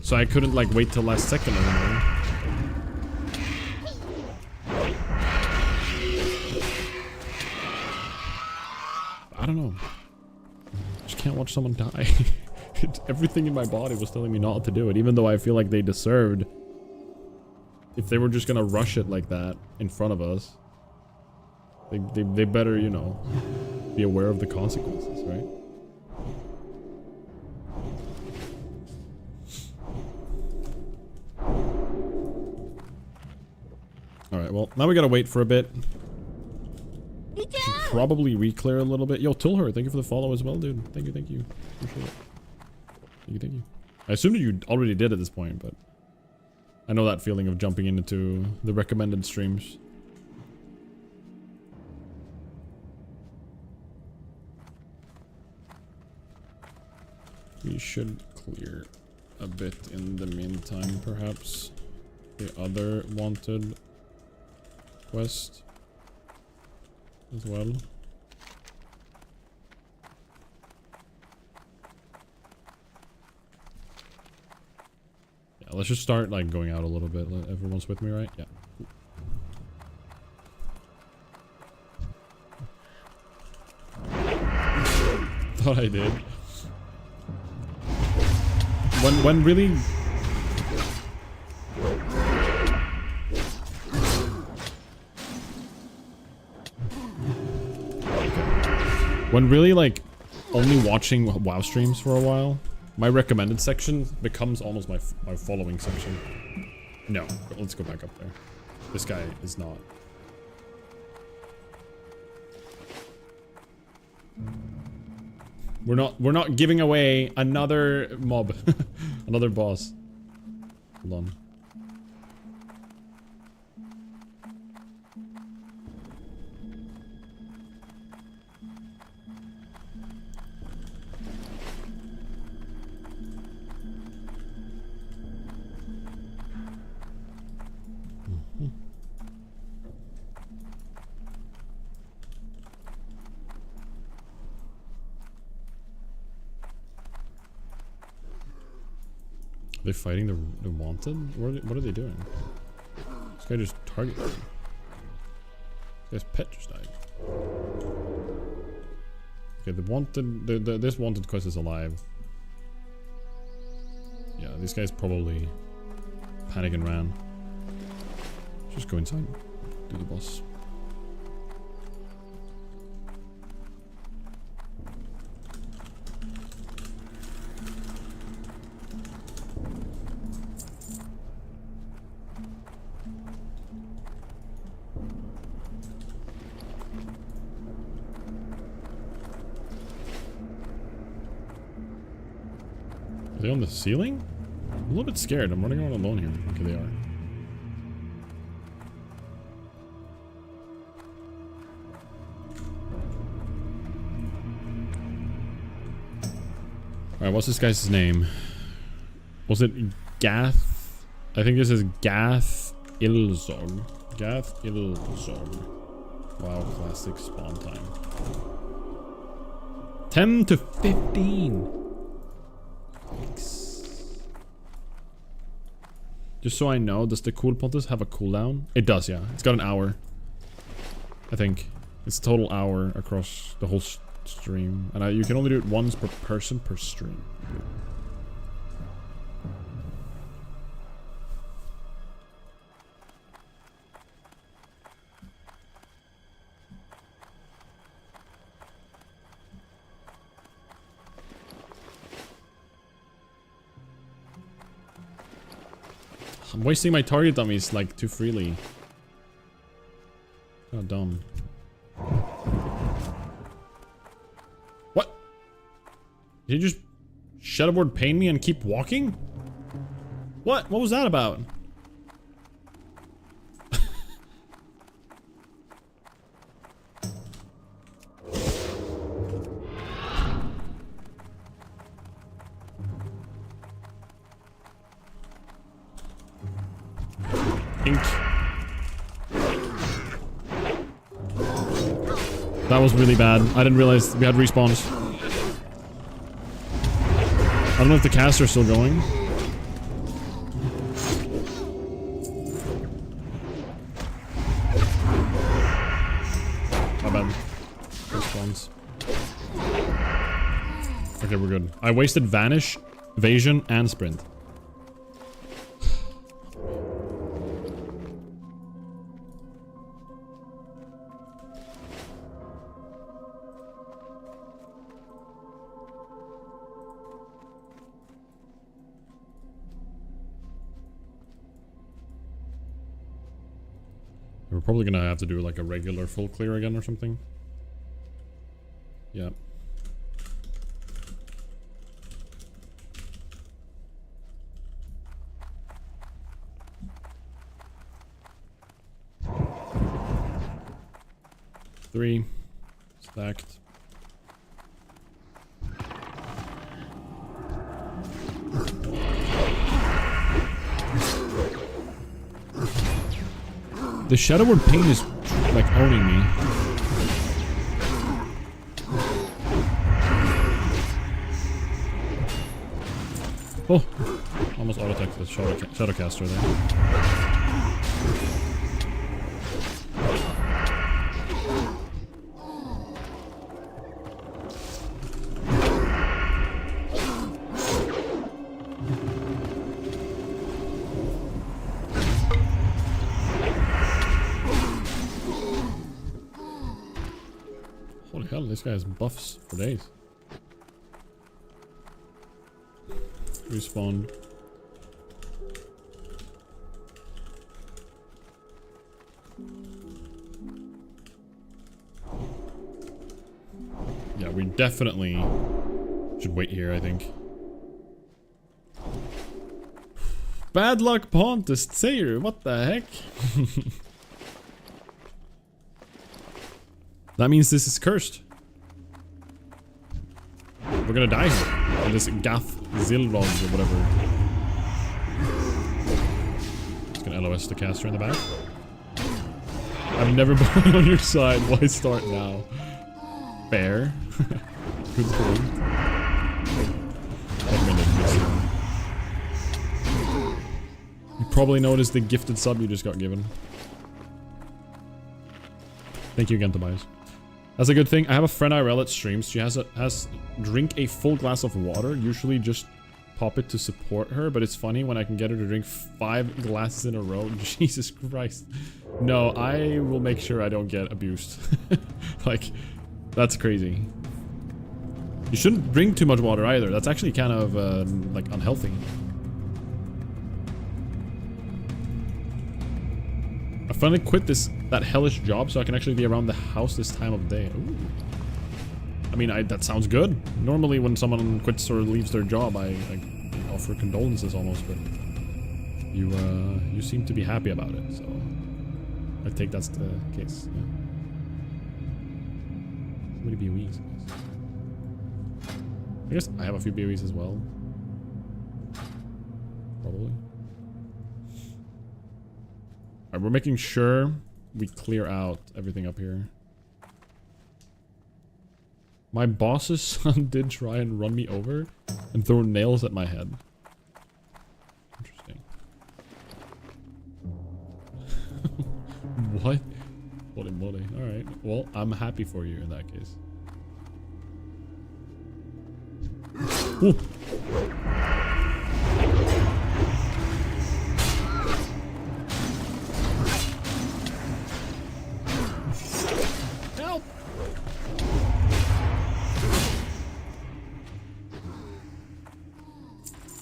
so I couldn't like wait till last second or anything. I don't know. Just can't watch someone die. Everything in my body was telling me not to do it, even though I feel like they deserved. If they were just gonna rush it like that in front of us, they better, you know, be aware of the consequences, right? Alright, well, now we gotta wait for a bit. Should probably re-clear a little bit. Yo, Tilher, thank you for the follow as well, dude. Thank you, thank you. Appreciate it. Thank you, thank you. I assumed you already did at this point, but I know that feeling of jumping into the recommended streams. We should clear a bit in the meantime, perhaps. The other wanted quest as well. Yeah, let's just start like going out a little bit. Everyone's with me, right? Yeah. Thought I did. When really... When really like only watching WoW streams for a while, my recommended section becomes almost my following section. No, let's go back up there. This guy is not. We're not giving away another mob. Another boss. Hold on. Are they fighting the wanted? What are they doing? This guy just targeted me. This guy's pet just died. Okay, the wanted, this wanted quest is alive. Yeah, this guy's probably panic and ran. Just go inside, do the boss. Are they on the ceiling? I'm a little bit scared. I'm running around alone here. Okay, they are. Alright, what's this guy's name? Was it Gath? I think this is Gath Ilzog. Gath Ilzog. Wow, classic spawn time. 10 to 15. Just so I know, does the cool Pontus have a cooldown? It does, yeah. It's got an hour. I think. It's a total hour across the whole stream. And you can only do it once per person per stream. I'm wasting my target dummies like too freely. Oh, dumb. What? Did you just shadowboard pain me and keep walking? What? What was that about? Ink. That was really bad. I didn't realize we had respawns. I don't know if the caster's still going. My bad. Respawns. Okay, we're good. I wasted Vanish, Evasion, and Sprint. We're probably gonna have to do like a regular full clear again or something. Yeah. Three. Stacked. The Shadowward Pain is like owning me. Oh! Almost auto-attacked the Shadowcaster there. Holy hell, this guy has buffs for days. Respawned. Yeah, we definitely should wait here, I think. Bad luck, Pontus, Tsayer, what the heck? That means this is cursed. We're gonna die here. On this Gath Zilrog or whatever. Just gonna LOS the caster in the back. I've never been on your side. Why start now? Fair. Good point. You probably noticed the gifted sub you just got given. Thank you again, Tobias. That's a good thing. I have a friend IRL that streams. She has drink a full glass of water. Usually just pop it to support her, but it's funny when I can get her to drink 5 glasses in a row. Jesus Christ. No, I will make sure I don't get abused. Like, that's crazy. You shouldn't drink too much water either. That's actually kind of like unhealthy. I finally quit that hellish job so I can actually be around the house this time of day. Ooh. I mean, that sounds good. Normally when someone quits or leaves their job, I offer condolences almost, but you seem to be happy about it, so I think that's the case. Yeah. How many BOEs? I guess I have a few BOEs as well. Probably. Alright, we're making sure we clear out everything up here. My boss's son did try and run me over and throw nails at my head. Interesting. What? Holy moly. Alright. Well, I'm happy for you in that case. Ooh. Help!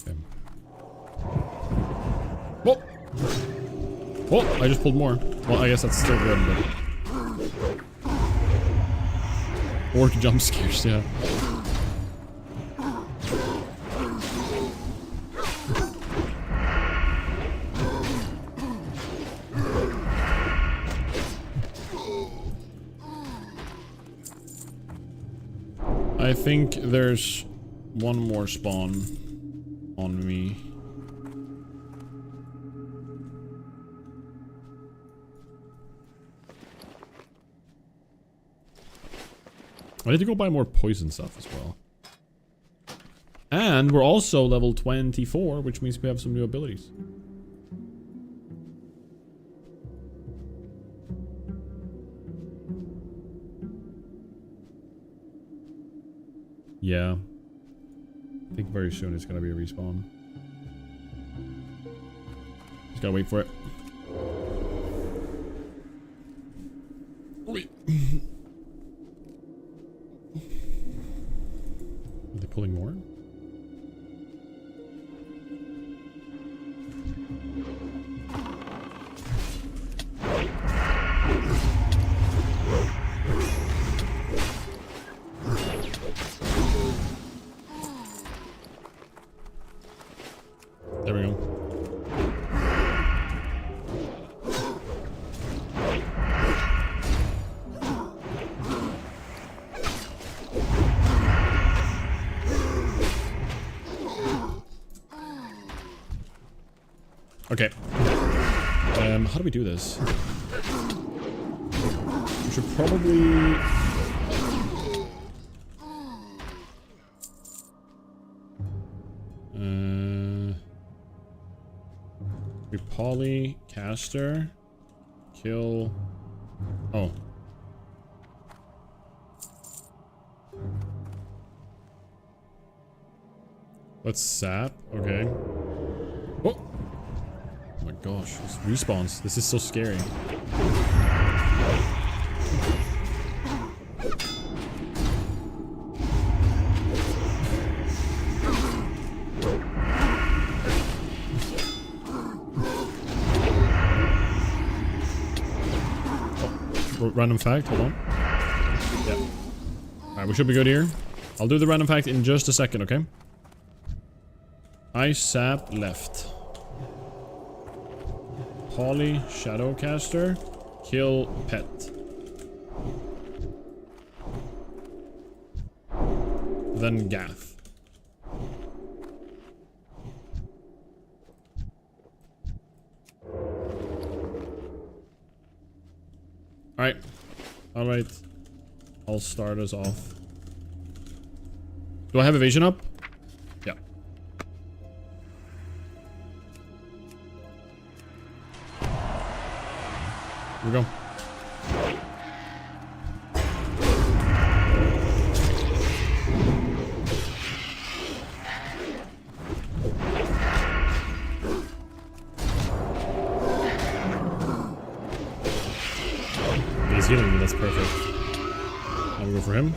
Okay. Whoa! Oh, I just pulled more. Well, I guess that's still good, but... Orc jump scares, yeah. I think there's one more spawn on me. I need to go buy more poison stuff as well. And we're also level 24, which means we have some new abilities. Yeah. I think very soon it's gonna be a respawn. Just gotta wait for it. Wait. Are they pulling more? There we go. Okay. How do we do this? We should probably... we poly caster, kill. Oh. Let's sap. Okay. Oh. Oh my gosh, this respawns. This is so scary. Random fact, hold on. Yeah. Alright, we should be good here. I'll do the random fact in just a second, okay? Ice sap left. Poly shadowcaster. Kill pet. Then gaff. Alright. Alright. I'll start us off. Do I have evasion up? Yeah. Here we go. He's healing me, that's perfect. Now we go for him.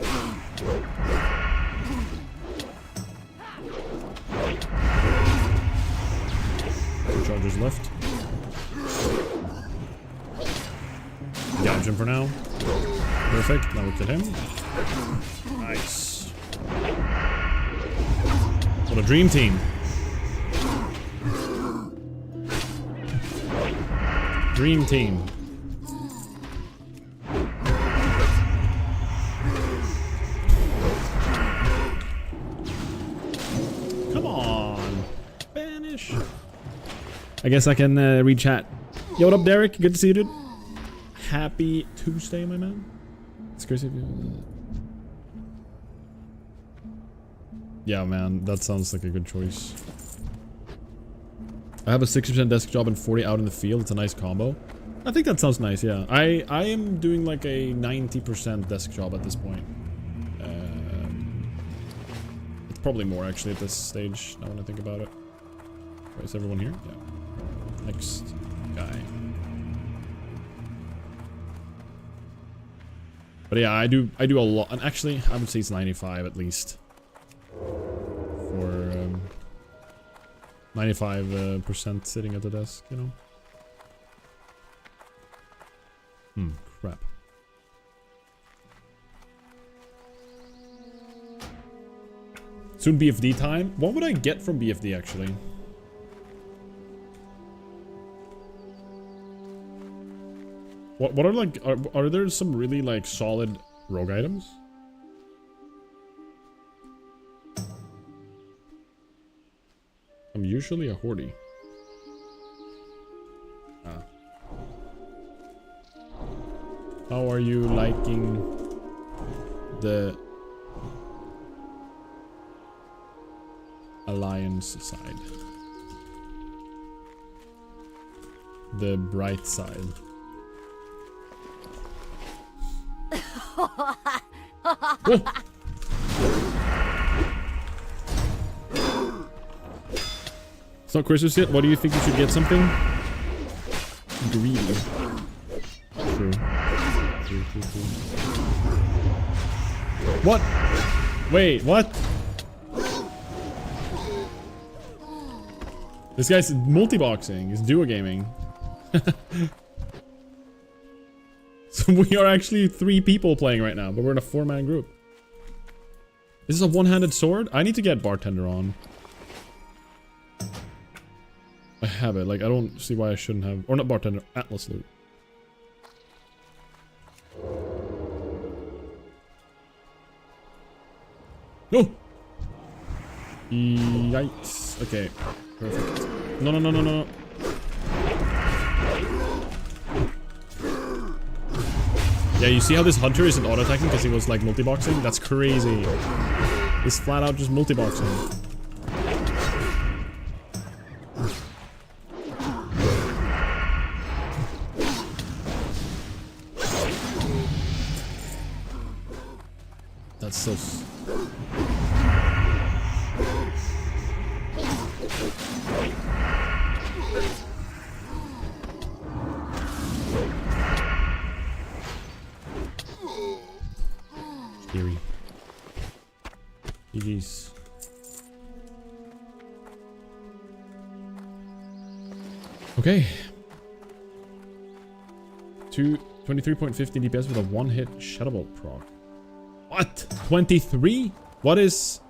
Two charges left. Gouge him for now. Perfect, now look at him. Nice. What a dream team. Dream team. I guess I can read chat. Yo, what up, Derek? Good to see you, dude. Happy Tuesday, my man. It's crazy if you... Yeah, man. That sounds like a good choice. I have a 60% desk job and 40 out in the field. It's a nice combo. I think that sounds nice, yeah. I am doing like a 90% desk job at this point. It's probably more, actually, at this stage, now when I think about it. Wait, is everyone here? Yeah. Next guy. But yeah, I do a lot, and actually I would say it's 95 at least. For 95% sitting at the desk, you know. Crap. Soon BFD time. What would I get from BFD actually? What are like are there some really like solid rogue items? I'm usually a hoardy. Ah. How are you liking the alliance side? The bright side. Whoa. It's not Christmas yet. What do you think you should get something? Greedy. True. True. What? Wait, what? This guy's multi-boxing. He's duo gaming. So we are actually 3 people playing right now, but we're in a 4-man group. Is this a one-handed sword? I need to get bartender on. I have it. Like, I don't see why I shouldn't have... Or not bartender, Atlas loot. No! Yikes. Okay. Perfect. No. Yeah, you see how this hunter isn't auto-attacking because he was like multi-boxing? That's crazy. He's flat out just multi-boxing. That's so... Scary. GG's. Okay. 23.15 DPS with a one-hit Shadowbolt proc. What? 23? What is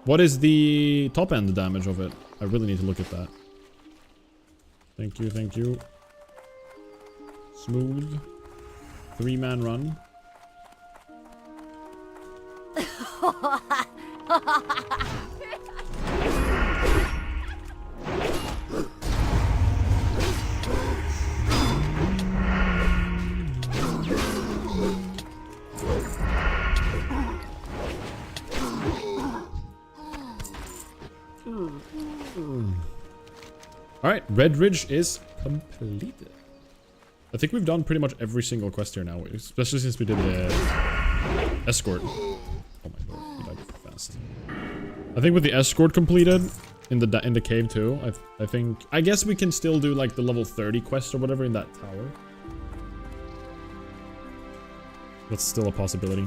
the top end damage of it? I really need to look at that. Thank you. Smooth. 3-man run. Alright, Red Ridge is completed. I think we've done pretty much every single quest here now, especially since we did the escort. Oh my lord, he died fast. I think with the escort completed in the cave too, I guess we can still do like the level 30 quest or whatever in that tower. That's still a possibility.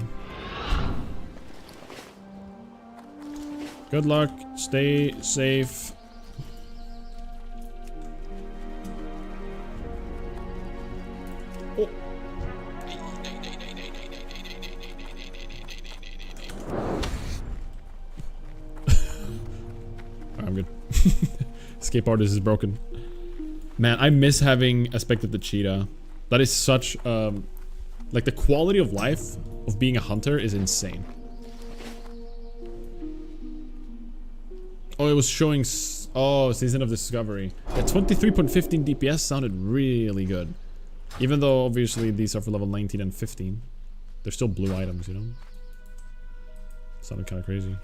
Good luck, stay safe. Oh. I'm good. Escape artist is broken. Man, I miss having Aspected the cheetah. That is such like the quality of life of being a hunter is insane. Oh, it was showing Season of Discovery. Yeah, 23.15 DPS sounded really good. Even though obviously these are for level 19 and 15. They're still blue items, you know? Sounded kind of crazy.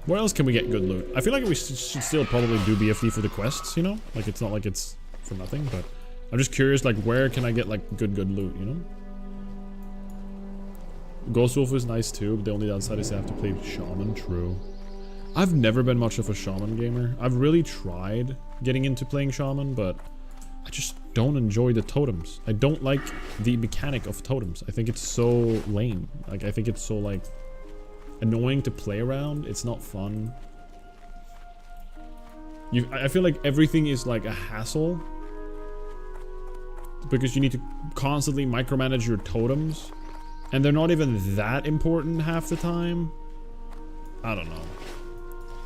Where else can we get good loot? I feel like we should still probably do BFD for the quests, you know? Like, it's not like it's for nothing, but I'm just curious, like, where can I get, like, good loot, you know? Ghost Wolf is nice too, but the only downside is I have to play Shaman, true. I've never been much of a Shaman gamer. I've really tried getting into playing Shaman, but I just don't enjoy the totems. I don't like the mechanic of totems. I think it's so lame. Like, I think it's so, like, annoying to play around. It's not fun. I feel like everything is, like, a hassle. because you need to constantly micromanage your totems, and they're not even that important half the time. I don't know.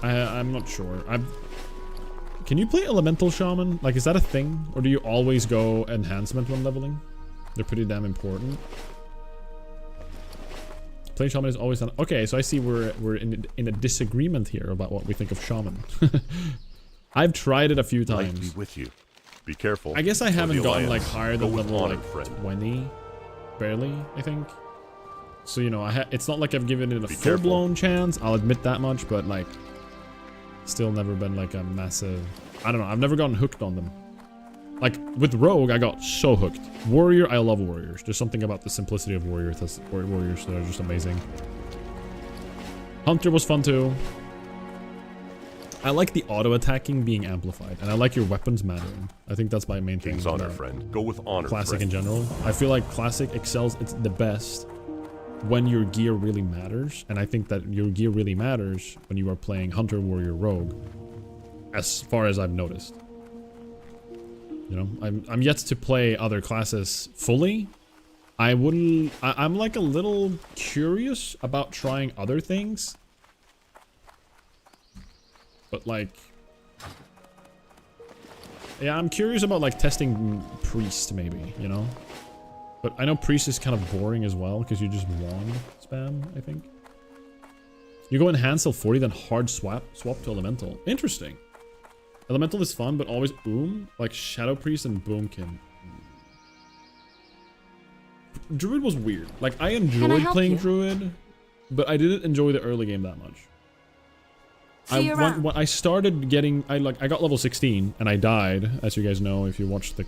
I'm not sure. Can you play Elemental Shaman? Like, is that a thing? Or do you always go Enhancement when leveling? They're pretty damn important. Playing Shaman is always done. Okay, so I see we're in a disagreement here about what we think of Shaman. I've tried it a few Light times. be with you. Be careful. I guess I for haven't the gotten like Alliance. higher Go than with level honor, like friend. 20. Barely, I think. So, you know, it's not like I've given it a Be full-blown chance, I'll admit that much, but like, still never been like a massive... I don't know, I've never gotten hooked on them. Like, with Rogue, I got so hooked. Warrior, I love Warriors. There's something about the simplicity of Warriors that are just amazing. Hunter was fun too. I like the auto-attacking being amplified, and I like your weapons mattering. I think that's my main thing. King's honor, about friend. Go with honor, Classic friend. in general. I feel like Classic excels, it's the best when your gear really matters, and I think that your gear really matters when you are playing Hunter, Warrior, Rogue, as far as I've noticed. You know, I'm yet to play other classes fully. I'm like a little curious about trying other things. But like, yeah, I'm curious about like testing Priest maybe, you know? But I know Priest is kind of boring as well, because you just wand spam, I think. You go enhance till 40, then hard swap to Elemental. Interesting. Elemental is fun, but always Boom, like Shadow Priest and Boomkin. Druid was weird. Like, I enjoyed playing Druid, but I didn't enjoy the early game that much. When I started getting, I got level 16 and I died, as you guys know if you watched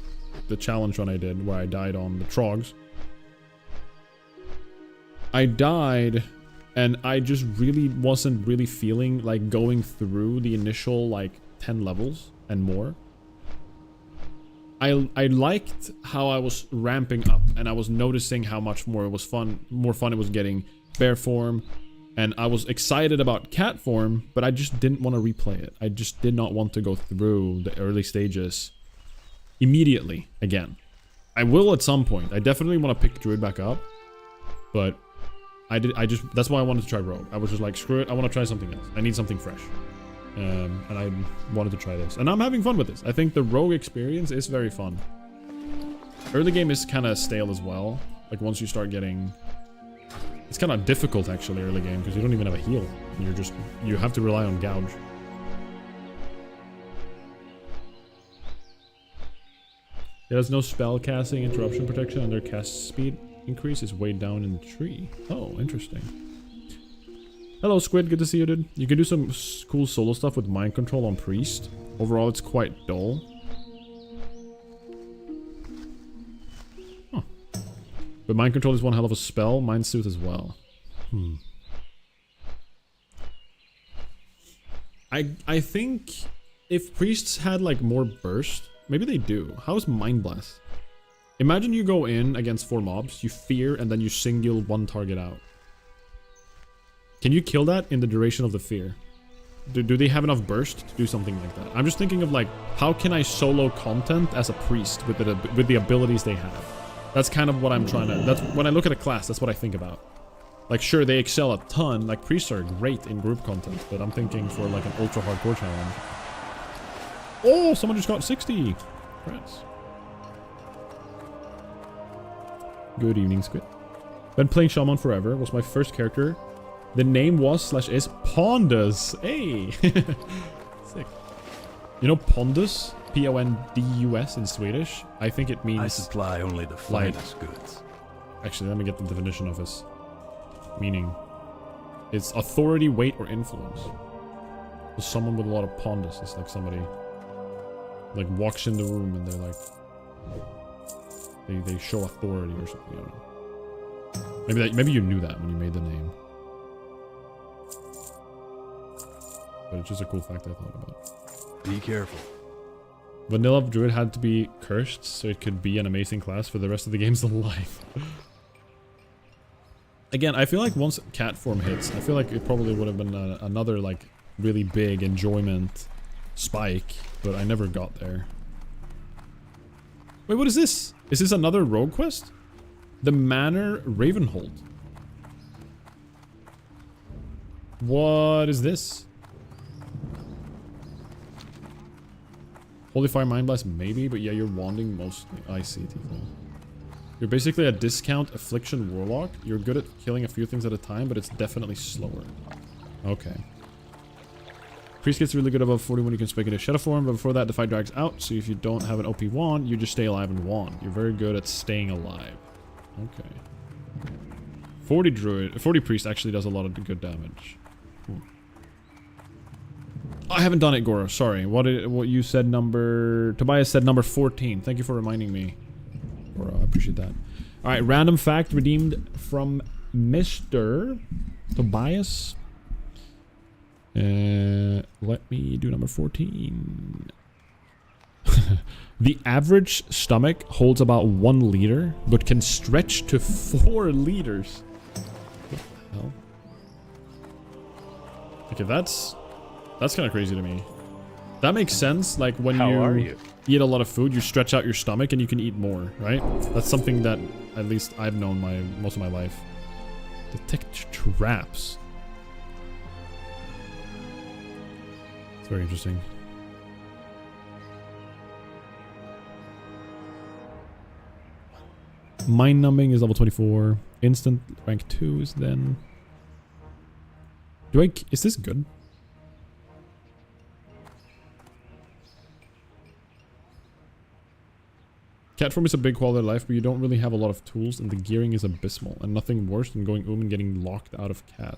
the challenge run I did where I died on the Trogs. I died and I just really wasn't really feeling like going through the initial like 10 levels and more. I liked how I was ramping up and I was noticing how much more fun it was getting. Bear form. And I was excited about cat form, but I just didn't want to replay it. I just did not want to go through the early stages immediately again. I will at some point. I definitely want to pick Druid back up, but that's why I wanted to try Rogue. I was just like, screw it, I want to try something else. I need something fresh. And I wanted to try this. And I'm having fun with this. I think the Rogue experience is very fun. Early game is kind of stale as well. Like once you start getting... It's kind of difficult actually early game because you don't even have a heal. You have to rely on gouge. It has no spell casting interruption protection, and their cast speed increase is way down in the tree. Oh, interesting. Hello Squid, good to see you, dude. You can do some cool solo stuff with mind control on Priest. Overall it's quite dull. But Mind Control is one hell of a spell. Mind Soothe as well. I think if priests had like more burst, maybe they do. How is Mind Blast? Imagine you go in against 4 mobs, you fear, and then you single one target out. Can you kill that in the duration of the fear? Do they have enough burst to do something like that? I'm just thinking of like, how can I solo content as a priest with the abilities they have? That's kind of what I'm trying to... That's when I look at a class, that's what I think about. Like, sure, they excel a ton. Like, priests are great in group content, but I'm thinking for like an ultra hardcore challenge. Oh, someone just got 60. Congrats. Good evening, Squid. Been playing Shaman forever. Was my first character. The name was/is Pontus. Hey, sick. You know Pontus? P-O-N-D-U-S in Swedish. I think it means... I supply only the finest goods. Actually, let me get the definition of his meaning. It's authority, weight, or influence. So someone with a lot of pondus is like somebody like walks in the room and they're like they show authority or something. I don't know. Maybe you knew that when you made the name. But it's just a cool fact I thought about. Be careful. Vanilla Druid had to be cursed so it could be an amazing class for the rest of the game's life. Again, I feel like once cat form hits, I feel like it probably would have been another like really big enjoyment spike, but I never got there. Wait, what is this? Is this another rogue quest? The Manor Ravenhold. What is this? Holy Fire Mind Blast, maybe, but yeah, you're wanding mostly. I see, Tifa. You're basically a discount Affliction Warlock. You're good at killing a few things at a time, but it's definitely slower. Okay. Priest gets really good above 40 when you can spec into Shadow form, but before that, the fight drags out, so if you don't have an OP wand, you just stay alive and wand. You're very good at staying alive. Okay. 40 Priest actually does a lot of good damage. I haven't done it, Goro. Sorry. What you said number... Tobias said number 14. Thank you for reminding me. Goro, I appreciate that. Alright, random fact redeemed from Mr. Tobias. Let me do number 14. The average stomach holds about 1 liter, but can stretch to 4 liters. What the hell? Okay, that's kind of crazy to me. That makes sense. Like when you eat a lot of food, you stretch out your stomach and you can eat more, right? That's something that at least I've known most of my life. Detect traps. It's very interesting. Mind numbing is level 24. Instant rank 2 is then. Is this good? Cat form is a big quality of life, but you don't really have a lot of tools, and the gearing is abysmal, and nothing worse than going and getting locked out of cat.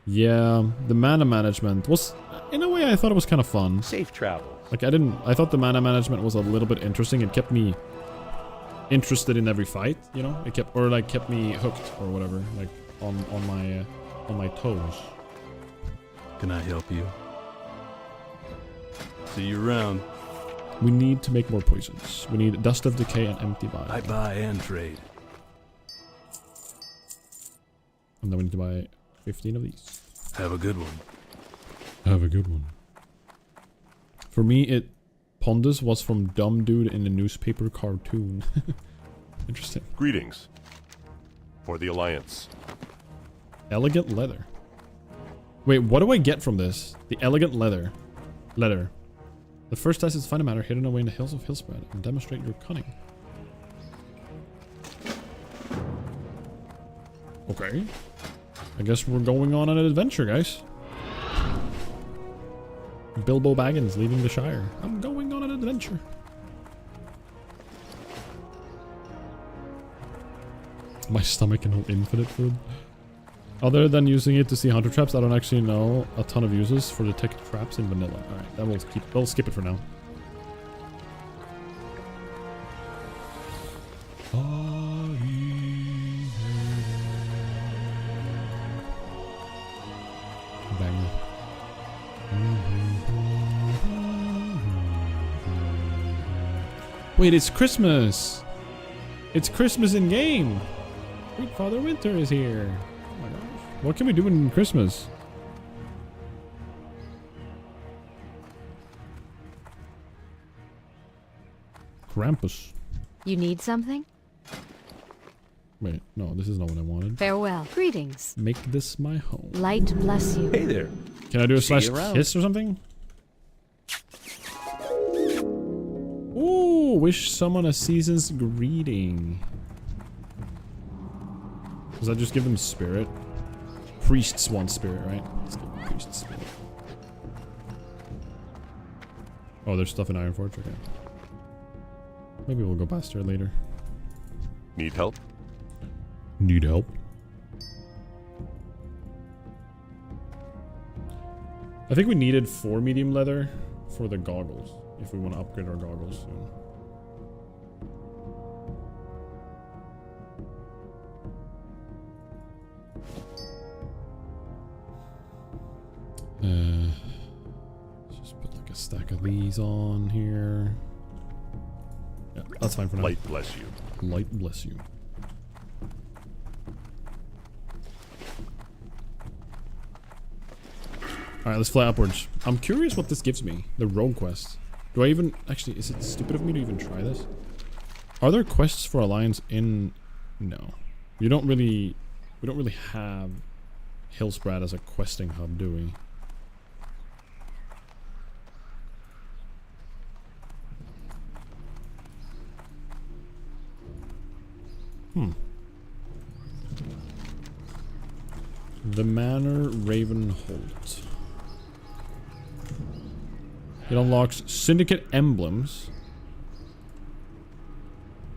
Yeah, the mana management was, in a way, I thought it was kind of fun. Safe travel. Like I thought the mana management was a little bit interesting. It kept me interested in every fight, you know. It kept me hooked or whatever, like on my toes. Can I help you? See you around. We need to make more poisons. We need Dust of Decay and Empty Buy. I buy and trade. And then we need to buy 15 of these. Have a good one. Have a good one. For me, Pontus was from Dumb Dude in the newspaper cartoon. Interesting. Greetings. For the Alliance. Elegant leather. Wait, what do I get from this? The elegant leather. The first task is to find a matter hidden away in the hills of Hillspread and demonstrate your cunning. Okay. I guess we're going on an adventure, guys. Bilbo Baggins leaving the Shire. I'm going on an adventure. My stomach can hold infinite food. Other than using it to see hunter traps, I don't actually know a ton of uses for detect traps in vanilla. Alright, that we'll skip it for now. Bang. Wait, it's Christmas! It's Christmas in game! Sweet Father Winter is here! Oh my gosh. What can we do in Christmas? Krampus. You need something? Wait, no, this is not what I wanted. Farewell. Greetings. Make this my home. Light bless you. Hey there. Can I do a See you slash around. kiss or something? Ooh, wish someone a season's greeting. Does that just give them spirit? Priests want spirit, right? Let's give priests spirit. Oh, there's stuff in Ironforge, okay. Maybe we'll go past her later. Need help? Need help? I think we needed 4 medium leather for the goggles, if we want to upgrade our goggles soon. Let's just put like a stack of these on here. Yeah, that's fine for now. Light bless you. Light bless you. Alright, let's fly upwards. I'm curious what this gives me. The rogue quest. Do I even... Actually, is it stupid of me to even try this? Are there quests for Alliance in... No. You don't really... We don't really have Hillsbrad as a questing hub, do we? The Manor Ravenholt. It unlocks Syndicate Emblems,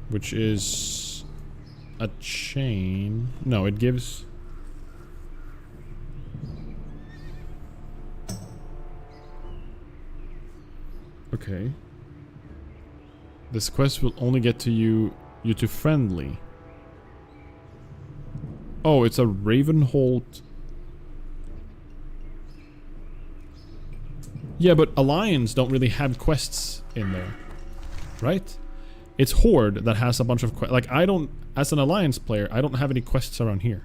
which is a chain. No, it gives... Okay. This quest will only get to you to friendly. Oh, it's a Ravenholt. Yeah, but Alliance don't really have quests in there, right? It's Horde that has a bunch of quests. Like, I don't, as an Alliance player, I don't have any quests around here.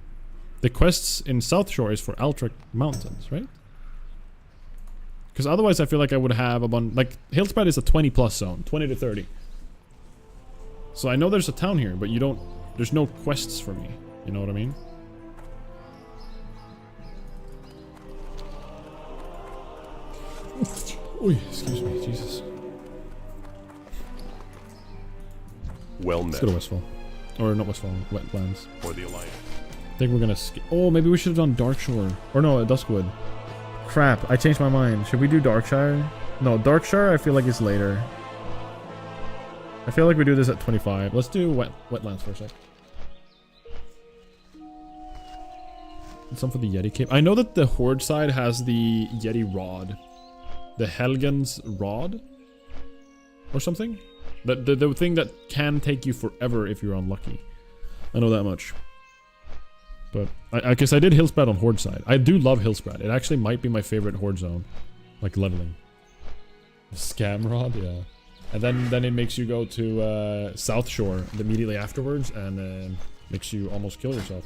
The quests in South Shore is for Altrek Mountains, right? Because otherwise I feel like I would have a bunch... Like, Hillsbrad is a 20+ zone, 20 to 30. So I know there's a town here, but you don't... There's no quests for me. You know what I mean? Oy, excuse me, Jesus. Well Let's met. go to Westfall. Or not Westfall, Wetlands. For the Alliance. I think we're gonna skip... Oh, maybe we should have done Darkshore. Or no, Duskwood. Crap, I changed my mind. Should we do Darkshire? No, Darkshire I feel like is later. I feel like we do this at 25. Let's do Wetlands for a sec. Some for the Yeti Cape. I know that the Horde side has the Yeti Rod. The Helgen's Rod? Or something? The thing that can take you forever if you're unlucky. I know that much. But, I guess I did Hillsbrad on Horde side. I do love Hillsbrad. It actually might be my favorite Horde zone. Like leveling. Scam Rod? Yeah. And then it makes you go to South Shore immediately afterwards and makes you almost kill yourself.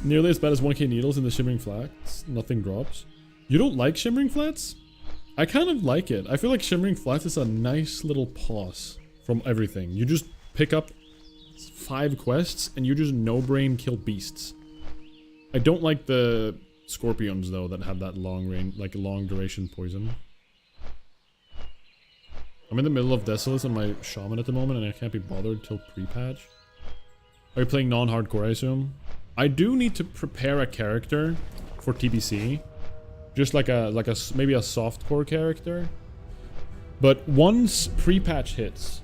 Nearly as bad as 1k needles in the Shimmering Flats. Nothing drops. You don't like Shimmering Flats? I kind of like it. I feel like Shimmering Flats is a nice little pause from everything. You just pick up 5 quests and you just no-brain kill beasts. I don't like the Scorpions though that have that long range, like long duration poison. I'm in the middle of Desolace on my Shaman at the moment and I can't be bothered till pre-patch. Are you playing non-hardcore, I assume? I do need to prepare a character for TBC. Just like a maybe a softcore character. But once pre-patch hits,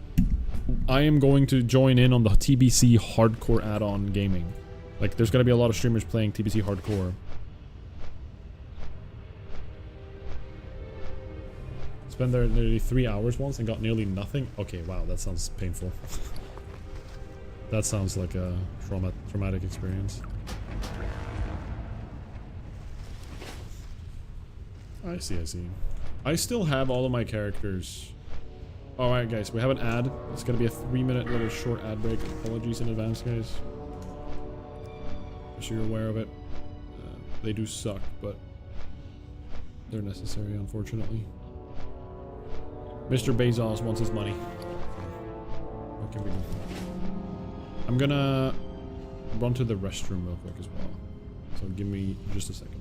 I am going to join in on the TBC hardcore add-on gaming. Like there's gonna be a lot of streamers playing TBC hardcore. Spent there nearly 3 hours once and got nearly nothing. Okay, wow, that sounds painful. That sounds like a traumatic experience. I see, I see. I still have all of my characters. Alright guys, we have an ad. It's gonna be a 3-minute little short ad break. Apologies in advance, guys. I'm sure you're aware of it. They do suck, but they're necessary, unfortunately. Mr. Bezos wants his money. What can we do? I'm gonna run to the restroom real quick as well. So give me just a second.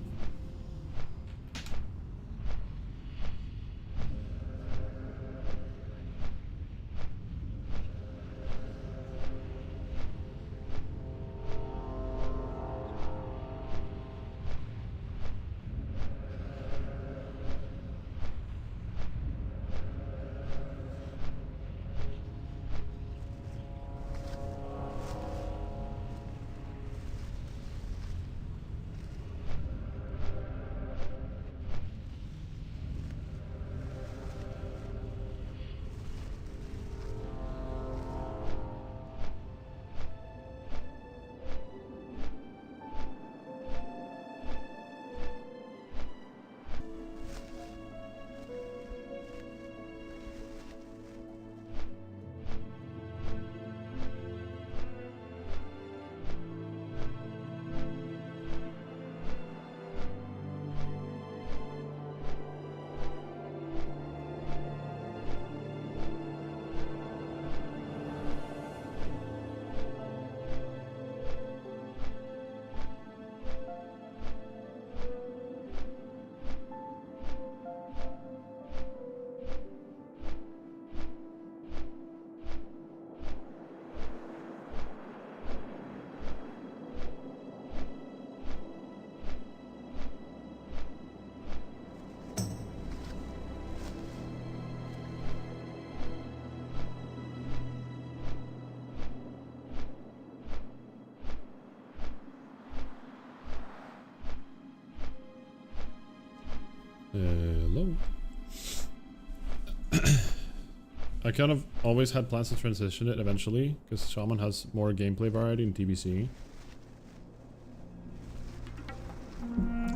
Hello. I kind of always had plans to transition it eventually, because Shaman has more gameplay variety in TBC.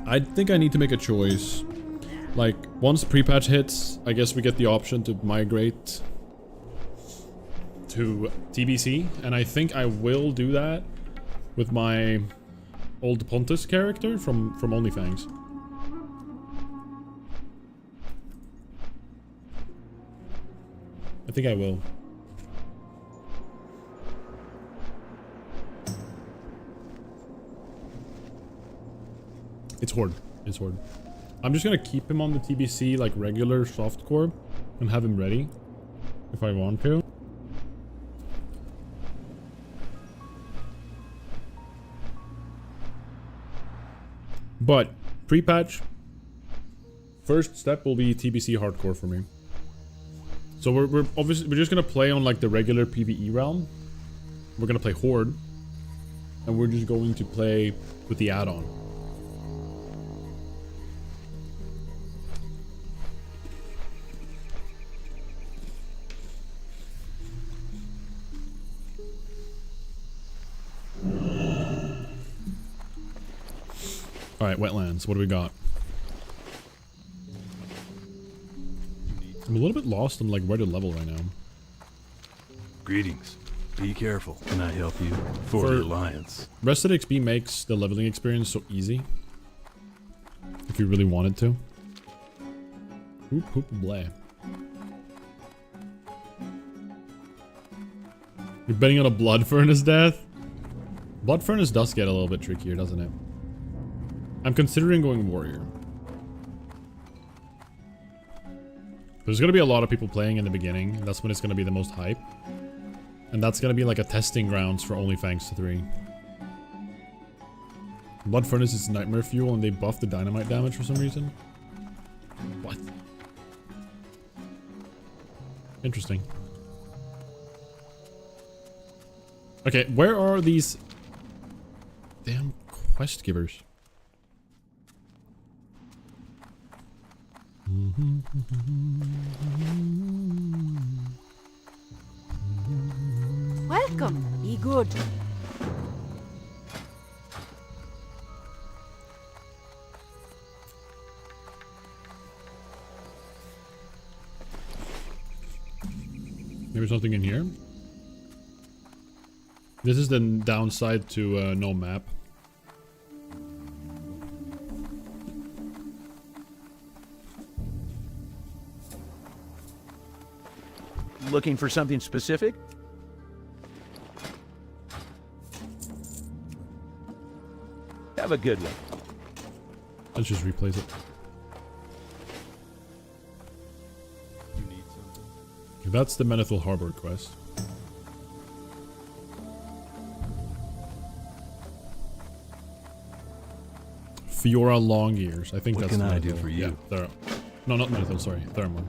I think I need to make a choice. Like, once pre-patch hits, I guess we get the option to migrate to TBC, and I think I will do that with my old Pontus character from Onlyfangs. I think I will. It's Horde. It's Horde. I'm just gonna keep him on the TBC like regular softcore and have him ready if I want to. But pre-patch, first step will be TBC hardcore for me. So we're obviously just gonna play on like the regular PvE realm. We're gonna play Horde, and we're just going to play with the add-on. All right, wetlands. What do we got? I'm a little bit lost on like where to level right now. Greetings. Be careful. Can I help you? For the Alliance. Rested XP makes the leveling experience so easy. If you really wanted to. Oop, hoop, bleh. You're betting on a Blood Furnace death? Blood Furnace does get a little bit trickier, doesn't it? I'm considering going Warrior. There's gonna be a lot of people playing in the beginning. That's when it's gonna be the most hype. And that's gonna be like a testing grounds for Onlyfangs 3. Blood Furnace is Nightmare Fuel and they buffed the dynamite damage for some reason. What? Interesting. Okay, where are these damn quest givers? Welcome. Be good. Maybe something in here. This is the downside to no map. Looking for something specific? Have a good one. Let's just replace it. Okay, that's the Menethil Harbor quest. Fiora Long Ears. I think What that's can I Menethil. do for you? Yeah, no, not Menethil, sorry. Thermal.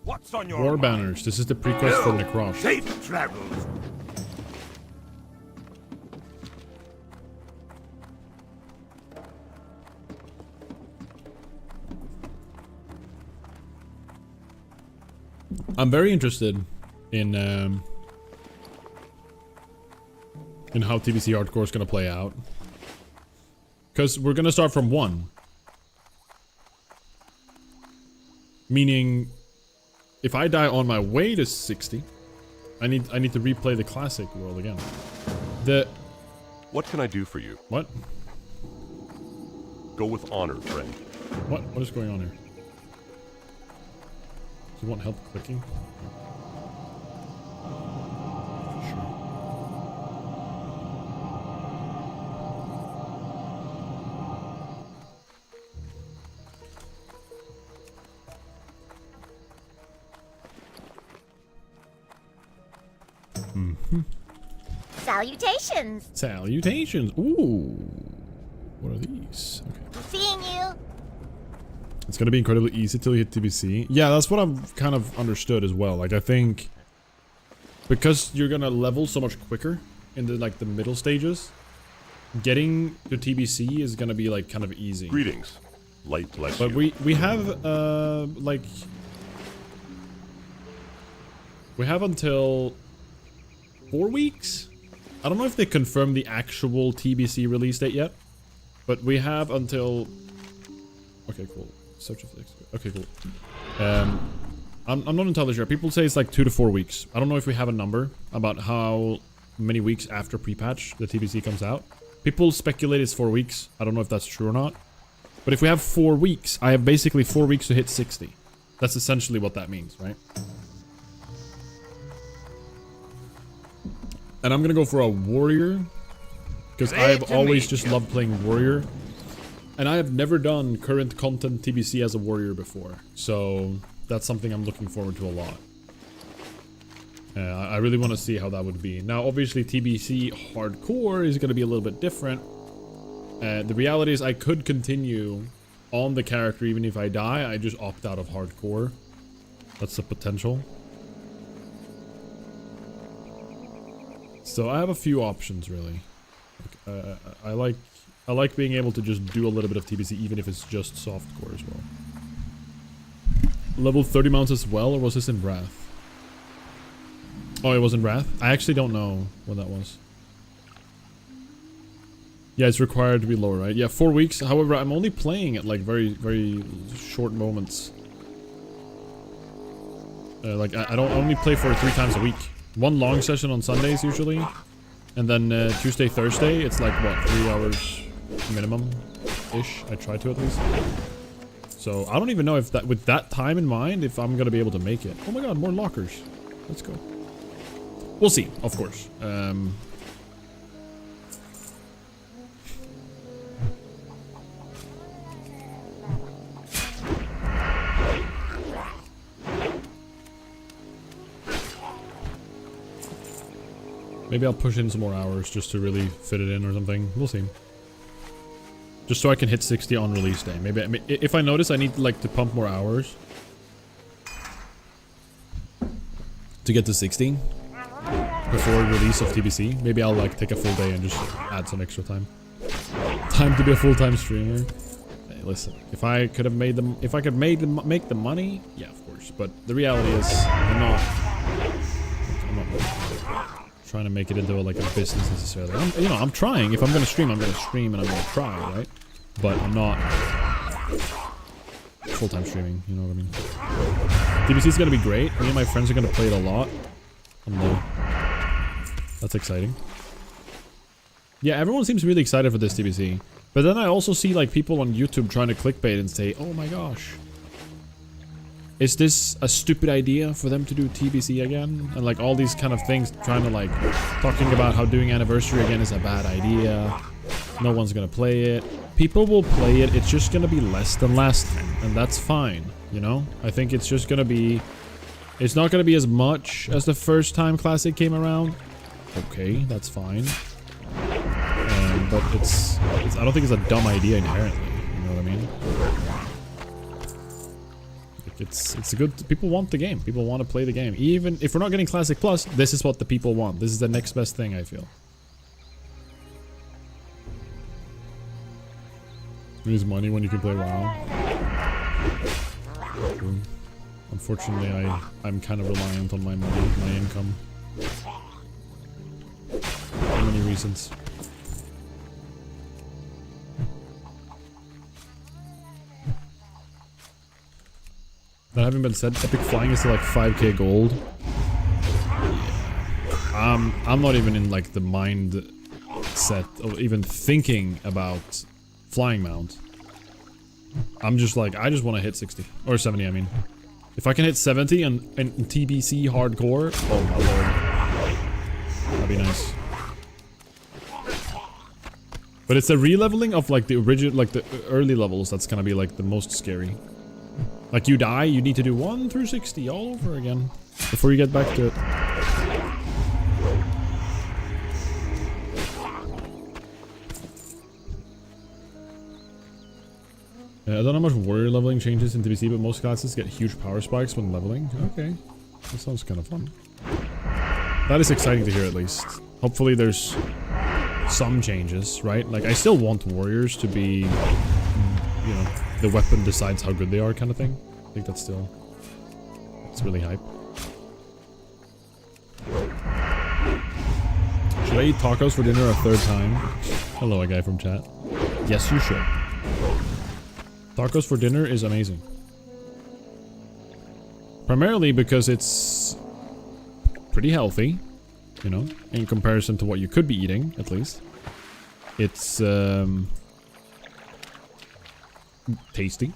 What's on your War mind? Banners. This is the pre-quest for No. Necrosh. Safe travels. I'm very interested in how TBC Hardcore is going to play out. Because we're going to start from 1. Meaning, if I die on my way to 60, I need to replay the classic world again. What can I do for you? What? Go with honor, friend. What is going on here? Do you want help clicking? Sure. Salutations. Salutations. Ooh. What are these? Okay. Seeing you. It's gonna be incredibly easy till you hit TBC. Yeah, that's what I've kind of understood as well. Like, I think because you're gonna level so much quicker in the like the middle stages, getting to TBC is gonna be like kind of easy. Greetings. Light bless But you. we have like we have until 4 weeks. I don't know if they confirmed the actual TBC release date yet, but we have until. Okay, cool. Search of flicks. Okay, cool. I'm not entirely sure. People say it's like 2 to 4 weeks. I don't know if we have a number about how many weeks after pre-patch the TBC comes out. People speculate it's 4 weeks. I don't know if that's true or not. But if we have 4 weeks, I have basically 4 weeks to hit 60. That's essentially what that means, right? And I'm gonna go for a warrior, because I've always just loved playing warrior. And I have never done current content TBC as a warrior before. So that's something I'm looking forward to a lot. I really want to see how that would be. Now, obviously, TBC hardcore is going to be a little bit different. The reality is I could continue on the character even if I die. I just opt out of hardcore. That's the potential. So I have a few options, really. I like being able to just do a little bit of TBC even if it's just softcore as well. Level 30 mounts as well, or was this in Wrath? Oh, it was in Wrath? I actually don't know when that was. Yeah, it's required to be lower, right? Yeah, 4 weeks. However, I'm only playing at like very, very short moments. Like, I don't only play for 3 times a week. One long session on Sundays usually. And then Tuesday, Thursday, it's like, what, 3 hours minimum-ish? I try to at least. So I don't even know if that, with that time in mind, if I'm gonna be able to make it. Oh my god, more lockers. Let's go. We'll see, of course. Maybe I'll push in some more hours just to really fit it in or something. We'll see. Just so I can hit 60 on release day. Maybe if I notice I need like to pump more hours to get to 60 before release of TBC, maybe I'll like take a full day and just add some extra time. Time to be a full-time streamer. Hey, listen, if I could have made them, if I could make the money, yeah, of course. But the reality is, I'm not trying to make it into like a business necessarily. I'm trying. If I'm gonna stream, I'm gonna stream and I'm gonna try, right? But I'm not full-time streaming, you know what I mean? TBC is gonna be great. Me and my friends are gonna play it a lot. That's exciting. Yeah, everyone seems really excited for this TBC. But then I also see like people on YouTube trying to clickbait and say, oh my gosh, is this a stupid idea for them to do TBC again? And like all these kind of things, trying to like, talking about how doing anniversary again is a bad idea. No one's gonna play it. People will play it, it's just gonna be less than last time. And that's fine, you know? I think it's just gonna be, it's not gonna be as much as the first time Classic came around. Okay, that's fine. But it's I don't think it's a dumb idea inherently, you know what I mean? It's a good, people want the game. People want to play the game. Even if we're not getting Classic Plus, this is what the people want. This is the next best thing, I feel. Use money when you can play WoW. Unfortunately, I'm kind of reliant on my money, my income. For many reasons. That having been said, epic flying is like 5k gold. Yeah. I'm not even in like the mindset of even thinking about flying mount. I'm just like, I just want to hit 60 or 70. I mean, if I can hit 70 and TBC hardcore, oh my lord, that'd be nice. But it's the re-leveling of like the original, like the early levels that's gonna be like the most scary. Like you die, you need to do 1 through 60 all over again before you get back to it. I don't know how much warrior leveling changes in TBC, but most classes get huge power spikes when leveling. Okay, that sounds kind of fun. That is exciting to hear at least. Hopefully there's some changes, right? Like, I still want warriors to be, you know, the weapon decides how good they are kind of thing. I think that's still, it's really hype. Should I eat tacos for dinner a third time? Hello, a guy from chat. Yes, you should. Tacos for dinner is amazing. Primarily because it's pretty healthy, you know, in comparison to what you could be eating, at least. It's tasty.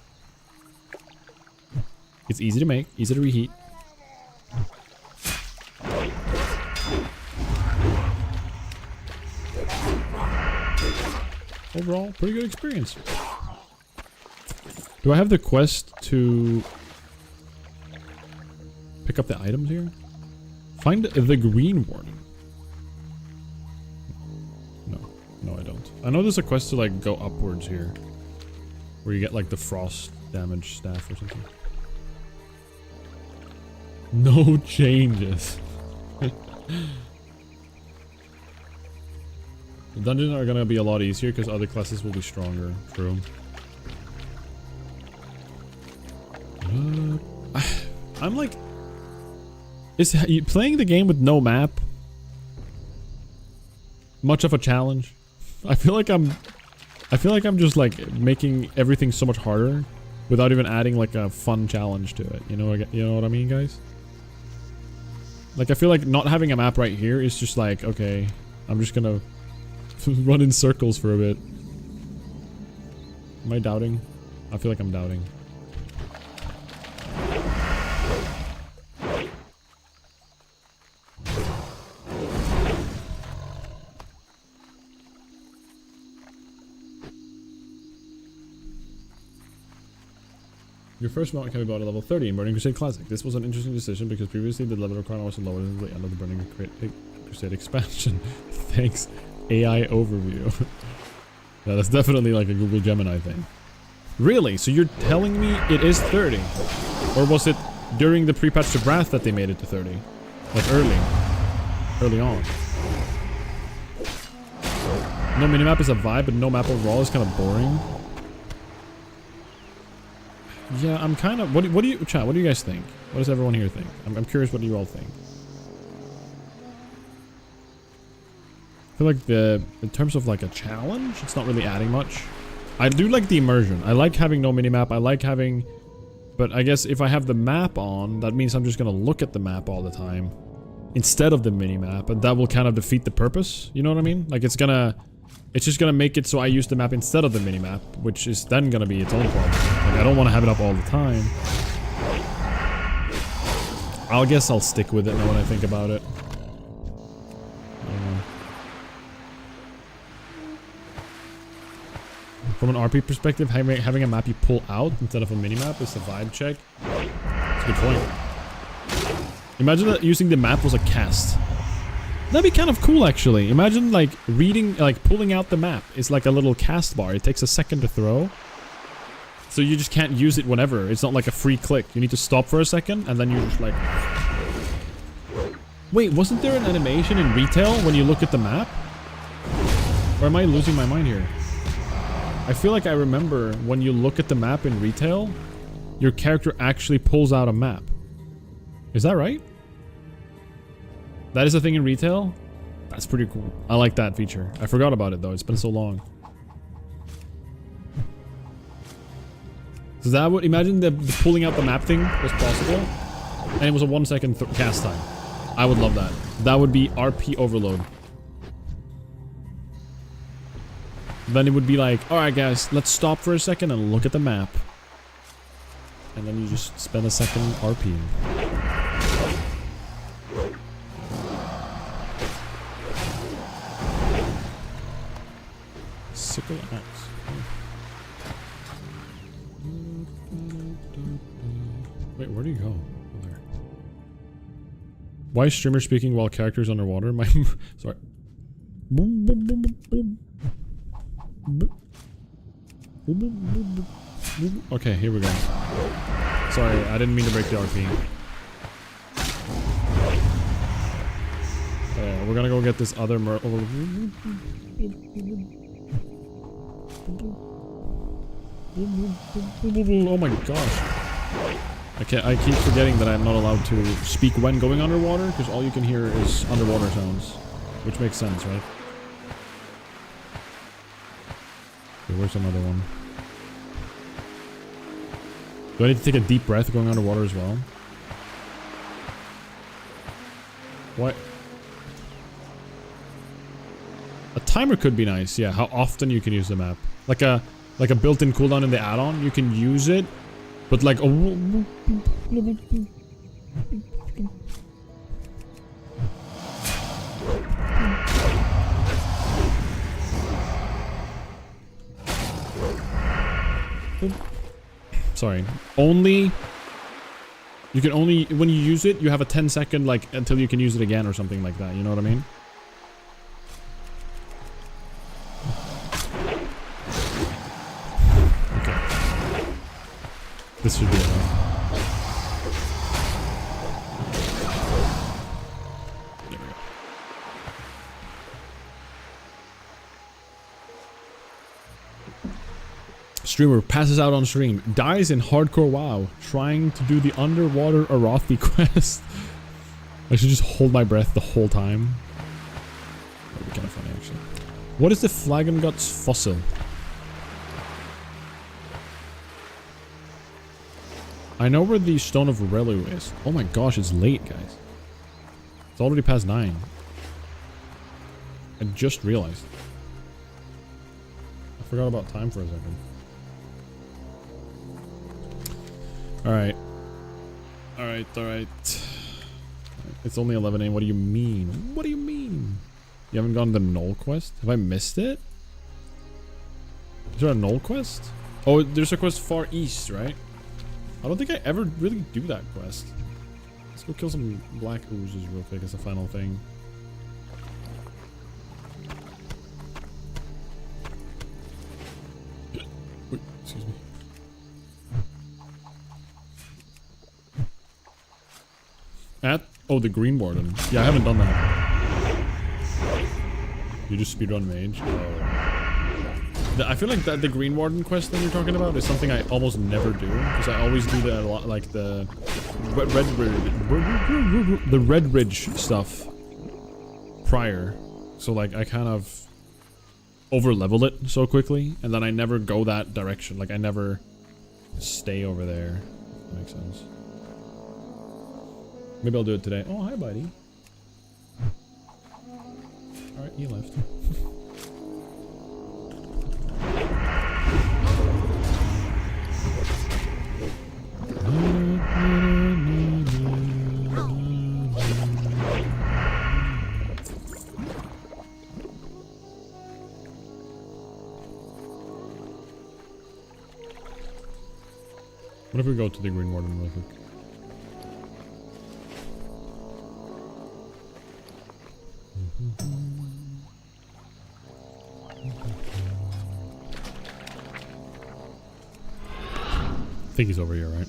It's easy to make, easy to reheat. Overall, pretty good experience. Do I have the quest to pick up the items here? Find the green warden. No, I don't. I know there's a quest to like go upwards here, where you get like the frost damage staff or something. No changes. The dungeons are gonna be a lot easier because other classes will be stronger. True. I'm like, is playing the game with no map much of a challenge? I feel like I'm just like making everything so much harder without even adding like a fun challenge to it. You know what I mean, guys? Like, I feel like not having a map right here is just like, okay, I'm just gonna run in circles for a bit. Am I doubting? I feel like I'm doubting. Your first mount can be bought at level 30 in Burning Crusade Classic. This was an interesting decision because previously the level requirement was lower than the end of the Burning Crusade expansion. Thanks, AI overview. Yeah, that's definitely like a Google Gemini thing. Really? So you're telling me it is 30? Or was it during the pre-patch to Wrath that they made it to 30? Like early on. No minimap is a vibe, but no map overall is kind of boring. Yeah, I'm kind of... What do you... Chat, what do you guys think? What does everyone here think? I'm curious what you all think. I feel like in terms of like a challenge, it's not really adding much. I do like the immersion. I like having no minimap. I like having... But I guess if I have the map on, that means I'm just gonna look at the map all the time instead of the minimap, and that will kind of defeat the purpose. You know what I mean? Like, it's just gonna make it so I use the map instead of the minimap, which is then gonna be its own problem. Like, I don't want to have it up all the time. I guess I'll stick with it now when I think about it. From an RP perspective, having a map you pull out instead of a minimap is a vibe check. That's a good point. Imagine that using the map was a cast. That'd be kind of cool, actually. Imagine, like, pulling out the map is like a little cast bar. It takes a second to throw. So you just can't use it whenever. It's not like a free click. You need to stop for a second, and then you're just like... Wait, wasn't there an animation in retail when you look at the map? Or am I losing my mind here? I feel like I remember when you look at the map in retail, your character actually pulls out a map. Is that right? That is a thing in retail? That's pretty cool. I like that feature. I forgot about it though. It's been so long. So that would... Imagine the pulling out the map thing was possible. And it was a 1 second cast time. I would love that. That would be RP overload. Then it would be like, alright guys, let's stop for a second and look at the map. And then you just spend a second RPing. Sickle axe. Wait, where do you go? Oh, there. Why is streamer speaking while characters underwater? My sorry. Okay, here we go. Sorry, I didn't mean to break the RP. we're gonna go get this other oh my gosh. I keep forgetting that I'm not allowed to speak when going underwater, because all you can hear is underwater sounds. Which makes sense, right? Okay, where's another one? Do I need to take a deep breath going underwater as well? What? A timer could be nice, yeah. How often you can use the map. Like a built-in cooldown in the add-on. You can use it, but like sorry. Only... You can only... When you use it, you have a 10-second, like, until you can use it again or something like that. You know what I mean? Okay. This should be enough. There we go. Streamer passes out on stream, dies in hardcore WoW, trying to do the underwater Arathi quest. I should just hold my breath the whole time. That'd be kind of funny, actually. What is the Flagon Guts fossil? I know where the Stone of Relu is. Oh my gosh, it's late, guys. It's already past 9. I just realized. I forgot about time for a second. Alright. Alright. It's only 11 AM. What do you mean? What do you mean? You haven't gone to the Knoll quest? Have I missed it? Is there a Knoll quest? Oh, there's a quest far east, right? I don't think I ever really do that quest. Let's go kill some black oozes real quick as a final thing. Wait, excuse me. Oh, the Green Warden. Yeah, I haven't done that. You just speedrun Mage? Oh. I feel like that the Green Warden quest that you're talking about is something I almost never do, because I always do that a lot, like the Red Ridge stuff prior. So like I kind of over leveled it so quickly, and then I never go that direction. Like I never stay over there. That makes sense. Maybe I'll do it today. Oh, hi, buddy. Alright, he left. What if we go to the Green Warden real quick? I think he's over here, right?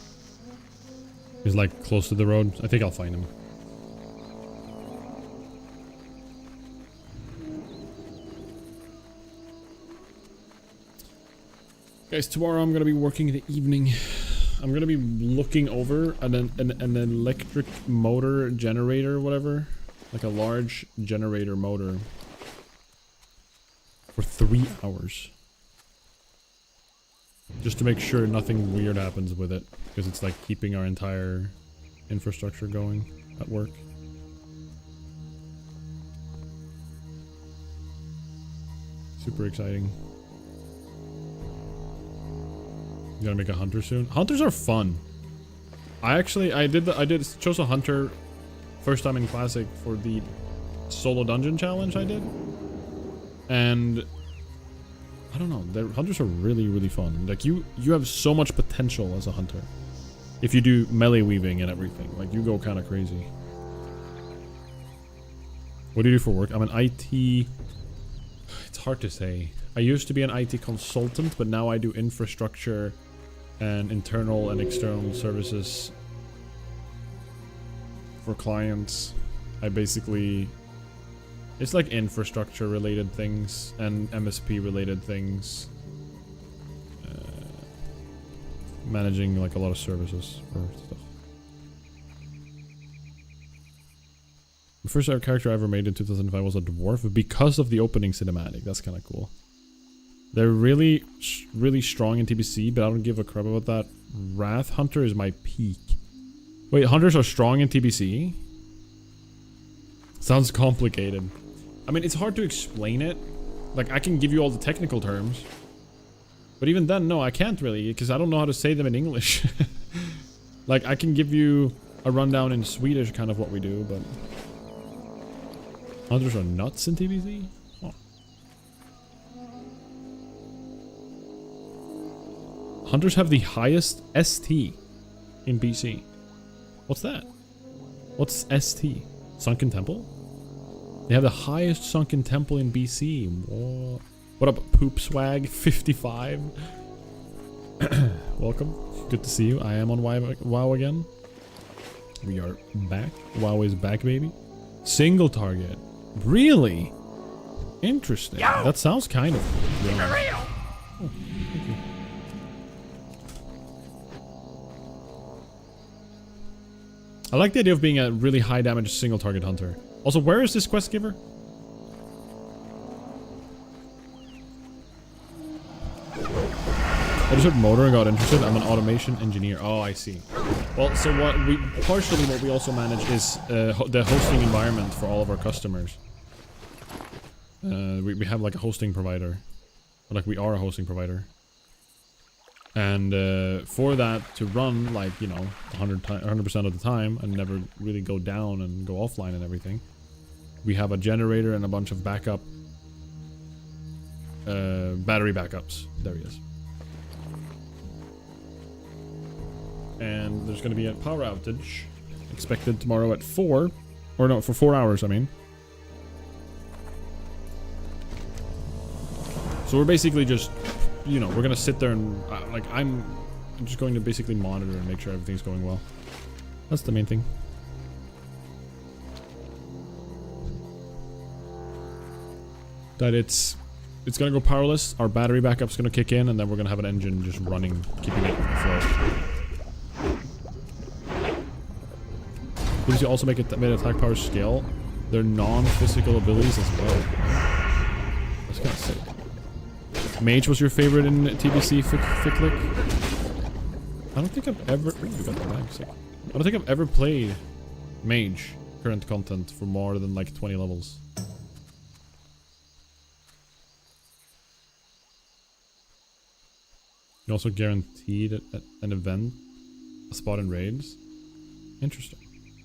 He's like close to the road. I think I'll find him. Guys, tomorrow I'm gonna be working in the evening. I'm gonna be looking over an electric motor generator, whatever. Like a large generator motor. For 3 hours. Just to make sure nothing weird happens with it. Because it's like keeping our entire infrastructure going at work. Super exciting. You gotta make a hunter soon. Hunters are fun. I chose a hunter first time in Classic for the solo dungeon challenge I did. And I don't know, the hunters are really, really fun. Like you have so much potential as a hunter. If you do melee weaving and everything, like you go kind of crazy. What do you do for work? I'm an IT... It's hard to say. I used to be an IT consultant, but now I do infrastructure and internal and external services for clients. I basically It's like infrastructure related things and MSP related things. Managing like a lot of services for stuff. The first character I ever made in 2005 was a dwarf because of the opening cinematic. That's kind of cool. They're really strong in TBC, but I don't give a crap about that. Wrath Hunter is my peak. Wait, hunters are strong in TBC? Sounds complicated. I mean, it's hard to explain it. Like, I can give you all the technical terms. But even then, no, I can't really, because I don't know how to say them in English. Like, I can give you a rundown in Swedish, kind of what we do, but... Hunters are nuts in TBC? Oh. Hunters have the highest ST in BC. What's that? What's ST? Sunken Temple? They have the highest Sunken Temple in BC. Whoa. What up, Poop Swag 55? Welcome. Good to see you. I am on WoW again. We are back. WoW is back, baby. Single target. Really? Interesting. Yo! That sounds kind of real. Oh, thank you. I like the idea of being a really high damage single target hunter. Also, where is this quest giver? I just heard motor and got interested. I'm an automation engineer. Oh, I see. Well, so what we also manage is the hosting environment for all of our customers. We have like a hosting provider. Like we are a hosting provider. And for that to run like, you know, 100% of the time and never really go down and go offline and everything, we have a generator and a bunch of backup battery backups. There he is. And there's going to be a power outage expected tomorrow at 4. Or no, for 4 hours, I mean. So we're basically just, you know, we're going to sit there and, like, I'm just going to basically monitor and make sure everything's going well. That's the main thing. That it's going to go powerless, our battery backup's going to kick in, and then we're going to have an engine just running, keeping it afloat. Because you also make attack power scale their non-physical abilities as well. That's kind of sick. Mage was your favorite in TBC, Ficklick? I don't think I've ever... Ooh, you got the bag, sick. I don't think I've ever played Mage current content for more than like 20 levels. You also guaranteed at an event a spot in raids. Interesting.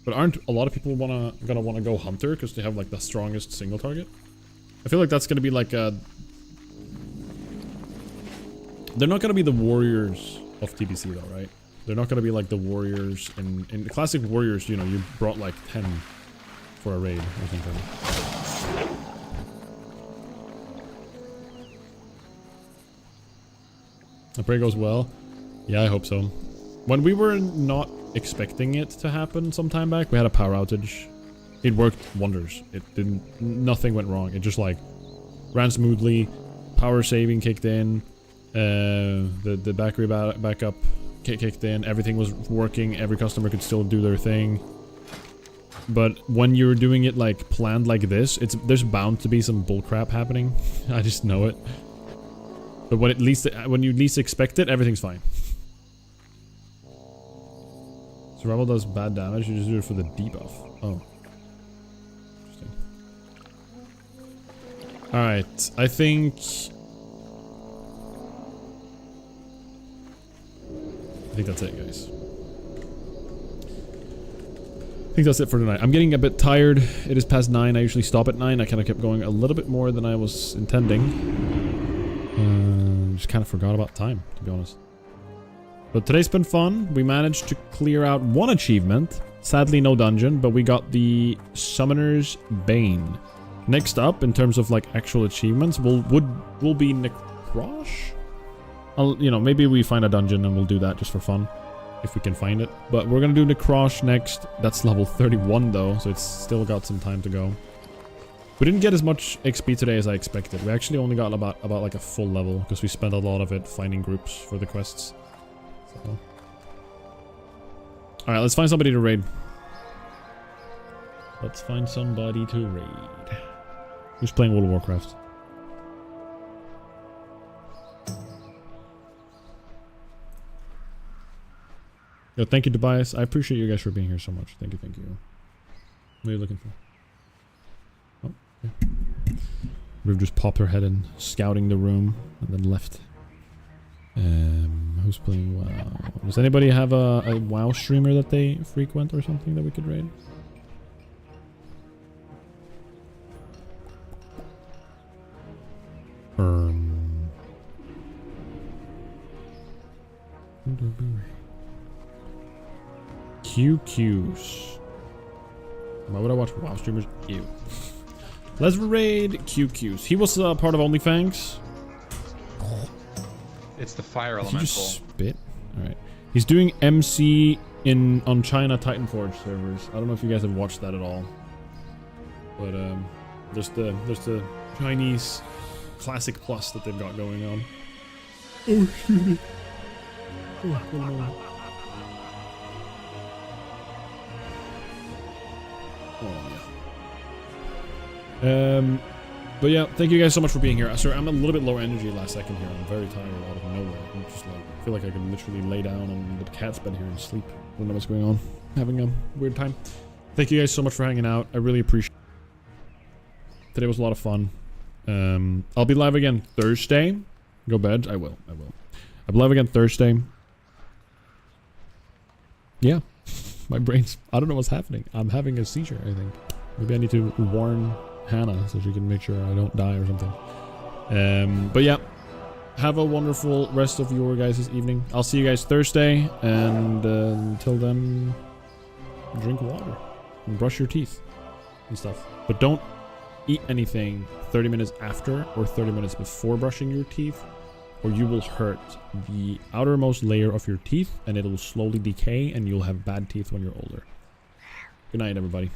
But aren't a lot of people gonna wanna go hunter because they have like the strongest single target? I feel like that's gonna be like a... They're not gonna be the warriors of TBC though, right? They're not gonna be like the warriors in the classic warriors, you know, you brought like 10 for a raid or something. I pray it goes well. Yeah, I hope so. When we were not expecting it to happen some time back, we had a power outage. It worked wonders. It didn't... Nothing went wrong. It just like ran smoothly. Power saving kicked in. The battery backup kicked in. Everything was working. Every customer could still do their thing. But when you're doing it like planned like this, there's bound to be some bullcrap happening. I just know it. But when you least expect it, everything's fine. Survival does bad damage, you just do it for the debuff. Oh. Interesting. Alright, I think that's it, guys. I think that's it for tonight. I'm getting a bit tired. It is past 9. I usually stop at 9. I kind of kept going a little bit more than I was intending. Just kind of forgot about time, to be honest. But today's been fun. We managed to clear out one achievement. Sadly, no dungeon, but we got the Summoner's Bane. Next up, in terms of like actual achievements, will be Necrosh? You know, maybe we find a dungeon and we'll do that just for fun, if we can find it. But we're gonna do Necrosh next. That's level 31 though, so it's still got some time to go. We didn't get as much XP today as I expected. We actually only got about like a full level because we spent a lot of it finding groups for the quests. So. Alright, let's find somebody to raid. Let's find somebody to raid. Who's playing World of Warcraft? Yo, thank you, Tobias. I appreciate you guys for being here so much. Thank you, thank you. What are you looking for? Oh, okay. We've just popped her head in, scouting the room, and then left. Who's playing WoW? Does anybody have a WoW streamer that they frequent or something that we could raid? QQs. Why would I watch WoW streamers? Ew. Let's raid QQs. He was part of Onlyfangs. It's the fire Did elemental. you just spit? Alright. He's doing MC on China Titanforge servers. I don't know if you guys have watched that at all. But there's the Chinese Classic Plus that they've got going on. Oh, excuse me. But yeah, thank you guys so much for being here. Sorry, I'm a little bit low energy last second here. I'm very tired out of nowhere. I'm just like, I feel like I could literally lay down and the cat's been here and sleep. I don't know what's going on. Having a weird time. Thank you guys so much for hanging out. I really appreciate it. Today was a lot of fun. I'll be live again Thursday. Go bed. I will. I'll be live again Thursday. Yeah. My brain's, I don't know what's happening. I'm having a seizure, I think. Maybe I need to warn Hannah so she can make sure I don't die or something. But yeah, have a wonderful rest of your guys' evening. I'll see you guys Thursday, and until then, drink water and brush your teeth and stuff. But don't eat anything 30 minutes after or 30 minutes before brushing your teeth, or you will hurt the outermost layer of your teeth and it will slowly decay and you'll have bad teeth when you're older. Good night, everybody.